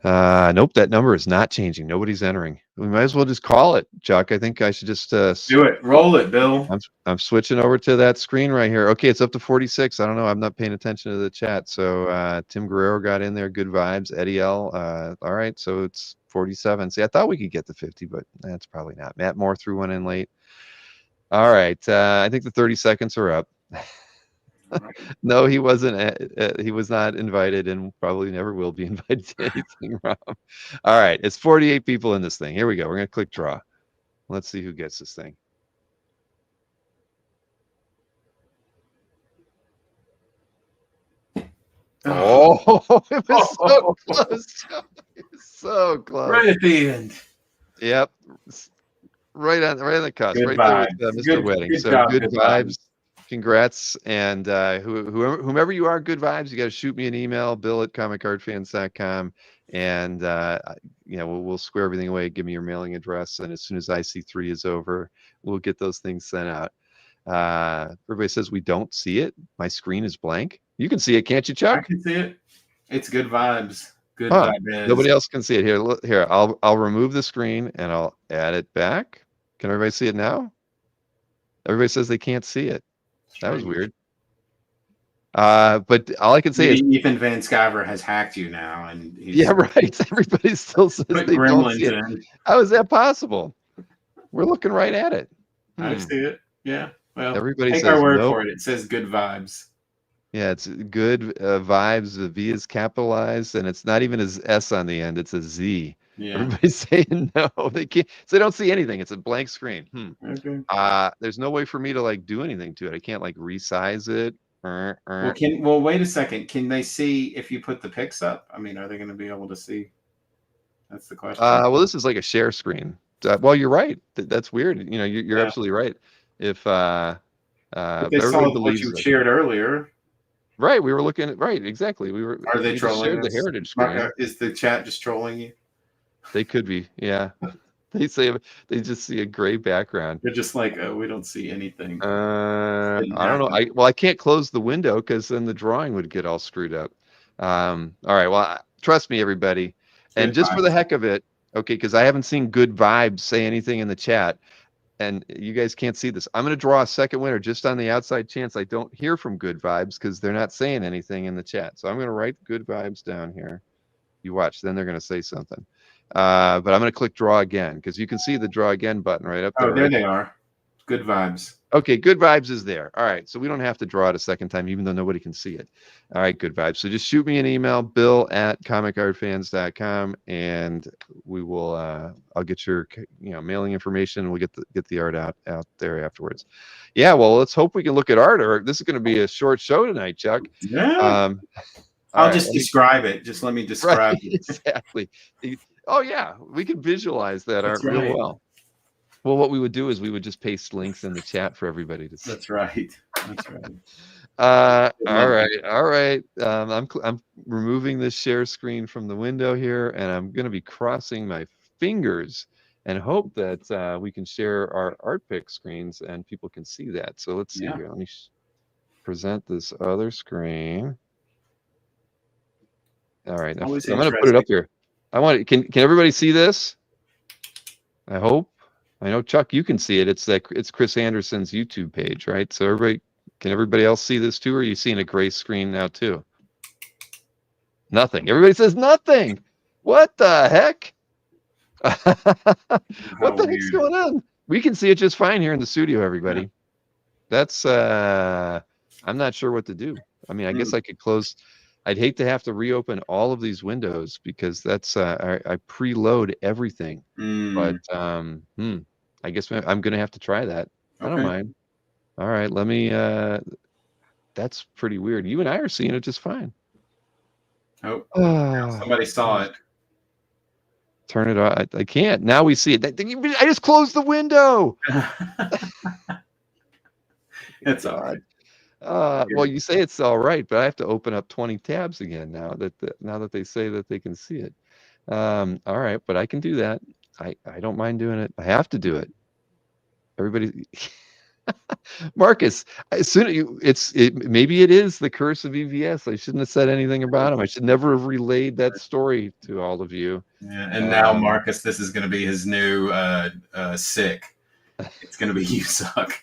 Nope, that number is not changing. Nobody's entering. We might as well just call it, Chuck. I think I should just Do it. Roll it, Bill. I'm switching over to that screen right here. Okay, it's up to 46. I don't know. I'm not paying attention to the chat. So Tim Guerrero got in there. Good vibes. Eddie L. All right, so it's 47. See, I thought we could get to 50, but that's probably not. Matt Moore threw one in late. All right, I think the 30 seconds are up. No, he wasn't. He was not invited, and probably never will be invited to anything, Rob. All right, it's 48 people in this thing. Here we go. We're gonna click draw. Let's see who gets this thing. Oh, it was so close. It was so close. Right at the end. Yep, right on the cusp. Good Right vibes. there with Mr. Good- Wedding. good So job, good good vibes. vibes. Congrats, and whomever you are, good vibes. You got to shoot me an email, bill@comicartfans.com, and we'll square everything away. Give me your mailing address, and as soon as IC3 is over, we'll get those things sent out. Everybody says we don't see it. My screen is blank. You can see it, can't you, I Chuck? can see it. It's good vibes. Good Huh, vibes. nobody else can see it. Here, look, here. I'll remove the screen and I'll add it back. Can everybody see it now? Everybody says they can't see it. That was weird. But all I can say is Ethan Van Sciver has hacked you now, and he's yeah, right. Everybody still says put they don't see gremlins it. in. How is that possible? We're looking right at it. I see it. Yeah. Well, Everybody take says our word nope. for it. It says good vibes. Yeah, it's good vibes. The V is capitalized, and it's not even an S on the end. It's a Z. Yeah. Everybody's saying no. They can't. So they don't see anything. It's a blank screen. Okay. There's no way for me to like do anything to it. I can't like resize it. Well, wait a second. Can they see if you put the pics up? I mean, are they going to be able to see? That's the question. Well, this is like a share screen. Well, you're right. That's weird. You're Yeah. absolutely right. If But they everybody saw what believes you it. shared earlier. Right, we were looking at right, exactly. We Are they just trolling shared the us? heritage screen. Is the chat just trolling you? They could be, yeah. They say they just see a gray background. They're just like, oh, we don't see anything. I Didn't don't know. happen. I can't close the window because then the drawing would get all screwed up. All right. Well, trust me, everybody. And Good just for vibes. the heck of it, okay, because I haven't seen good vibes say anything in the chat, and you guys can't see this. I'm going to draw a second winner just on the outside chance I don't hear from good vibes because they're not saying anything in the chat. So I'm going to write good vibes down here. You watch, then they're going to say something. But I'm going to click draw again because you can see the draw again button right up there. Oh, there right? they are. Good vibes. Okay, good vibes is there. All right, so we don't have to draw it a second time, even though nobody can see it. All right, good vibes. So just shoot me an email, bill@comicartfans.com, and we will. I'll get your mailing information. We'll get the art out there afterwards. Yeah, well, let's hope we can look at art. Or this is going to be a short show tonight, Chuck. Yeah. I'll just describe it. Just let me describe it. Exactly. Oh yeah, we can visualize that art real well. Well, what we would do is we would just paste links in the chat for everybody to see. That's right. That's right. All right. I'm removing this share screen from the window here, and I'm going to be crossing my fingers and hope that we can share our art pick screens and people can see that. So let's see here. Let me present this other screen. All right, now, so I'm going to put it up here. Can everybody see this? I hope. I know, Chuck, you can see it. It's Chris Anderson's YouTube page, right? So can everybody else see this too, or are you seeing a gray screen now too? Nothing. Everybody says nothing. What the heck? What the heck's going on? We can see it just fine here in the studio, everybody. That's I'm not sure what to do. I mean, I guess I could close. I'd hate to have to reopen all of these windows because that's I preload everything. But I guess I'm gonna have to try that. I don't mind. All right, let me. That's pretty weird. You and I are seeing it just fine. Oh, somebody saw it. Turn it on. I can't. Now we see it. I just closed the window. It's all right. Well, you say it's all right, but I have to open up 20 tabs again now that they say that they can see it. All right, but I can do that. I don't mind doing it. I have to do it. Everybody, Marcus, as soon as maybe it is the curse of EVS. I shouldn't have said anything about him. I should never have relayed that story to all of you. Yeah, and now Marcus, this is going to be his new sick. It's going to be you suck.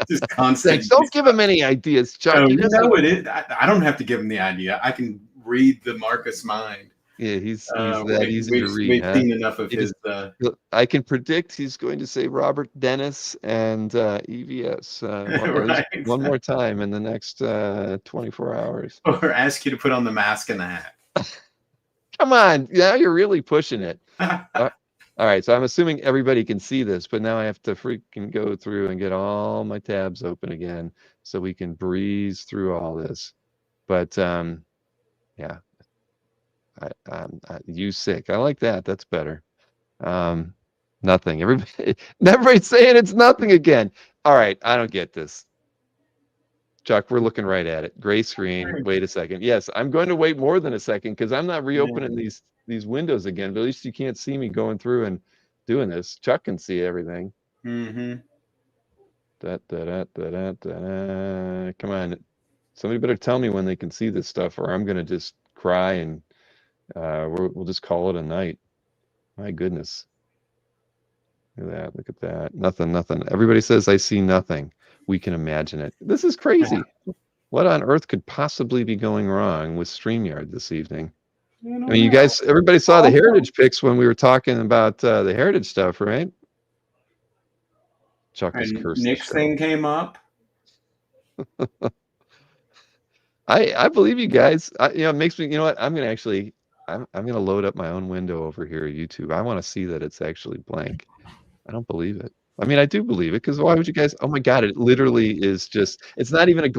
Just constant. Thanks. Don't give him any ideas, Chuck. No, you know it is. I don't have to give him the idea. I can read the Marcus mind. Yeah, he's that easy to read. We've seen enough of his. I can predict he's going to say Robert Dennis and EVS one more time in the next 24 hours. Or ask you to put on the mask and the hat. Come on, now you're really pushing it. All right, so I'm assuming everybody can see this, but now I have to freaking go through and get all my tabs open again so we can breeze through all this. But yeah. You sick. I like that. That's better. Nothing. Everybody's saying it's nothing again. All right. I don't get this. Chuck, we're looking right at it. Gray screen. Wait a second. Yes, I'm going to wait more than a second because I'm not reopening these windows again. But at least you can't see me going through and doing this. Chuck can see everything. Mm-hmm. Come on. Somebody better tell me when they can see this stuff or I'm going to just cry and we'll just call it a night. My goodness. Look at that. Look at that. Nothing. Everybody says I see nothing. We can imagine it. This is crazy. What on earth could possibly be going wrong with StreamYard this evening? I mean, you guys, everybody saw the Heritage pics when we were talking about the Heritage stuff, right? Chuck is cursed. Nick's thing came up. I believe you guys. It makes me. You know what? I'm gonna load up my own window over here at YouTube. I want to see that it's actually blank. I don't believe it. I mean, I do believe it because why would you guys? Oh my God! It literally is just. It's not even a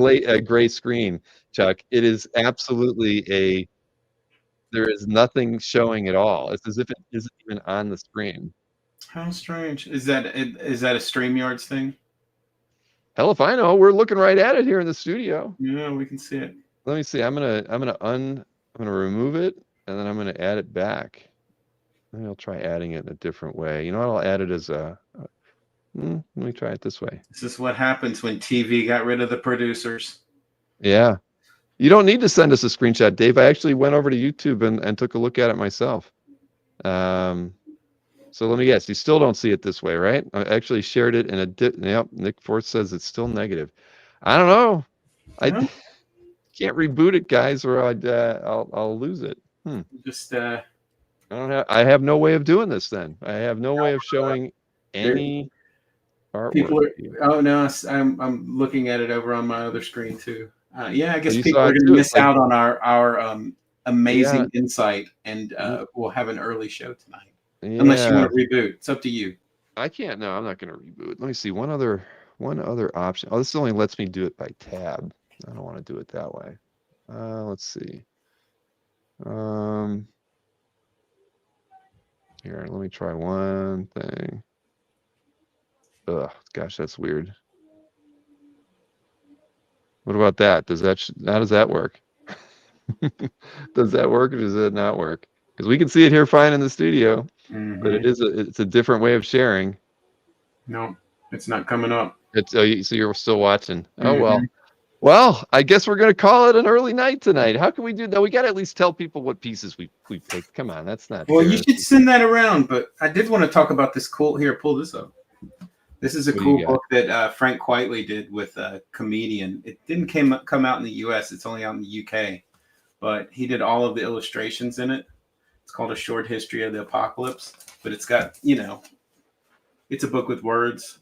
gray screen, Chuck. It is absolutely there is nothing showing at all. It's as if it isn't even on the screen. How strange is that? Is that a StreamYards thing? Hell if I know. We're looking right at it here in the studio. Yeah, we can see it. Let me see. I'm gonna remove it and then I'm gonna add it back. Maybe I'll try adding it in a different way. You know what? I'll add it as let me try it this way. This is what happens when TV got rid of the producers. Yeah. You don't need to send us a screenshot, Dave. I actually went over to YouTube and took a look at it myself. So let me guess. You still don't see it this way, right? I actually shared it in yep. Nick Forth says it's still negative. I don't know. I can't reboot it, guys, or I'll lose it. Just I have no way of doing this. Then I have no way of showing any artwork. People oh no, I'm looking at it over on my other screen too. Yeah, I guess people are going to miss out on our amazing insight, and we'll have an early show tonight. Yeah. Unless you want to reboot, it's up to you. I can't. No, I'm not going to reboot. Let me see one other option. Oh, this only lets me do it by tab. I don't want to do it that way. Let's see. Here, let me try one thing. Ugh, gosh, that's weird. What about that? How does that work? Does that work or does it not work? Because we can see it here fine in the studio, but it's a different way of sharing. No, it's not coming up. So you're still watching. Oh well, I guess we're gonna call it an early night tonight. How can we do that? We gotta at least tell people what pieces we picked. Come on, that's not well. fair. You should send that around, but I did want to talk about this cool. Here, pull this up. This is a cool book that Frank Quitely did with a comedian. It didn't come out in the U.S. It's only out in the U.K. But he did all of the illustrations in it. It's called A Short History of the Apocalypse. But it's got, it's a book with words.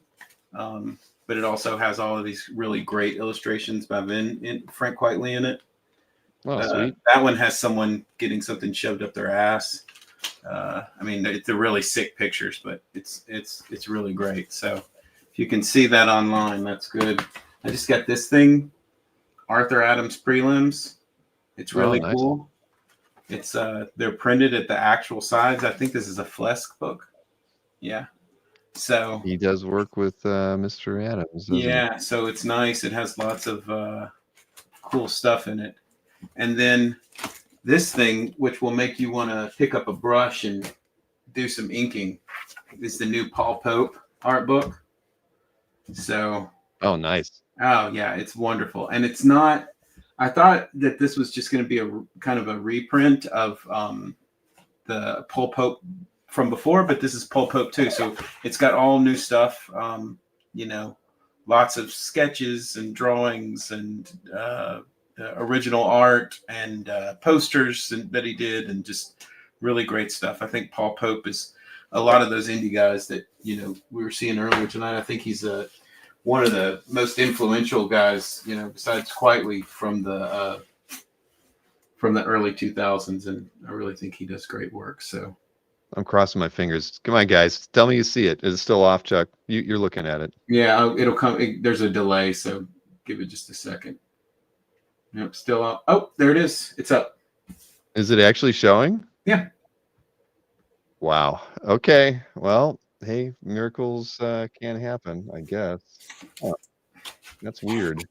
But it also has all of these really great illustrations by Frank Quitely in it. Oh, sweet. That one has someone getting something shoved up their ass. I mean, they're really sick pictures, but it's really great. So if you can see that online, that's good. I just got this thing, Arthur Adams Prelims. It's really cool. It's they're printed at the actual size. I think this is a Flesk book. Yeah. So he does work with Mr. Adams. Yeah, so it's nice. It has lots of cool stuff in it. And then this thing, which will make you want to pick up a brush and do some inking, is the new Paul Pope art book. So, Oh, nice. oh yeah, it's wonderful, and it's not. I thought that this was just going to be a kind of a reprint of the Pol Pope from before, but this is Pol Pope 2, so it's got all new stuff. You know, lots of sketches and drawings and original art and posters that he did, and just really great stuff. I think Paul Pope is a lot of those indie guys that we were seeing earlier tonight. I think he's one of the most influential guys, besides Quietly from the early 2000s, and I really think he does great work. So I'm crossing my fingers. Come on, guys, tell me you see it. Is it still off, Chuck? You're looking at it. yeah, it'll come. There's a delay, so give it just a second. Yep, still up. Oh, there it is. It's up. Is it actually showing? Yeah. Wow. Okay. Well, hey, miracles can happen, I guess. Oh, that's weird.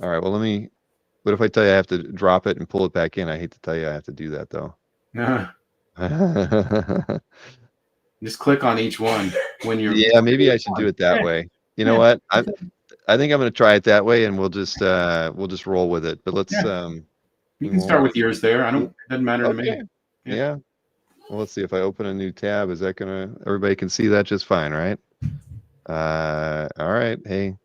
All right. Well, what if I tell you I have to drop it and pull it back in? I hate to tell you I have to do that, though. Just click on each one when you're. Yeah, maybe I should do it that way. You know what? I think I'm going to try it that way, and we'll just roll with it. But let's. You can start with yours there. It doesn't matter to me. Yeah. Well, let's see if I open a new tab. Is that everybody can see that just fine, right? All right. Hey,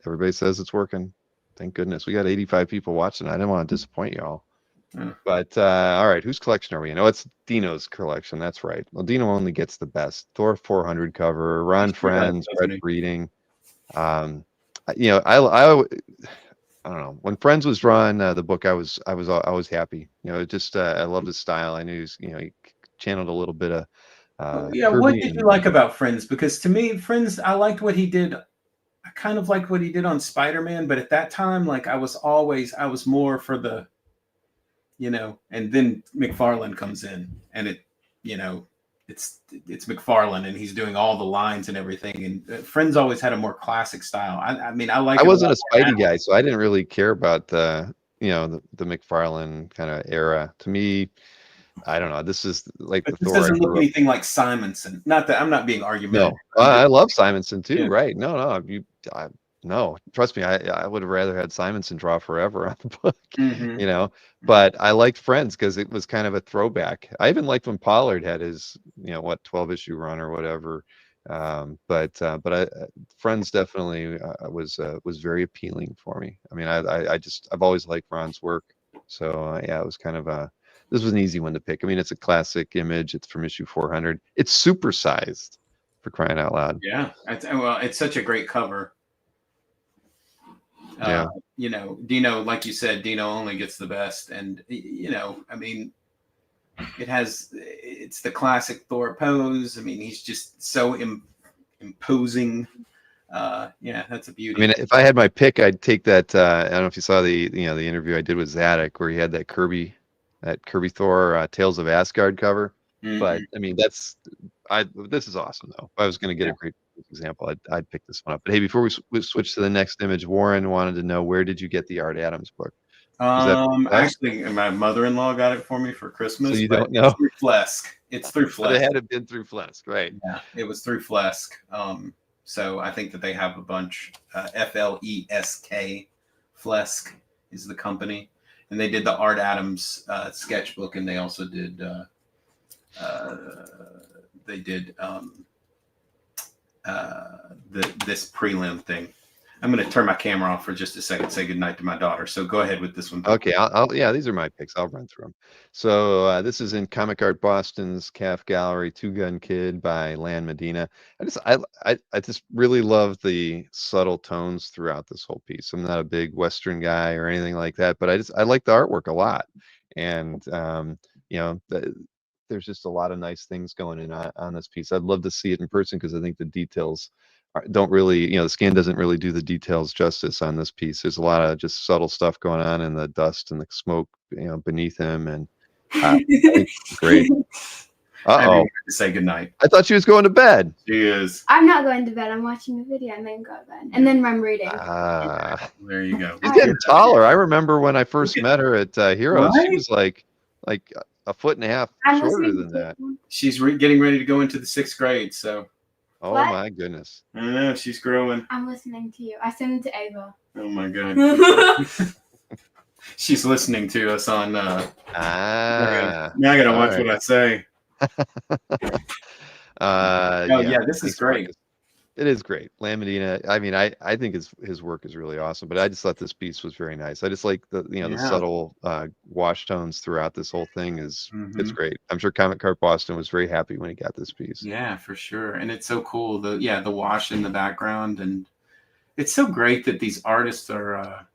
everybody says it's working. Thank goodness. We got 85 people watching. I didn't want to disappoint y'all. But all right, whose collection are we in? Oh, it's Dino's collection. That's right. Well, Dino only gets the best. Thor 400 cover, Ron Friends, Red Breeding. I don't know. When Friends was drawn the book, I was happy. I loved his style. I knew he channeled a little bit of what did you like about Friends? Because to me, Friends, I liked what he did. I kind of liked what he did on Spider-Man, but at that time, like I was more for the, and then McFarlane comes in, and it's McFarlane, and he's doing all the lines and everything. And Friends always had a more classic style. I mean, I wasn't a Spidey guy, so I didn't really care about the McFarlane kind of era. To me, I don't know. This is like but this doesn't look anything like Simonson. Not that I'm not being argumentative. No, I love Simonson too. Yeah. Right? No, trust me. I would have rather had Simonson draw forever on the book. Mm-hmm. But I liked Friends because it was kind of a throwback. I even liked when Pollard had his 12-issue run or whatever. But Friends definitely was very appealing for me. I mean, I've always liked Ron's work. So it was kind of this was an easy one to pick. I mean, it's a classic image. It's from issue 400. It's supersized, for crying out loud. Yeah. It's such a great cover. Yeah. Dino, like you said, Dino only gets the best. And, I mean, it's the classic Thor pose. I mean, he's just so imposing. That's a beauty. I mean, if I had my pick, I'd take that. I don't know if you saw the interview I did with Zadok, where he had that Kirby Thor Tales of Asgard cover. Mm-hmm. But I mean, this is awesome though. If I was going to get a great example, I'd pick this one up. But hey, before we switch to the next image, Warren wanted to know, where did you get the Art Adams book? Actually, my mother-in-law got it for me for Christmas. So you don't know? It's through Flesk. It's through Flesk. It had been through Flesk, right? Yeah, it was through Flesk. So I think that they have a bunch. FLESK, Flesk is the company, and they did the Art Adams sketchbook, and they also did this prelim thing. I'm going to turn my camera off for just a second, say goodnight to my daughter. So go ahead with this one. Okay. These are my picks. I'll run through them. So this is in Comic Art Boston's Calf Gallery, Two Gun Kid by Lan Medina. I just really love the subtle tones throughout this whole piece. I'm not a big Western guy or anything like that, but I like the artwork a lot. And, there's just a lot of nice things going on this piece. I'd love to see it in person because I think the details don't really, the scan doesn't really do the details justice on this piece. There's a lot of just subtle stuff going on in the dust and the smoke, beneath him, and great. Say goodnight. I thought she was going to bed. She is. I'm not going to bed. I'm watching the video and then go to bed, and then I'm reading. There you go. She's getting taller. I remember when I first met her at Heroes, she was like a foot and a half shorter than that. She's getting ready to go into the 6th grade, so. Oh What? my goodness. I don't know. She's growing. I'm listening to you. I sent it to Ava. Oh my god. She's listening to us on. Now I gotta all watch right. what I say. Oh yeah, this is thanks, great. Marcus. It is great. Lamedina, I mean, I think his work is really awesome, but I just thought this piece was very nice. I just like the the Yeah. subtle wash tones throughout this whole thing it's Mhm. great. I'm sure Comic Cart Boston was very happy when he got this piece. Yeah, for sure. And it's so cool. The wash in the background, and it's so great that these artists are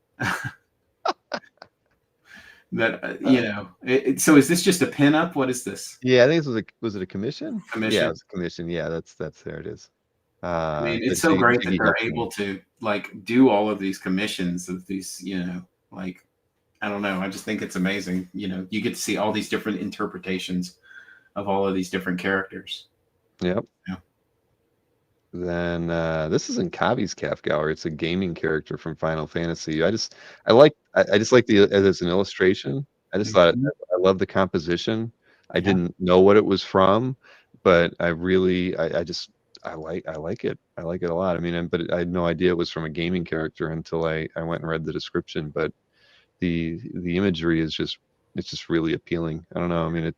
so is this just a pinup? What is this? Yeah, I think this was it a commission? Commission. Yeah, it was a commission. Yeah, that's there it is. I mean, The it's so great that Jiggy they're Hudson. able to like do all of these commissions of these, like I don't know. I just think it's amazing. You get to see all these different interpretations of all of these different characters. Yep. Yeah. Then this is in Kavi's Calf Gallery. It's a gaming character from Final Fantasy. I just like the as an illustration. I just thought Mhm. I love the composition. I Yeah. didn't know what it was from, but I really I like it. I like it a lot. I mean, but I had no idea it was from a gaming character until I went and read the description. But the imagery is just it's just really appealing. I don't know. I mean,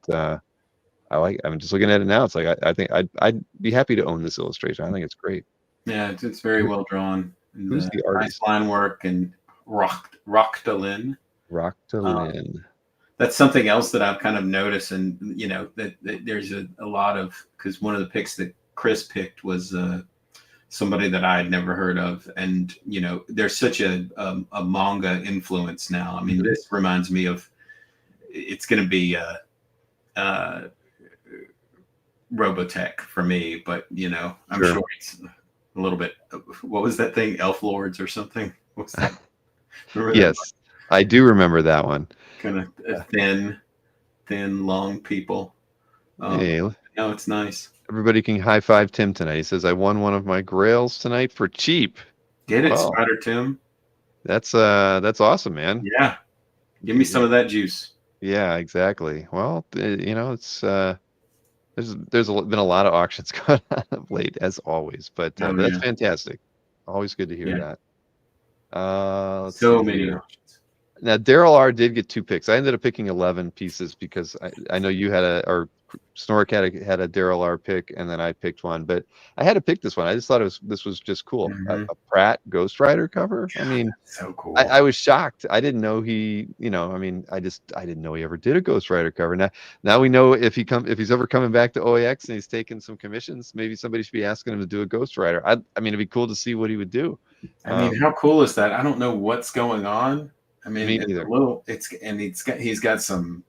I'm just looking at it now. It's like I think I'd be happy to own this illustration. I think it's great. Yeah, it's very well drawn. And, Who's the nice artist? line work and Rockdalin. Rockdalin. That's something else that I've kind of noticed, and that there's a lot of, because one of the picks that Chris picked was somebody that I had never heard of, and there's such a manga influence now. I mean, this reminds me of it's going to be Robotech for me, but I'm sure it's a little bit. What was that thing? Elf Lords or something? What's that? Yes, I do remember that one. Kind of thin, long people. Hey, No, it's nice. everybody can high five Tim tonight. He says I won one of my grails tonight for cheap. Get it, Wow. Spider Tim. That's awesome, man. Yeah, give me some of that juice. Yeah, exactly. Well, it's there's been a lot of auctions going on of late, as always, but Oh, that's yeah. fantastic. Always good to hear Yeah. that. Let's So see many here. options. Now, Daryl R did get 2 picks. I ended up picking 11 pieces because I know you had or Snork had a Daryl R pick, and then I picked one. But I had to pick this one. I just thought this was just cool. Mhm. A Pratt Ghost Rider cover. I mean, So cool. I was shocked. I didn't know he, I mean, I didn't know he ever did a Ghost Rider cover. Now we know if he's ever coming back to OAX and he's taking some commissions, maybe somebody should be asking him to do a Ghost Rider. I mean, it'd be cool to see what he would do. I mean, how cool is that? I don't know what's going on. I mean, Me it's neither. he's got some,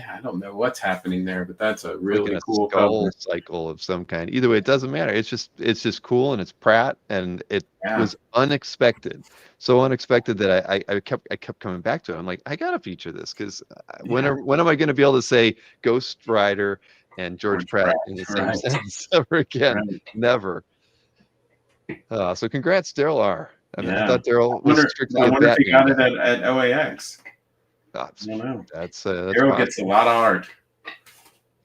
I don't know what's happening there, but that's a really Like a cool skull cover. cycle of some kind. Either way, it doesn't matter. It's just cool, and it's Pratt, and it Yeah. was unexpected. So unexpected that I kept coming back to it. I'm like, I gotta feature this because when am I going to be able to say Ghost Rider and George Pratt in the same right. sentence ever again? Right. Never. So congrats, Daryl R. I mean, I Yeah. thought Daryl was strictly a wonder if he got Batman. it at OAX. I don't know. That's Daryl possible. gets a lot of art.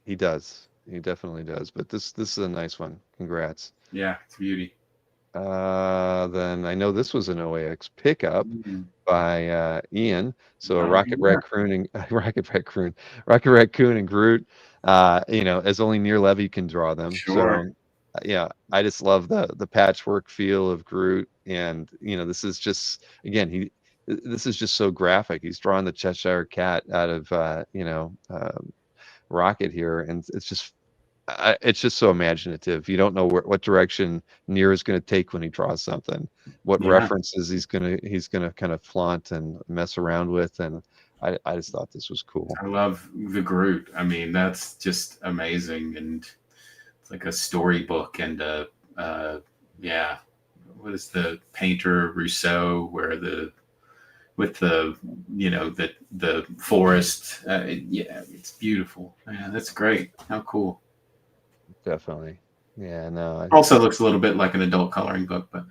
He does. He definitely does. But this is a nice one. Congrats. Yeah, it's a beauty. Then I know this was an OAX pickup Mhm. by Ian. So Oh, Rocket yeah. Raccoon and Rocket Raccoon and Groot. As only Near Levy can draw them. Sure. So yeah, I just love the patchwork feel of Groot, and this is just this is just so graphic. He's drawing the Cheshire Cat out of Rocket here, and it's just so imaginative. You don't know what direction Near is going to take when he draws something, what Yeah. references he's gonna kind of flaunt and mess around with, and I just thought this was cool. I love the Groot. I mean, that's just amazing, and it's like a storybook. And what is the painter Rousseau, where the forest? It's beautiful. Yeah, that's great. How cool. Definitely, yeah. No, Also looks a little bit like an adult coloring book, but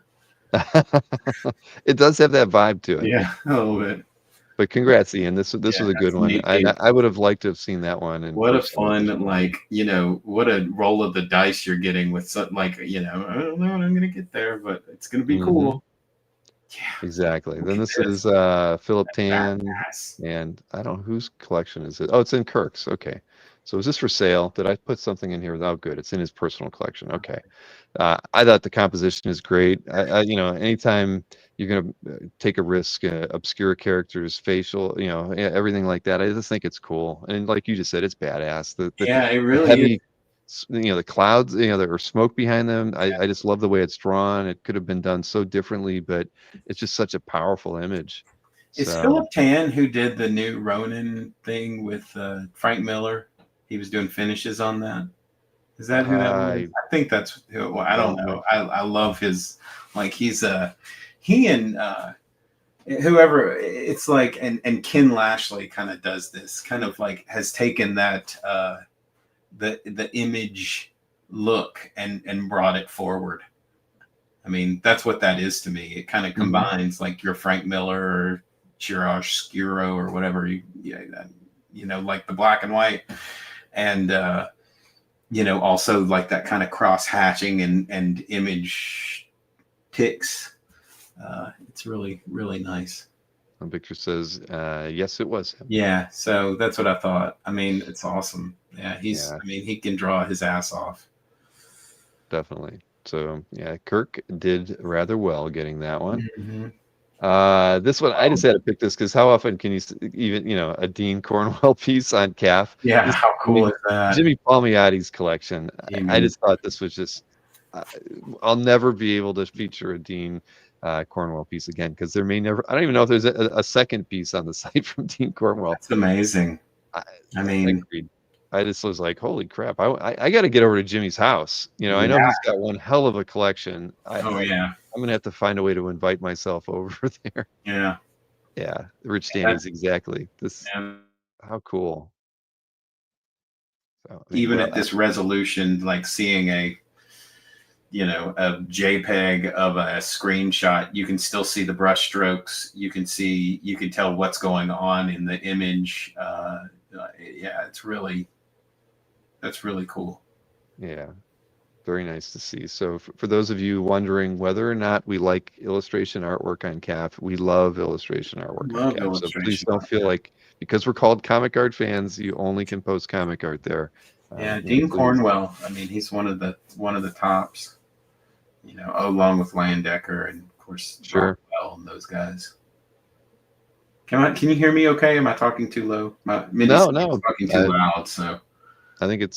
it does have that vibe to it. yeah, a little bit. But congrats, Ian. This was a good that's one. neat, I dude. I would have liked to have seen that one in What a person. fun, like, what a roll of the dice you're getting with something like, I don't know when I'm gonna get there, but it's gonna be cool. Yeah. Exactly. Look Then at this this. is Philip That's Tan, badass. and I don't know whose collection is it. Oh, it's in Kirk's. Okay. So is this for sale? Did I put something in here? Oh, good. It's in his personal collection. Okay. I thought the composition is great. Anytime you're going to take a risk, obscure characters, facial, everything like that, I just think it's cool. And like you just said, it's badass. Yeah, it The really is. heavy, the clouds, there are smoke behind them. I just love the way it's drawn. It could have been done so differently, but it's just such a powerful image. Is So Philip Tan who did the new Ronin thing with Frank Miller? He was doing finishes on that. Is that who that was? I think that's who. Well, I don't know. I love his, like, he and whoever, it's like, and Ken Lashley kind of does this, kind of like has taken that the image look and brought it forward. I mean, that's what that is to me. It kind of combines like your Frank Miller or Chirag Skuro or whatever like the black and white, and also like that kind of cross hatching and image ticks. It's really, really nice. Victor says, yes, it was him. Yeah, so that's what I thought. I mean, it's awesome. Yeah, I mean, he can draw his ass off. Definitely. So yeah, Kirk did rather well getting that one. This one, I just had to pick this because how often can you even, a Dean Cornwell piece on CAF? Yeah, how cool is that? Jimmy Palmiotti's collection. I just thought this was just, I'll never be able to feature a Dean Cornwell piece again because there may never, I don't even know if there's a second piece on the site from Dean Cornwell. That's amazing. I mean, I just was like, holy crap, I got to get over to Jimmy's house. I know he's got one hell of a collection. I'm going to have to find a way to invite myself over there. Yeah. Yeah. Rich Danny's exactly. How cool. So, even at this resolution, like seeing a JPEG of a screenshot, you can still see the brush strokes. You can tell what's going on in the image. That's really cool. Yeah. Very nice to see. So for those of you wondering whether or not we like illustration artwork on CAF, we love illustration artwork on CAF. So please don't feel like because we're called comic art fans, you only can post comic art there. Yeah, Dean Cornwell. I mean, he's one of the tops. Along with Landecker and of course Rockwell and those guys. Can you hear me? Okay, am I talking too low? No, talking too loud. So I think it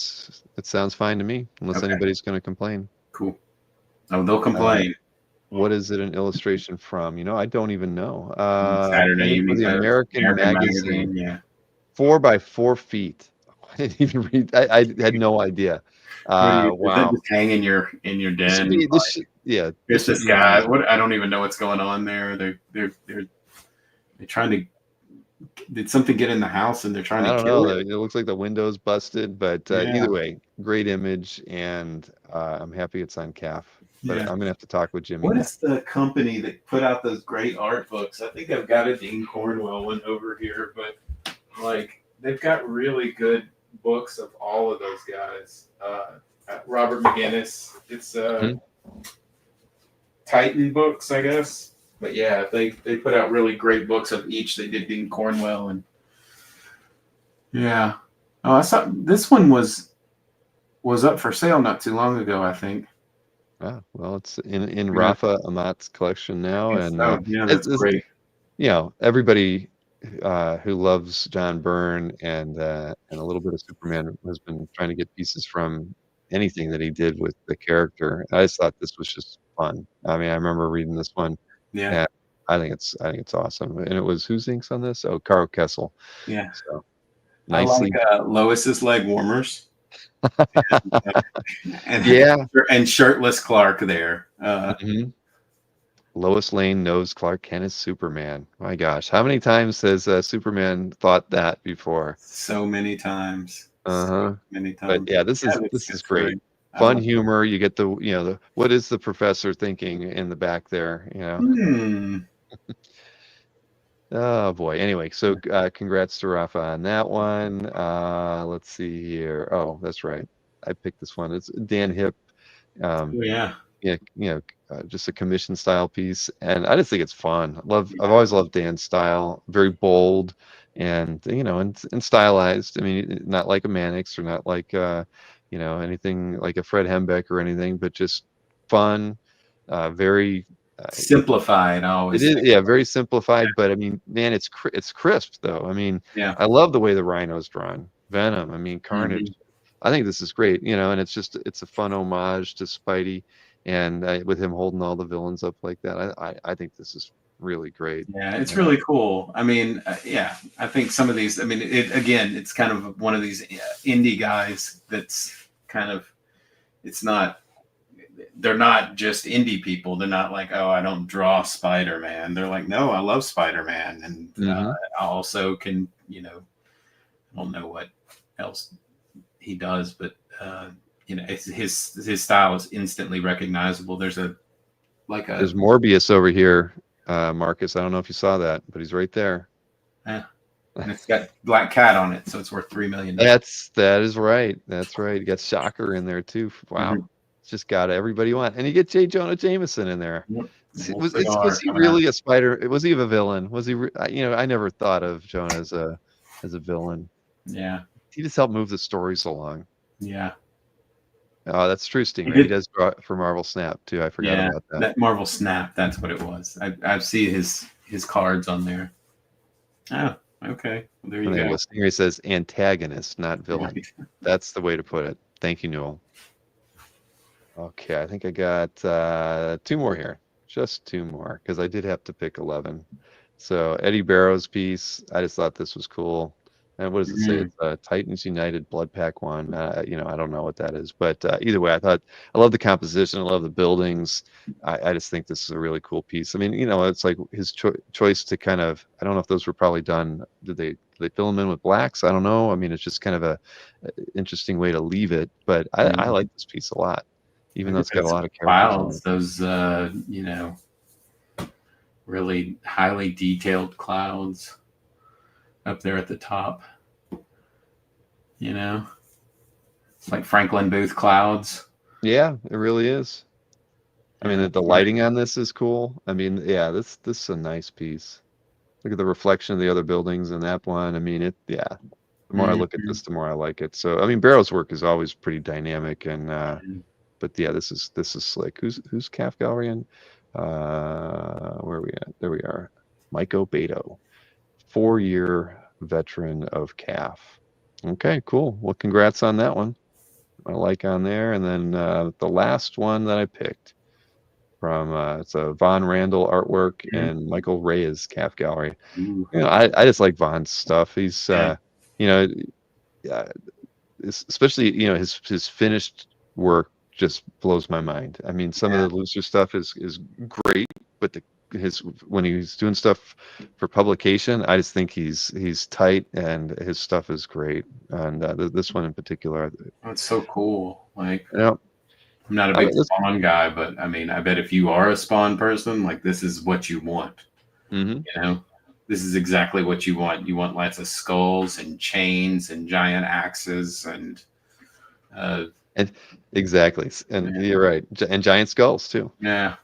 sounds fine to me, unless anybody's going to complain. Cool. Oh, they'll complain. What is it an illustration from? I don't even know. Saturday Evening, the American Magazine. Yeah. 4 by 4 feet. I didn't even read. I had no idea. Wow. Just hang in your den. This guy. What I don't even know what's going on there. They're trying to. Did something get in the house and they're trying to kill it? It looks like the window's busted, but either way, great image, and I'm happy it's on CAF. But I'm gonna have to talk with Jimmy. What is the company that put out those great art books? I think I've got a Dean Cornwell one over here, but like they've got really good books of all of those guys. Robert McGinnis. It's Titan Books, I guess. But yeah, they put out really great books of each. They did Dean Cornwell and I saw this one was up for sale not too long ago, I think. Well, it's in Rafa Amat's collection now, and that's great. Everybody who loves John Byrne and a little bit of Superman has been trying to get pieces from anything that he did with the character. I just thought this was just fun. I mean, I remember reading this one. Yeah, I think it's awesome. And it was whose inks on this? Oh, Carl Kessel. Yeah. So nicely. I like Lois's leg warmers. and shirtless Clark there. Lois Lane knows Clark Kent is Superman. My gosh, how many times has Superman thought that before? So many times. So many times. But yeah, this is great. Fun humor. You get the what is the professor thinking in the back there? Oh boy. Anyway, so congrats to Rafa on that one. Let's see here. Oh, that's right. I picked this one. It's Dan Hip. Oh, yeah. Yeah, just a commission style piece, and I just think it's fun. I've always loved Dan's style, very bold, and and stylized. I mean, not like a Mannix or not like anything like a Fred Hembeck or anything, but just fun, very. Simplified, I It always is, think. yeah, very simplified, but I mean, man, it's crisp though. I mean, Yeah. I love the way the Rhino's drawn. Venom, I mean, Carnage. Mhm. I think this is great, and it's a fun homage to Spidey, and with him holding all the villains up like that, I think this is really great. Yeah, it's really cool. I mean, yeah, I think some of these. I mean, it's kind of one of these indie guys that's kind of. It's not. They're not just indie people. They're not like, oh, I don't draw Spider-Man. They're like, no, I love Spider-Man, and I also can, I don't know what else he does, but it's his style is instantly recognizable. There's Morbius over here, Marcus. I don't know if you saw that, but he's right there. Yeah. And it's got Black Cat on it, so it's worth $3 million. That is right. That's right. You got Shocker in there too. Wow. Just got everybody you want, and you get J. Jonah Jameson in there. Was he really a spider? Was he a villain? Was he? I never thought of Jonah as a villain. Yeah, he just helped move the stories along. Yeah. Oh, that's true, Sting. He does draw for Marvel Snap too. I forgot about that. That Marvel Snap. That's what it was. I see his cards on there. Oh, okay. Well, there you go. Stinger says antagonist, not villain. That's the way to put it. Thank you, Newell. Okay, I think I got 2 more here. Just 2 more, because I did have to pick 11. So Eddie Barrow's piece, I just thought this was cool. And what does it say? It's Titans United Blood Pack 1. I don't know what that is. But either way, I love the composition. I love the buildings. I just think this is a really cool piece. I mean, it's like his choice to kind of, I don't know if those were probably done. Did they fill them in with blacks? I don't know. I mean, it's just kind of a interesting way to leave it. But I like this piece a lot. Even though it's got a lot of characters. Clouds, those, really highly detailed clouds up there at the top. It's like Franklin Booth clouds. Yeah, it really is. I mean, the lighting on this is cool. I mean, yeah, this is a nice piece. Look at the reflection of the other buildings in that one. I mean, the more I look at this, the more I like it. So, I mean, Barrow's work is always pretty dynamic and. But yeah, this is slick. Who's Calf Gallery in? Where are we at? There we are. Miko Beto, 4-year veteran of Calf. Okay, cool. Well, congrats on that one. I like on there. And then the last one that I picked from it's a Von Randall artwork and Michael Reyes Calf Gallery. I just like Von's stuff. He's especially his finished work just blows my mind. I mean, some of the looser stuff is great, but when he's doing stuff for publication, I just think he's tight and his stuff is great. And this one in particular, that's so cool. Like, I'm not a big Spawn guy, but I mean, I bet if you are a Spawn person, like this is what you want. This is exactly what you want. You want lots of skulls and chains and giant axes and exactly, and you're right, and giant skulls too. Yeah,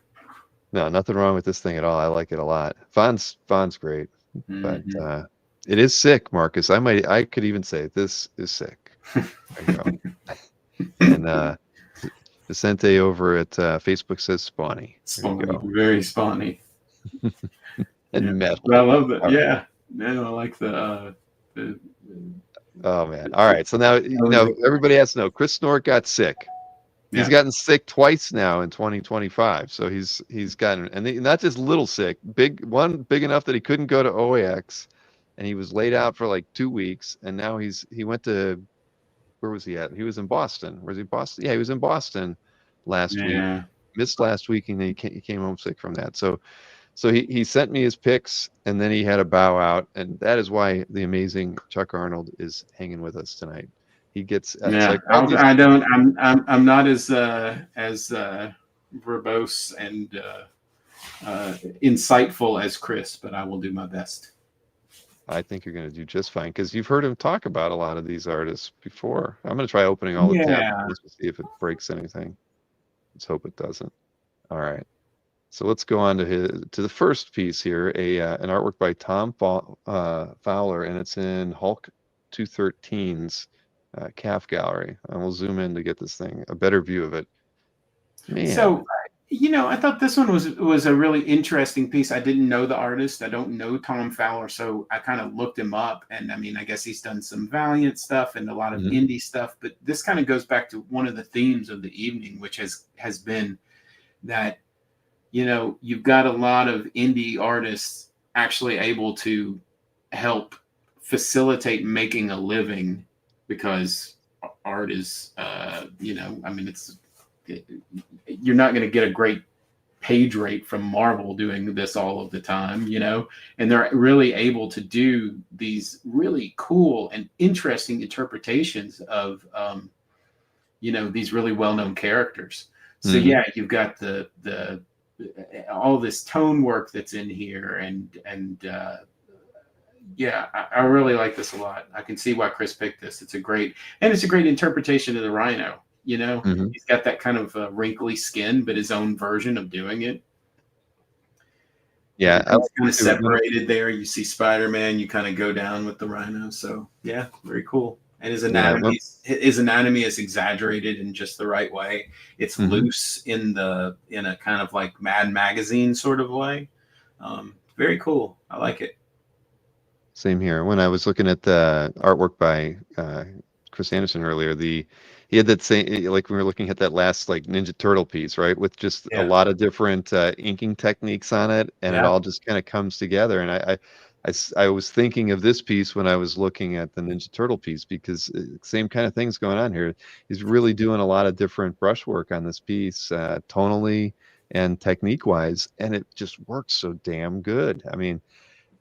no, nothing wrong with this thing at all. I like it a lot. Von's great, but it is sick, Marcus. I could even say this is sick. There you go. And Vicente over at Facebook says spawny. Very spawny. And metal. But I love that. Yeah, no, I like the. Oh man! All right, so now everybody has to know Chris Snort got sick. He's gotten sick twice now in 2025. So he's gotten, and not just little sick, big enough that he couldn't go to OAX, and he was laid out for like 2 weeks. And now he went to, where was he at? He was in Boston. Was he Boston? Yeah, he was in Boston last week. Missed last week, and then he came home sick from that. So he sent me his pics, and then he had a bow out, and that is why the amazing Chuck Arnold is hanging with us tonight. He gets I'm not as verbose and insightful as Chris, but I will do my best. I think you're going to do just fine because you've heard him talk about a lot of these artists before. I'm going to try opening all the tabs Yeah. on this to see if it breaks anything. Let's hope it doesn't. All right. So let's go on to the first piece here, an artwork by Tom Fowler, and it's in Hulk 213's calf gallery. And we'll zoom in to get this thing a better view of it. Man. So, I thought this one was a really interesting piece. I didn't know the artist. I don't know Tom Fowler, so I kind of looked him up. And I mean, I guess he's done some Valiant stuff and a lot of indie stuff. But this kind of goes back to one of the themes of the evening, which has been that, you've got a lot of indie artists actually able to help facilitate making a living because art is, I mean, you're not going to get a great page rate from Marvel doing this all of the time, and they're really able to do these really cool and interesting interpretations of, these really well-known characters. So yeah, you've got the all this tone work that's in here, and yeah, I really like this a lot. I can see why Chris picked this. It's a great interpretation of the Rhino. He's got that kind of wrinkly skin, but his own version of doing it. Yeah, it's kind of separated there. You see Spider-Man, you kind of go down with the Rhino. So yeah, very cool. And his anatomy is exaggerated in just the right way. It's loose in a kind of like Mad Magazine sort of way. Very cool. I like it. Same here. When I was looking at the artwork by Chris Anderson earlier, he had that same, like we were looking at that last like Ninja Turtle piece, right? With just a lot of different inking techniques on it, and it all just kind of comes together. And I was thinking of this piece when I was looking at the Ninja Turtle piece because same kind of things going on here. He's really doing a lot of different brushwork on this piece, tonally and technique wise, and it just works so damn good. I mean,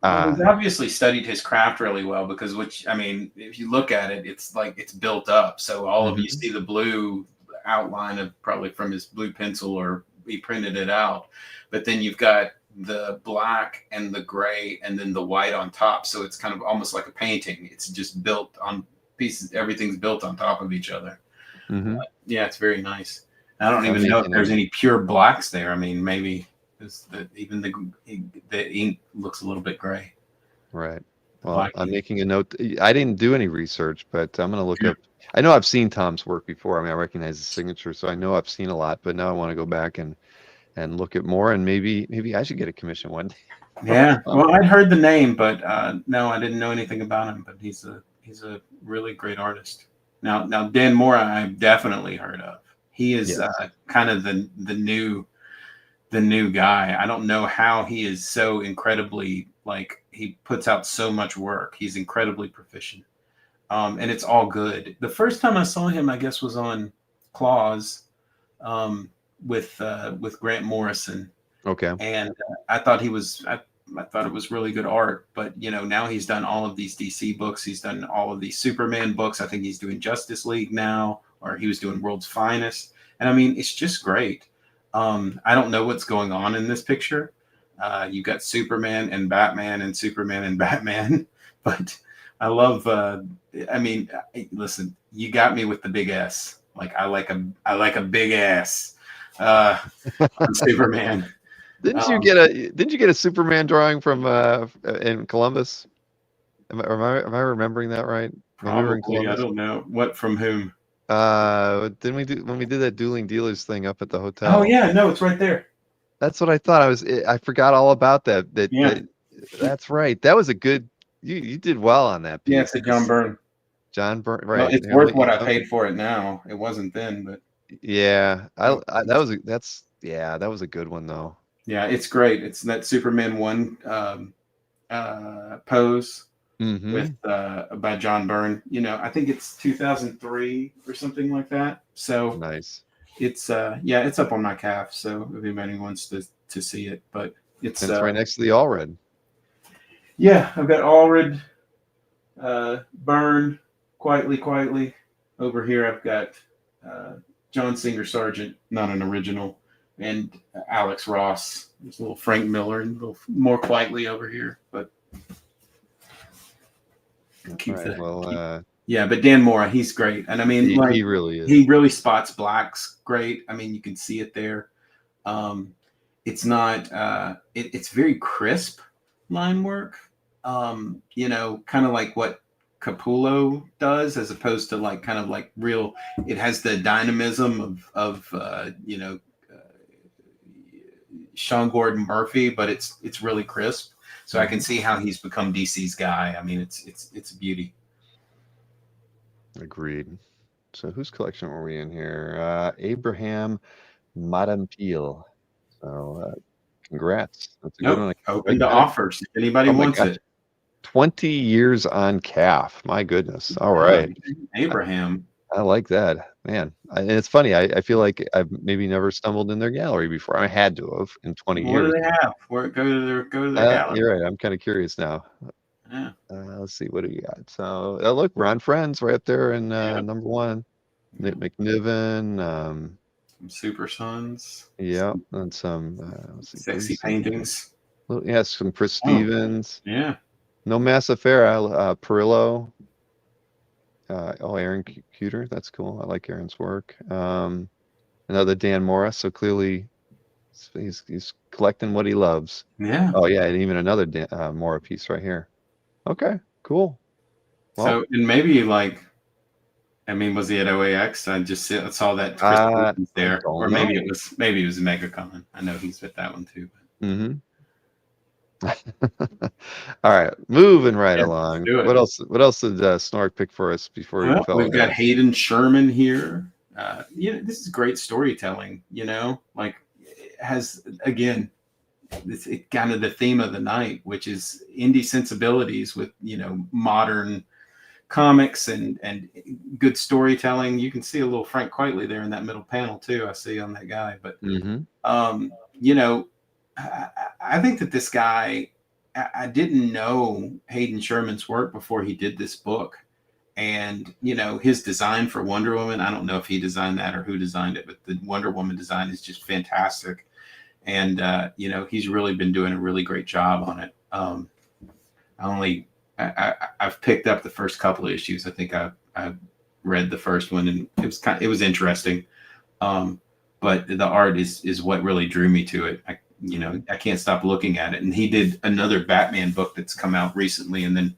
he's obviously studied his craft really well because, if you look at it, it's like it's built up. So all of you see the blue outline of probably from his blue pencil or he printed it out, but then you've got the black and the gray and then the white on top. So it's kind of almost like a painting. It's just built on pieces. Everything's built on top of each other. Yeah, it's very nice. I don't even know if there's any pure blacks there. I mean, maybe even the ink looks a little bit gray. Right. Well, I'm making a note. I didn't do any research, but I'm going to look up. I know I've seen Tom's work before. I mean, I recognize his signature, so I know I've seen a lot. But now I want to go back and look at more, and maybe I should get a commission one day. Yeah. Well, I'd heard the name, but no, I didn't know anything about him. But he's a really great artist. Now Dan Mora, I've definitely heard of. He is kind of the new guy. I don't know how he is so incredibly, like, he puts out so much work. He's incredibly proficient. And it's all good. The first time I saw him, I guess, was on Claws with Grant Morrison. Okay. And I thought I thought it was really good art, but now he's done all of these DC books. He's done all of these Superman books. I think he's doing Justice League now, or he was doing World's Finest. And I mean, it's just great. I don't know what's going on in this picture. You've got Superman and Batman and Superman and Batman, but I love, listen, you got me with the big S. Like I like a big ass on Superman. Didn't you get a Superman drawing from in Columbus? Am I remembering that right? Probably. I don't know. What, from whom? Didn't we do when we did that Dueling Dealers thing up at the hotel? Oh yeah, no, it's right there. That's what I thought. I forgot all about that. That's right. That was a good. You did well on that piece. Yeah, it's a John Byrne. John Byrne, right? Well, it's worth what I paid for it now. It wasn't then, but yeah, that was a good one though. Yeah, it's great. It's that Superman 1 pose with by John Byrne. I think it's 2003 or something like that. So nice. It's it's up on my calf. So if anybody wants to see it, but it's right next to the Allred. Yeah, I've got Allred, Byrne, quietly. Over here, I've got John Singer Sargent, not an original, and Alex Ross. There's a little Frank Miller, and a little more quietly over here. But Keep All right. the Well, yeah, but Dan Mora, he's great, and I mean, he really is. he really spots blacks great. I mean, you can see it there. It's not it's very crisp line work. You know, kind of like what Capullo does, as opposed to like kind of like real. It has the dynamism of you know, Sean Gordon Murphy, but it's really crisp. So I can see how he's become DC's guy. I mean, it's a beauty. Agreed. So whose collection were we in here? Abraham Madame Peel. So congrats. That's a good one. Open to offers if anybody Oh my wants gosh. it. 20 years on calf. My goodness. All right. Abraham. I like that, man. And it's funny. I feel like I've maybe never stumbled in their gallery before. I had to have in 20 What do years. they have? Where go to their gallery? You're right. I'm kind of curious now. Yeah. Let's see. What do we got? So look, Ron Friends right up there in number one. Nick McNiven. Some Super Sons. Yeah, and some let's see, Sexy paintings. yeah, some Chris Stevens. Yeah. No Massafera, Perillo. Aaron Cuter. That's cool. I like Aaron's work. Another Dan Mora. So clearly, he's collecting what he loves. Yeah. Oh yeah, and even another Mora piece right here. Okay, cool. Well, So and maybe like, I mean, was he at OAX? I just saw that Chris Stevens there, or maybe it was MegaCon. I know he's at that one too. Mm-hmm. All right, moving right along. What else? What else did Snork pick for us before we fell? We've got Hayden Sherman here. You know, this is great storytelling. You know, like it has again, it's kind of the theme of the night, which is indie sensibilities with modern comics and good storytelling. You can see a little Frank Quitely there in that middle panel too. I see on that guy, but I think that this guy, I didn't know Hayden Sherman's work before he did this book. And, his design for Wonder Woman, I don't know if he designed that or who designed it, but the Wonder Woman design is just fantastic. And, he's really been doing a really great job on it. I've picked up the first couple of issues. I think I read the first one and it was interesting. But the art is what really drew me to it. I can't stop looking at it. And he did another Batman book that's come out recently. And then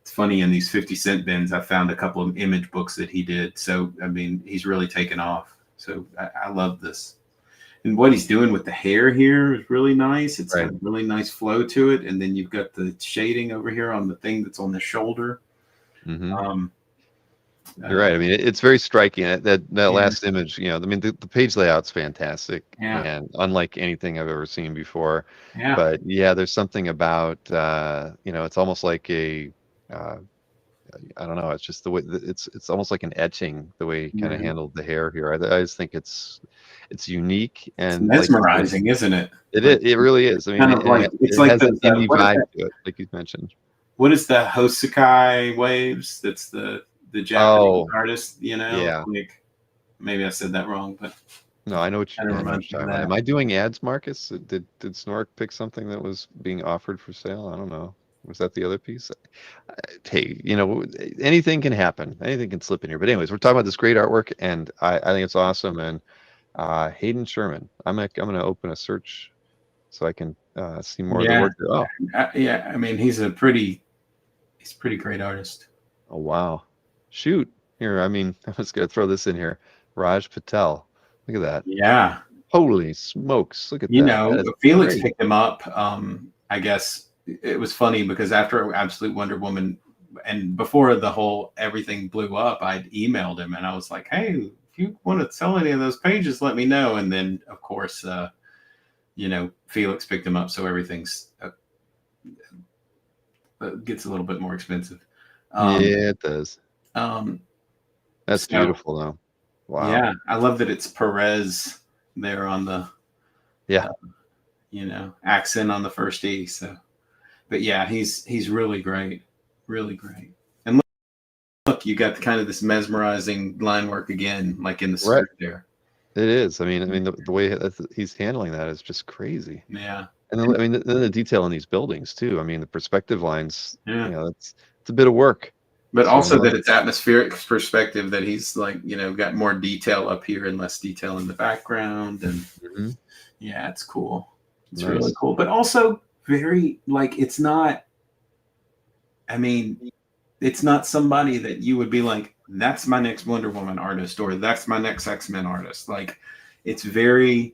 it's funny, in these 50-cent bins, I found a couple of Image books that he did. So, I mean, he's really taken off. So I love this. And what he's doing with the hair here is really nice. It's got a really nice flow to it. And then you've got the shading over here on the thing that's on the shoulder. You're right. I mean, it's very striking. That last image, I mean, the page layout's fantastic and unlike anything I've ever seen before. Yeah. But yeah, there's something about, it's almost like a, I don't know. It's just the way it's almost like an etching, the way he kind of handled the hair here. I just think it's unique and it's mesmerizing, isn't it? It really is. I mean, it has an indie vibe to it, like you mentioned. What is the Hosokai Waves? That's the Japanese artist, Yeah. Like, maybe I said that wrong, but no, I know what you're talking about. Am I doing ads, Marcus? Did Snork pick something that was being offered for sale? I don't know. Was that the other piece? Hey, anything can happen. Anything can slip in here. But anyways, we're talking about this great artwork, and I think it's awesome. And Hayden Sherman, I'm gonna open a search so I can see more of the work. Oh, yeah. I mean, he's a pretty great artist. Oh wow. Shoot. Here, I mean, I was gonna throw this in here. Raj Patel. Look at that. Yeah. Holy smokes. Look at that. Felix picked him up. I guess it was funny because after Absolute Wonder Woman and before the whole everything blew up, I'd emailed him and I was like, hey, if you want to sell any of those pages, let me know. And then of course, Felix picked him up. So everything's gets a little bit more expensive. Yeah, it does. That's beautiful though. Wow. Yeah. I love that it's Perez there on the, accent on the first E. So, but yeah, he's really great. Really great. And look, you got kind of this mesmerizing line work again, like in the script there. It is. I mean, the way he's handling that is just crazy. Yeah. And then, I mean, the detail in these buildings too. I mean, the perspective lines. Yeah. a bit of work. But So, also that it's atmospheric perspective, that he's like, got more detail up here and less detail in the background. And yeah, it's cool. It's really cool. But also very, like, it's not somebody that you would be like, that's my next Wonder Woman artist, or that's my next X-Men artist. Like, it's a very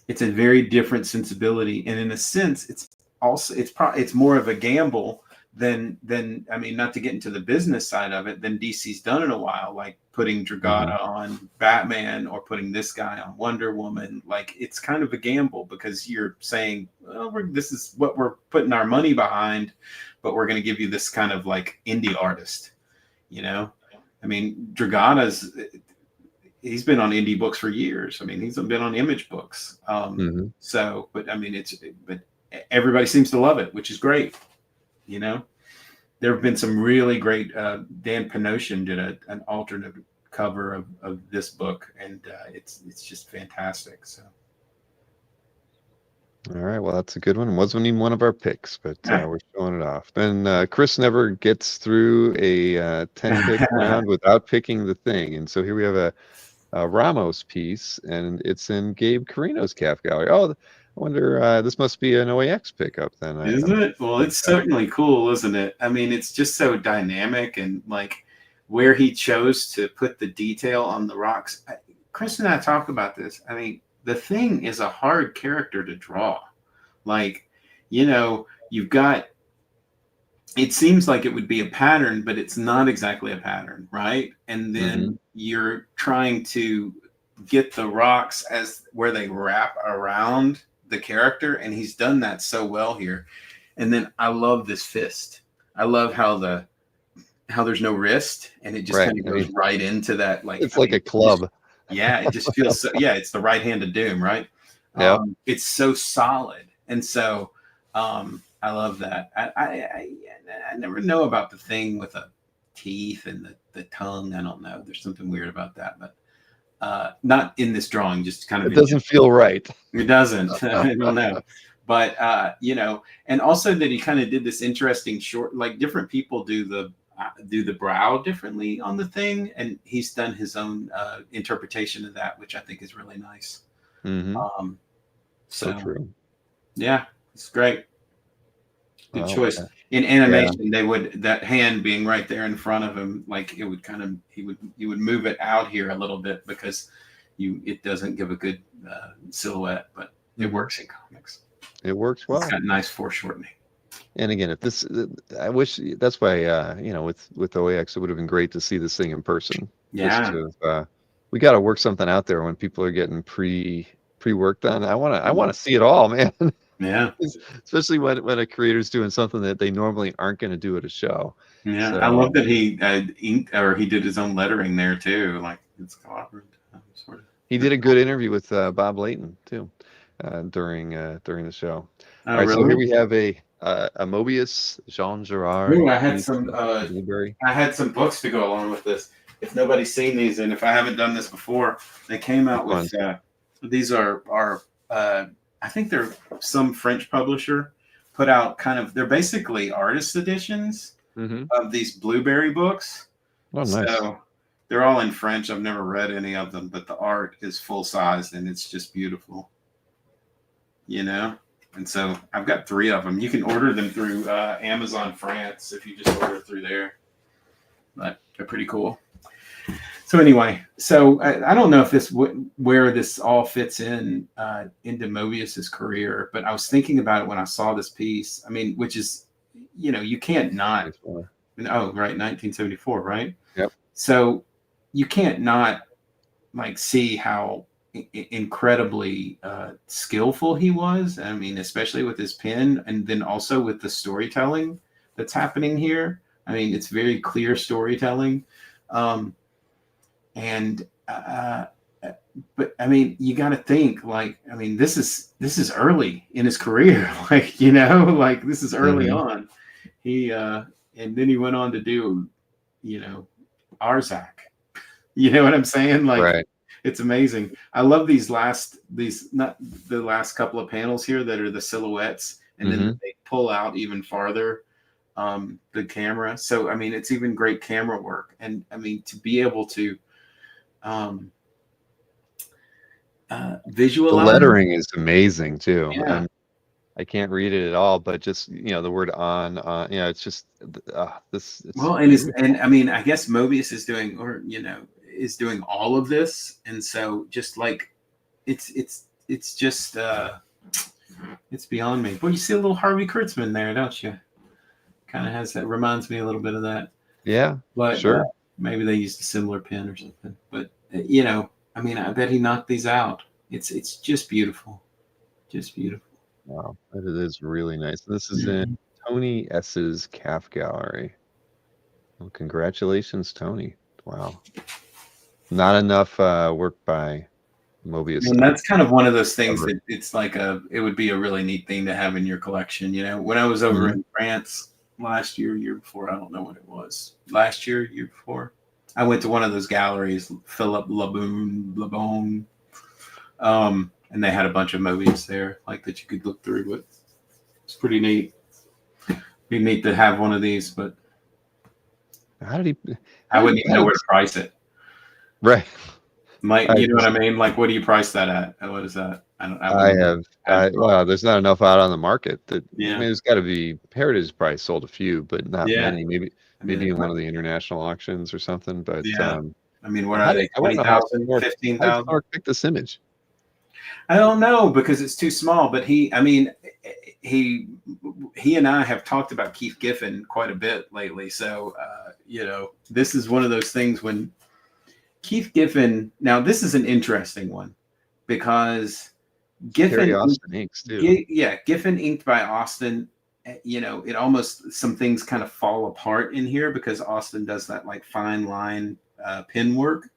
different sensibility. And in a sense, it's more of a gamble than not to get into the business side of it, than DC's done in a while, like putting Dragata on Batman or putting this guy on Wonder Woman. Like, it's kind of a gamble, because you're saying, well, this is what we're putting our money behind, but we're going to give you this kind of like indie artist, he's been on indie books for years. I mean, he's been on Image books. So, but but everybody seems to love it, which is great. There have been some really great, Dan Panosian did an alternate cover of this book, and it's just fantastic. So. All right, well, that's a good one. It wasn't even one of our picks, but we're showing it off. And Chris never gets through a 10-pick round without picking the thing. And so here we have a Ramos piece, and it's in Gabe Carino's calf gallery. Oh, I wonder, this must be an OAX pickup then. Isn't it? Well, it's certainly cool, isn't it? I mean, it's just so dynamic, and like where he chose to put the detail on the rocks. Chris and I talk about this. I mean, the thing is a hard character to draw. Like, you've got, it seems like it would be a pattern, but it's not exactly a pattern, right? And then you're trying to get the rocks as where they wrap around the character, and he's done that so well here. And then I love this fist. I love how there's no wrist, and it just kind of goes right into that. Like, it's like a club. It just feels so. Yeah, it's the right hand of doom, right? Yeah, it's so solid, and so I love that. I never know about the thing with the teeth and the tongue. I don't know. There's something weird about that, but not in this drawing. Just kind of. It doesn't feel right. It doesn't. I don't know. But and also that he kind of did this interesting short, like different people do the brow differently on the thing, and he's done his own interpretation of that, which I think is really nice. So true. Yeah, it's great. Good choice. In animation, they would, that hand being right there in front of him, like it would kind of, you would move it out here a little bit, because it doesn't give a good silhouette, but it works in comics. It works well. It's got nice foreshortening. And again, if this, I wish, that's why with OAX, it would have been great to see this thing in person. Yeah. We got to work something out there when people are getting pre-work done. I want to see it all, man. Yeah. Especially when a creator's doing something that they normally aren't going to do at a show. Yeah. So, I love that he inked, or he did his own lettering there too. Like, it's collaborative sort of. He did a good interview with Bob Layton too during the show. All right, really? so here we have a Mobius Jean Girard. Ooh, I had some books to go along with this. If nobody's seen these, and if I haven't done this before, they came out with these are I think they're some French publisher put out they're basically artist editions of these Blueberry books. Oh, nice. So they're all in French. I've never read any of them, but the art is full size and it's just beautiful. And so I've got 3 of them. You can order them through Amazon France if you just order through there. But they're pretty cool. So anyway, I don't know if where this all fits in into Mobius's career, but I was thinking about it when I saw this piece. I mean, which is, you can't not. Oh, right, 1974, right? Yep. So you can't not see how incredibly skillful he was. I mean, especially with his pen, and then also with the storytelling that's happening here. I mean, it's very clear storytelling. But I mean, you got to think this is early in his career, this is early on. He and then he went on to do, Arzak. You know what I'm saying? Right. It's amazing. I love these not the last couple of panels here that are the silhouettes, and then they pull out even farther. the camera. So I mean, it's even great camera work, and I mean to be able to The visualize. lettering is amazing too. Yeah. I can't read it at all, but just the word on, it's just this. It's Well, and I mean, I guess Mobius is doing, or is doing all of this, and so just like it's just it's beyond me. Well, you see a little Harvey Kurtzman there, don't you? Kind of has that, reminds me a little bit of that. Yeah, But sure. maybe they used a similar pen or something. But I mean, I bet he knocked these out. It's just beautiful, just beautiful. Wow, it is really nice. This is in Tony S's Calf Gallery. Well, congratulations, Tony. Wow, not enough work by Mobius. And that's kind of one of those things that it's like it would be a really neat thing to have in your collection. When I was over in France last year, year before, I don't know what it was. Last year, year before, I went to one of those galleries, Philip Labone, and they had a bunch of Mobius there, like that you could look through. But it's pretty neat. Be neat to have one of these, but how did he? I wouldn't even know where to price it. Right. You know what I mean? Like, what do you price that at? What is that? Well, there's not enough out on the market. I Yeah. mean, it's got to be. Heritage probably sold a few, but not Yeah. many. Maybe in one of the international auctions or something. But yeah. I mean, what how are they? 20,000, 15,000? How did Mark pick this image? I don't know, because it's too small. But he and I have talked about Keith Giffen quite a bit lately. So this is one of those things when Keith Giffen. Now, this is an interesting one because Giffen, Terry Austin inks too. Giffen inked by Austin. It almost, some things kind of fall apart in here because Austin does that like fine line pen work.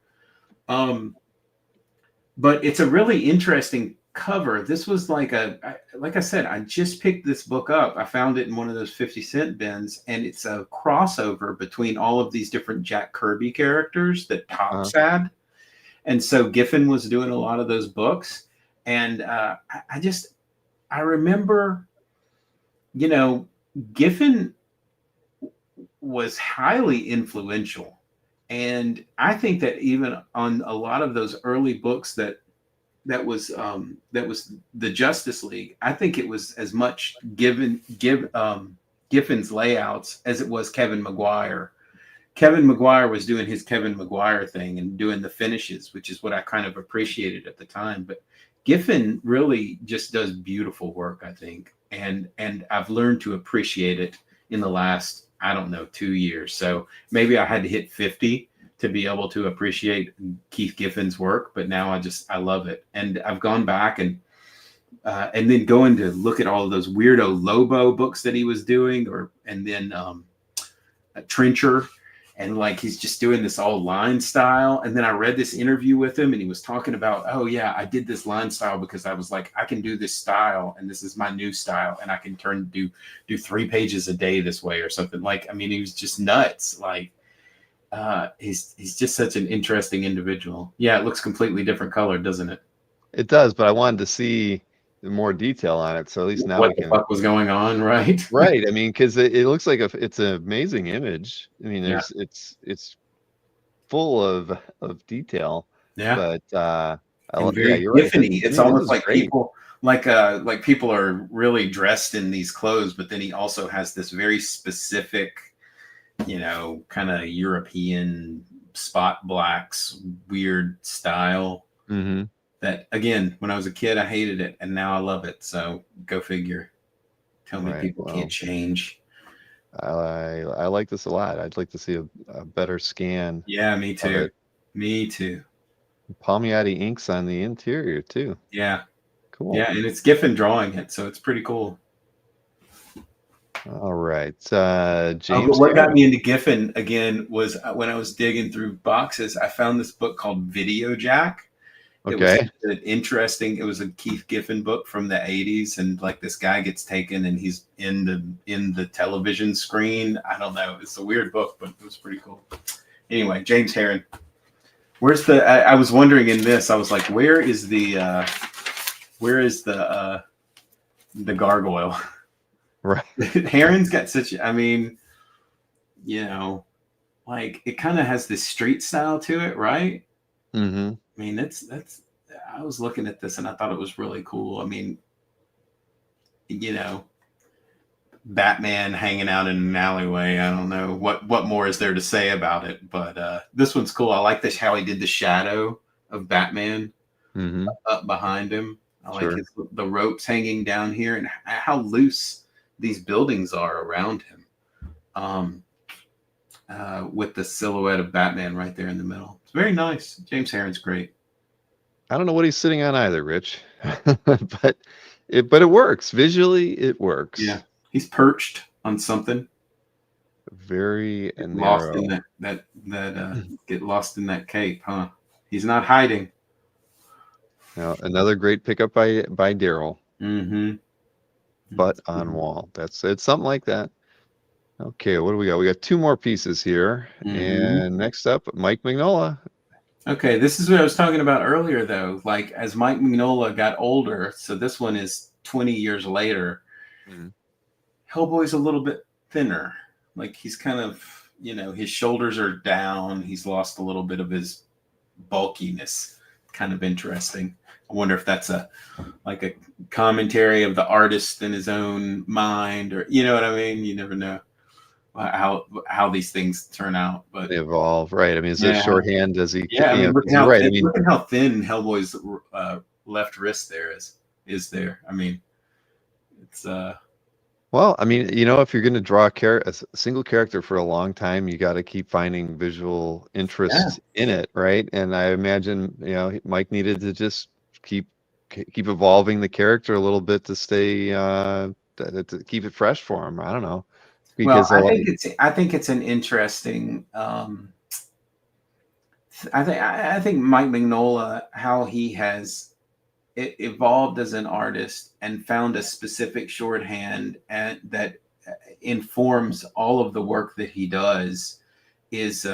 But it's a really interesting cover. This was like I said, I just picked this book up. I found it in one of those 50-cent bins, and it's a crossover between all of these different Jack Kirby characters that Topps had. And so Giffen was doing a lot of those books. And I remember, Giffen was highly influential. And I think that even on a lot of those early books that was the Justice League, I think it was as much Giffen's layouts as it was Kevin Maguire. Kevin Maguire was doing his Kevin Maguire thing and doing the finishes, which is what I kind of appreciated at the time. But Giffen really just does beautiful work, I think. And I've learned to appreciate it in the last, 2 years. So maybe I had to hit 50 to be able to appreciate Keith Giffen's work, but now I love it. And I've gone back and then going to look at all of those weirdo Lobo books that he was doing, and then a Trencher, and like he's just doing this all line style. And then I read this interview with him, and he was talking about, oh yeah, I did this line style because I was like, I can do this style, and this is my new style, and I can do 3 pages a day this way or something. Like, I mean, he was just nuts. Like, he's just such an interesting individual. Yeah, it looks completely different color, doesn't it? It does, but I wanted to see more detail on it, so at least now what the fuck was going on, right? Right. I mean, because it looks like it's an amazing image. I mean, it's full of detail. Yeah. But you're right. It's almost like great. People are really dressed in these clothes, but then he also has this very specific, kind of European spot blacks, weird style. Mm-hmm. That, again, when I was a kid, I hated it, and now I love it. So go figure. Tell me people can't change. I like this a lot. I'd like to see a better scan. Yeah, me too. Me too. Palmiotti inks on the interior too. Yeah. Cool. Yeah, and it's Giffen drawing it, so it's pretty cool. All right. James. What got me into Giffen again was when I was digging through boxes, I found this book called Video Jack. Okay. It was a Keith Giffen book from the 80s, and like this guy gets taken and he's in the television screen. I don't know. It's a weird book, but it was pretty cool. Anyway, James Heron. I was wondering in this, I was like, where is the gargoyle? Right. Heron's got such, I mean, you know, like it kind of has this street style to it, right? Mm-hmm. I mean, that's, I was looking at this and I thought it was really cool. I mean, you know, Batman hanging out in an alleyway. I don't know what more is there to say about it, but this one's cool. I like this, how he did the shadow of Batman Mm-hmm. up behind him. I Sure. like the ropes hanging down here and how loose these buildings are around him. With the silhouette of Batman right there in the middle. It's very nice. James Herron's great. I don't know what he's sitting on either, Rich, but it works visually. It works. Yeah, he's perched on something. Very Get narrow. lost in get lost in that cape, huh? He's not hiding. Now, another great pickup by Daryl. Mm-hmm. Butt on wall. It's something like that. Okay, what do we got? We got two more pieces here. And next up, Mike Mignola. Okay, this is what I was talking about earlier, though. Like, as Mike Mignola got older, so this one is 20 years later, Hellboy's a little bit thinner. Like, he's kind of, you know, his shoulders are down. He's lost a little bit of his bulkiness. Kind of interesting. I wonder if that's a commentary of the artist in his own mind, or, you know what I mean? You never know how these things turn out, but They evolve, right? I mean, is it shorthand? Does he? Yeah, I mean, look right. at how thin Hellboy's left wrist there is there. I mean, it's Well, I mean, you know, if you're going to draw a single character for a long time, you got to keep finding visual interest in it, right? And I imagine, you know, Mike needed to just keep evolving the character a little bit to stay to keep it fresh for him. I don't know. Because I think it's an interesting. I think Mike Mignola, how he has evolved as an artist and found a specific shorthand and that informs all of the work that he does is.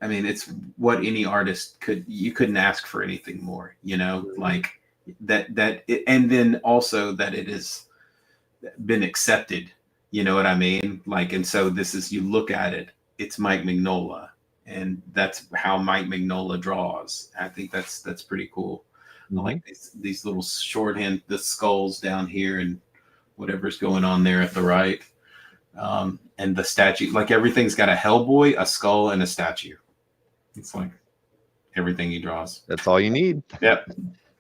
I mean, it's what any artist you couldn't ask for anything more. You know, like that. And then also that it has been accepted. You know what I mean? Like, and so you look at it, it's Mike Mignola, and that's how Mike Mignola draws. I think that's pretty cool. I like these little shorthand, the skulls down here and whatever's going on there at the right. And the statue, like everything's got a Hellboy, a skull, and a statue. It's like everything he draws. That's all you need. Yep.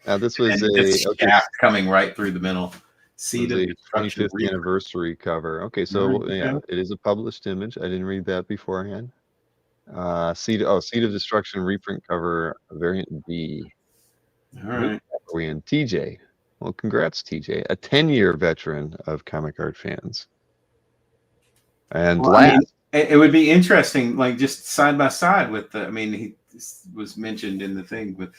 Now this was a shaft coming right through the middle. See the 25th anniversary cover. Okay, so yeah, it is a published image. I didn't read that beforehand. Seed of Destruction reprint cover, variant B. All right. We in TJ. Well, congrats, TJ, a 10-year veteran of comic art fans. And it would be interesting, like just side by side with the. I mean, he was mentioned in the thing with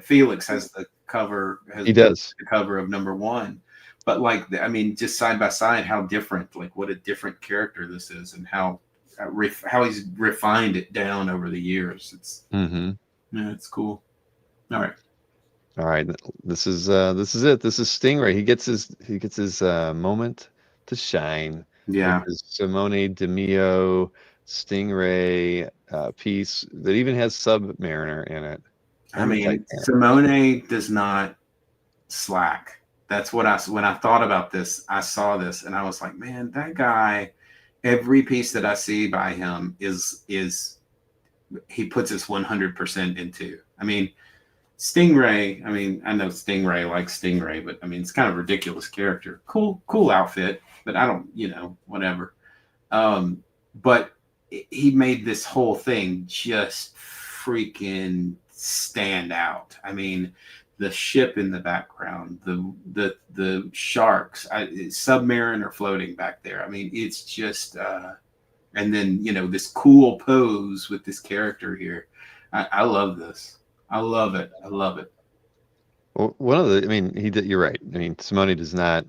Felix has the cover. He does the cover of #1, but like I mean, just side by side, how different, like what a different character this is, and how he's refined it down over the years. It's yeah, it's cool. All right, this is it. This is Stingray. He gets his moment to shine. Yeah, Simone DeMeo Stingray piece that even has Submariner in it. I mean, Simone does not slack. That's what when I thought about this, I saw this and I was like, man, that guy, every piece that I see by him is he puts his 100% into. I mean, Stingray, I mean, I know Stingray likes Stingray, but I mean, it's kind of a ridiculous character. Cool outfit, but I don't, whatever. But he made this whole thing just freaking stand out. I mean, the ship in the background, the sharks, Submariner floating back there. I mean, it's just, and then, this cool pose with this character here. I love this. I love it. Well, you're right. I mean, Simone does not,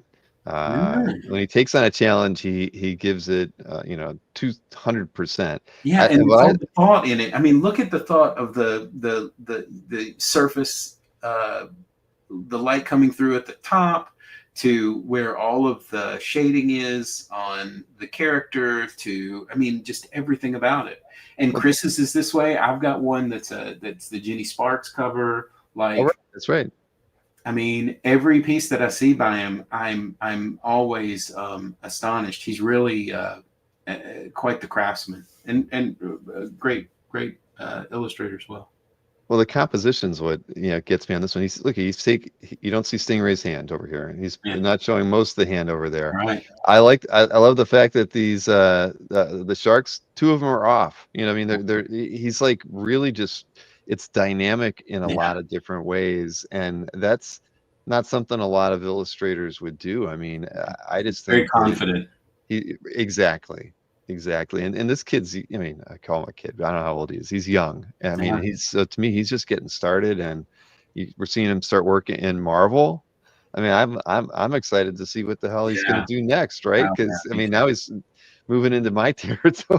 when he takes on a challenge, he gives it, 200%. Yeah, and all the thought in it. I mean, look at the thought of the surface, the light coming through at the top, to where all of the shading is on the character to, I mean, just everything about it. And Chris's is this way. I've got one that's the Jenny Sparks cover. Like, that's right. I mean, every piece that I see by him, I'm always astonished. He's really quite the craftsman and great illustrator as well. Well, the composition's what gets me on this one. You don't see Stingray's hand over here, and he's not showing most of the hand over there. Right. I love the fact that these the sharks, 2 of them are off. I mean, he's like really just, it's dynamic in a lot of different ways, and that's not something a lot of illustrators would do. I mean, I just think very confident. Exactly. And this kid's, I mean, I call him a kid, but I don't know how old he is. He's young. I mean, to me, he's just getting started, and we're seeing him start working in Marvel. I mean, I'm excited to see what the hell he's going to do next, right? Because I mean, now he's moving into my territory.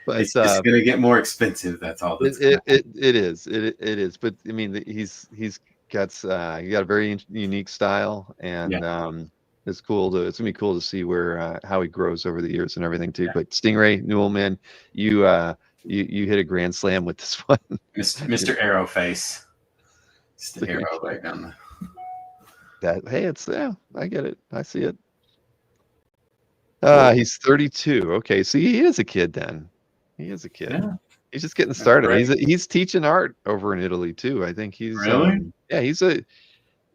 But it's just going to get more expensive. That's all. It is. But I mean, he's got a very unique style, and it's gonna be cool to see where how he grows over the years and everything too. But Stingray Newell, man, you hit a grand slam with this one. Mr. Arrow face. It's the arrow right down that. Hey, I get it. I see it. He's 32. Okay, so he is a kid then. He is a kid. Yeah. He's just getting started. Right. He's teaching art over in Italy too. I think he's really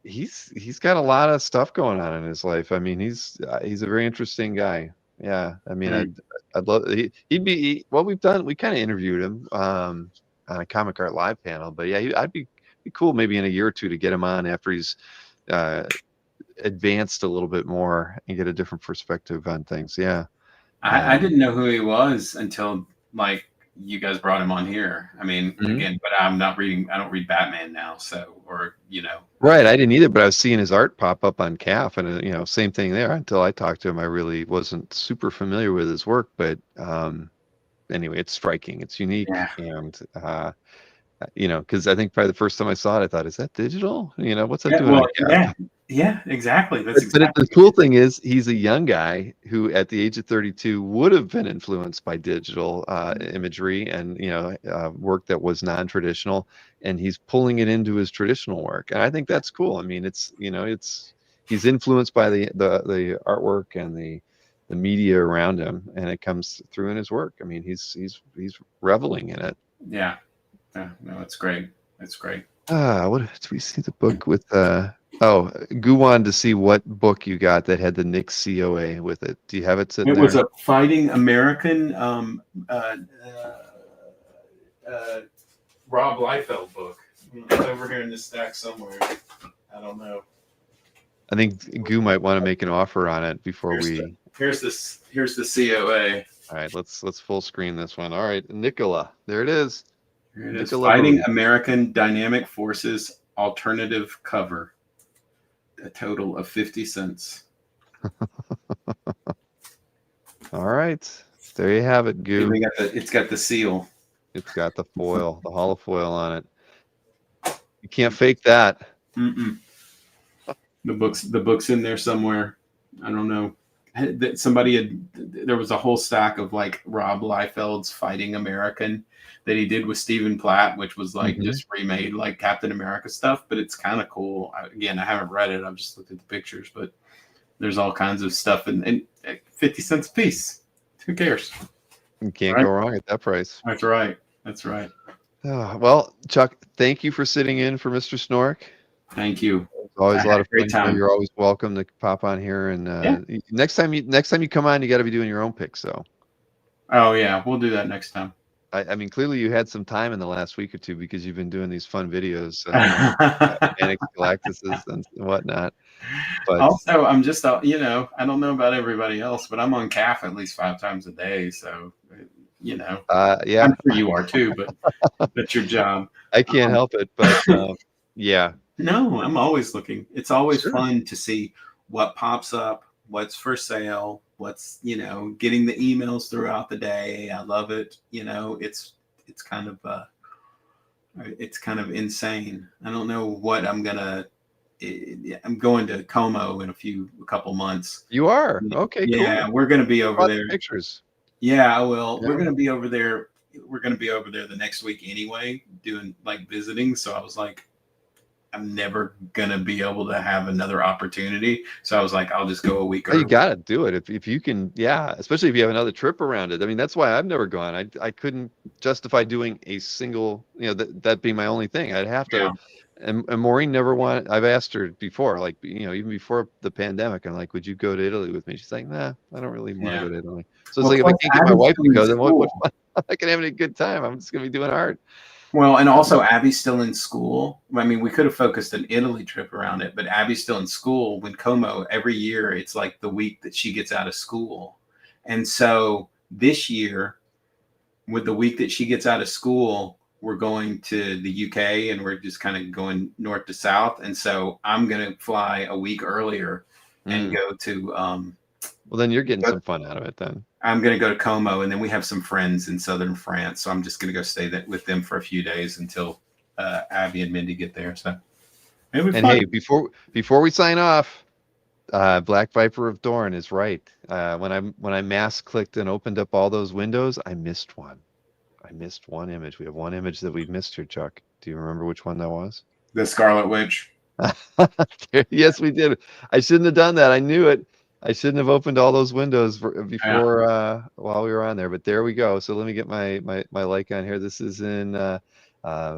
he's got a lot of stuff going on in his life. I mean, he's a very interesting guy. Yeah, I mean, I'd love he'd be what we've done. We kind of interviewed him on a Comic Art Live panel, but yeah, I'd be cool maybe in a year or two to get him on after he's advanced a little bit more and get a different perspective on things. Yeah, I didn't know who he was until like you guys brought him on here. I mean, again, but I don't read Batman now, so Right, I didn't either, but I was seeing his art pop up on CAF, and same thing there. Until I talked to him, I really wasn't super familiar with his work, but anyway, it's striking, it's unique, and because I think probably the first time I saw it, I thought, is that digital? What's that doing? Well, yeah, exactly. But the cool thing is, he's a young guy who, at the age of 32, would have been influenced by digital imagery and work that was non-traditional, and he's pulling it into his traditional work, and I think that's cool. I mean, he's influenced by the artwork and the media around him, and it comes through in his work. I mean, he's reveling in it. Yeah, no, it's great. It's great. What did we see the book with? Gu wanted to see what book you got that had the Nick COA with it. Do you have it sitting there? It was a Fighting American Rob Liefeld book. It's over here in the stack somewhere. I don't know. I think Gu might want to make an offer on it before here's the COA. All right, let's full screen this one. All right, Nicola. There it is. Here it is. Fighting American Dynamic Forces alternative cover. A total of 50 cents. All right, there you have it, Gu. It's got the seal. It's got the foil, the hollow foil on it. You can't fake that. The book's in there somewhere. I don't know. There was a whole stack of like Rob Liefeld's Fighting American that he did with Stephen Platt, which was like just remade like Captain America stuff, but it's kind of cool. Again, I haven't read it. I've just looked at the pictures, but there's all kinds of stuff and 50 cents a piece. Who cares? You can't go wrong at that price. That's right. Well, Chuck, thank you for sitting in for Mr. Snork. Thank you. It's always a lot of fun. You're always welcome to pop on here, and next time you come on, you got to be doing your own picks. So. Oh yeah, we'll do that next time. I mean, clearly you had some time in the last week or two because you've been doing these fun videos, Manic Galactuses and whatnot. But also, I'm just, I don't know about everybody else, but I'm on CAF at least 5 times a day. So, yeah, I'm sure you are too, but that's your job. I can't help it, but yeah. No, I'm always looking. It's always fun to see what pops up, what's for sale, what's getting the emails throughout the day. I love it. It's kind of insane. I don't know what I'm gonna I'm going to Como in a couple months. You are? Okay, Yeah, cool. we're going to be over Lots of there. pictures. Yeah, I will. Yeah. We're going to be over there. We're going to be over there the next week anyway, doing like visiting. So I was like, I'm never going to be able to have another opportunity. So I was like, I'll just go a week Oh, you early. got to do it if you can. Yeah, especially if you have another trip around it. I mean, that's why I've never gone. I couldn't justify doing a single, that being my only thing. I'd have to. Yeah. And Maureen never wanted. I've asked her before, like, even before the pandemic, I'm like, would you go to Italy with me? She's like, nah, I don't really want to go to Italy. So it's Well, like, if I plus can't get my Abby's wife still to in go, then what school. fun? I'm not gonna have any good time. I'm just gonna be doing art. Well, and also Abby's still in school. I mean, we could have focused an Italy trip around it, but Abby's still in school. When Como, every year, it's like the week that she gets out of school. And so this year, with the week that she gets out of school, we're going to the UK and we're just kind of going north to south. And so I'm going to fly a week earlier and go to. Well, then you're getting some fun out of it then. I'm going to go to Como, and then we have some friends in southern France. So I'm just going to go stay with them for a few days until Abby and Mindy get there. So, hey, before we sign off, Black Viper of Dorn is right. When I mass clicked and opened up all those windows, I missed one. I missed one image. We have one image that we missed here, Chuck. Do you remember which one that was? The Scarlet Witch. Yes, we did. I shouldn't have done that. I knew it. I shouldn't have opened all those windows before while we were on there. But there we go. So let me get my like on here. This is in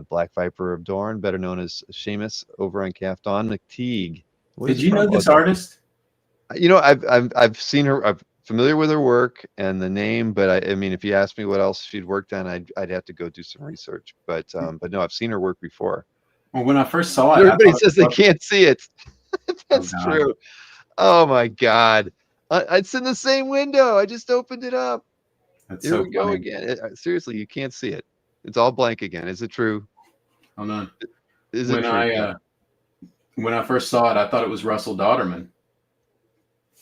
Black Viper of Dorn, better known as Seamus, over on Calf Dawn McTeague. Did you know this artist? I've seen her. I'm familiar with her work and the name, but I mean, if you asked me what else she'd worked on, I'd have to go do some research. But no, I've seen her work before. Well, when I first saw it, everybody says they can't see it. That's true. Oh my God! It's in the same window. I just opened it up. Here we go again. Seriously, you can't see it. It's all blank again. Is it true? Hold on. Is it true? When I first saw it, I thought it was Russell Dodderman.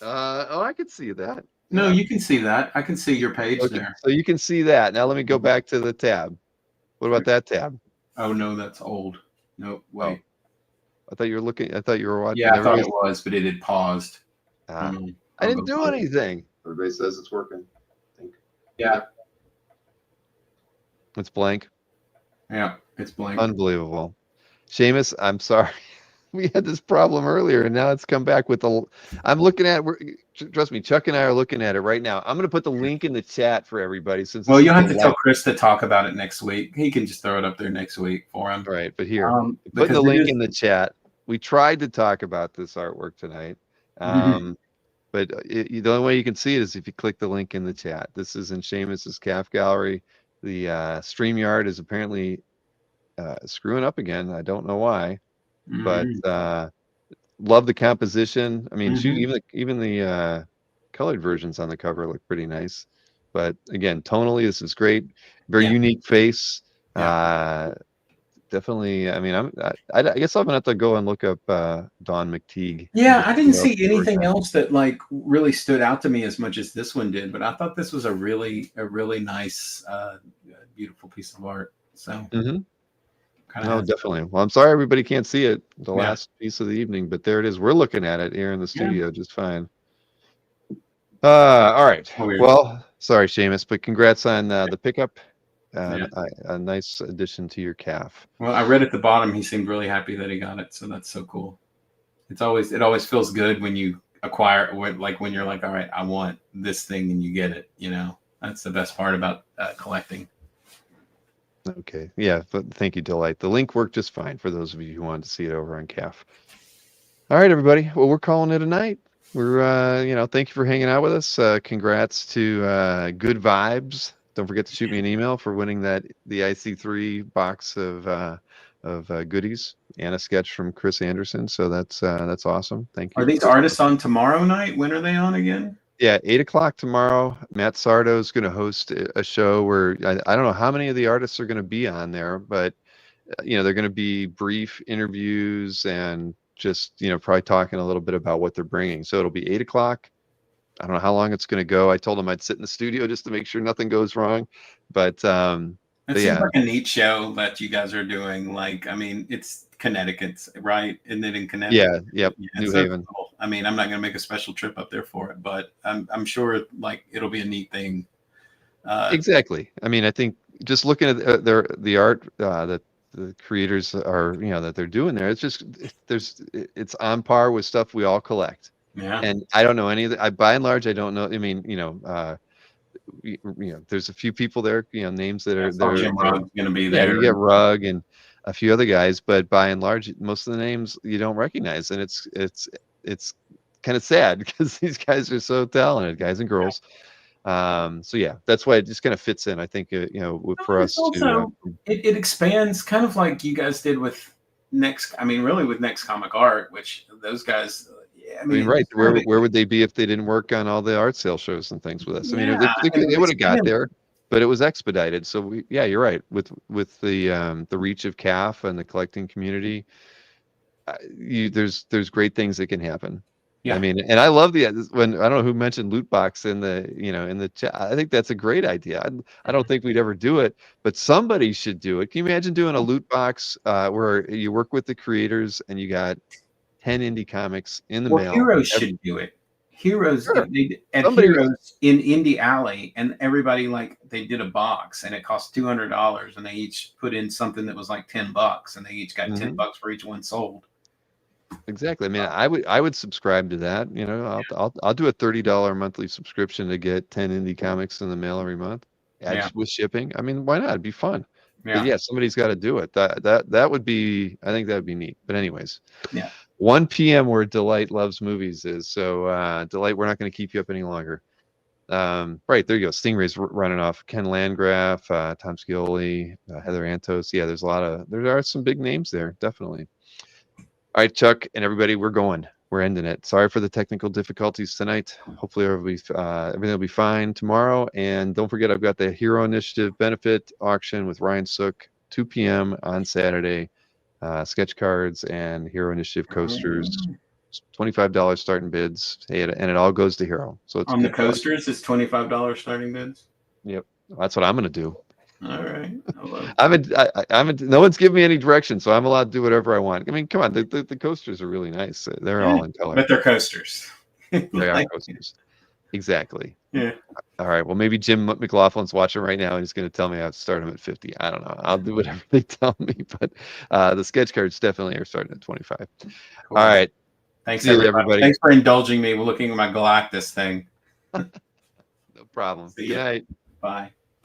I could see that. No, you can see that. I can see your page there. So you can see that. Now let me go back to the tab. What about that tab? Oh no, that's old. Nope. Wait. I thought you were looking. I thought you were watching. Yeah, I thought it was, but it had paused. I didn't do anything. Everybody says it's working. Yeah. It's blank. Yeah, it's blank. Unbelievable. Seamus, I'm sorry. We had this problem earlier, and now it's come back with the. I'm looking at. Trust me, Chuck and I are looking at it right now. I'm going to put the link in the chat for everybody. Since you'll have to tell Chris to talk about it next week. He can just throw it up there next week for him. Right, but here, putting the link in the chat. We tried to talk about this artwork tonight, but the only way you can see it is if you click the link in the chat. This is in Seamus's Calf Gallery. The StreamYard is apparently screwing up again. I don't know why. But love the composition. I mean, shoot, even the colored versions on the cover look pretty nice. But again, tonally, this is great. Very unique face. Definitely. I mean, I guess I'm gonna have to go and look up Dawn McTeague. Yeah, I didn't see anything else that like really stood out to me as much as this one did. But I thought this was a really nice, beautiful piece of art. So. No, definitely. Well, I'm sorry everybody can't see it, the last piece of the evening, but there it is. We're looking at it here in the studio just fine. All right. Well, sorry, Seamus, but congrats on the pickup. A nice addition to your calf. Well, I read at the bottom he seemed really happy that he got it, so that's so cool. It always feels good when you acquire, like when you're like, all right, I want this thing and you get it. That's the best part about collecting. Okay. Yeah. But thank you, Delight. The link worked just fine for those of you who wanted to see it over on CAF. All right, everybody. Well, we're calling it a night. We're, thank you for hanging out with us. Congrats to Good Vibes. Don't forget to shoot me an email for winning the IC3 box of goodies and a sketch from Chris Anderson. So that's awesome. Thank you. Are these artists on tomorrow night? When are they on again? Yeah, 8 o'clock tomorrow. Matt Sardo is going to host a show where I don't know how many of the artists are going to be on there, but they're going to be brief interviews and just probably talking a little bit about what they're bringing. So it'll be 8 o'clock. I don't know how long it's going to go. I told them I'd sit in the studio just to make sure nothing goes wrong. But it seems like a neat show that you guys are doing. Like, I mean, it's Connecticut, right? Isn't it in Connecticut? Yeah, yep, New so Haven. cool. I mean, I'm not going to make a special trip up there for it, but I'm sure like it'll be a neat thing. Exactly. I mean, I think just looking at the art that the creators are, that they're doing there, it's just it's on par with stuff we all collect. Yeah. And I don't know any of the, by and large, I don't know. I mean, there's a few people there, names that are there. Jim Rugg's going to be Yeah, there. you get Rugg and a few other guys, but by and large, most of the names you don't recognize, and it's kind of sad because these guys are so talented, guys and girls. So yeah, that's why it just kind of fits in. I think for us also, it expands, kind of like you guys did with with Next Comic Art, which those guys. I mean, right? Where would they be if they didn't work on all the art sale shows and things with us? I mean, they would have got there, but it was expedited. So you're right. With the reach of CAF and the collecting community, there's great things that can happen. Yeah. I mean, and I love when I don't know who mentioned loot box in the in the chat. I think that's a great idea. I don't think we'd ever do it, but somebody should do it. Can you imagine doing a loot box where you work with the creators and you got 10 indie comics in the mail? Heroes should do it. Heroes at Heroes in Indie Alley, and everybody they did a box, and it cost $200, and they each put in something that was like $10, and they each got $10 for each one sold. Exactly. I mean, I would subscribe to that. I'll do a $30 monthly subscription to get 10 indie comics in the mail every month. With shipping. I mean, why not? It'd be fun. Yeah. But yeah, somebody's got to do it. That would be. I think that would be neat. But anyways. Yeah. 1 p.m. where Delight Loves Movies is. So Delight, we're not going to keep you up any longer. Right, there you go. Stingray's running off. Ken Landgraf, Tom Scioli, Heather Antos. Yeah, there are some big names there, definitely. All right, Chuck and everybody, we're going. We're ending it. Sorry for the technical difficulties tonight. Hopefully everything will be fine tomorrow. And don't forget, I've got the Hero Initiative benefit auction with Ryan Sook, 2 p.m. on Saturday. Sketch cards and Hero Initiative coasters, $25 starting bids. Hey, and it all goes to Hero. So it's on the coasters, it's $25 starting bids. Yep, that's what I'm gonna do. All right. No one's giving me any direction, so I'm allowed to do whatever I want. I mean, come on, the coasters are really nice. They're all in color. But they're coasters. They are coasters. Exactly. Yeah. All right. Well, maybe Jim McLaughlin's watching right now and he's going to tell me I have to start him at 50. I don't know. I'll do whatever they tell me, but the sketch cards definitely are starting at 25. Cool. All right. Thanks, everybody. Thanks for indulging me looking at my Galactus thing. No problem. Good night. Bye.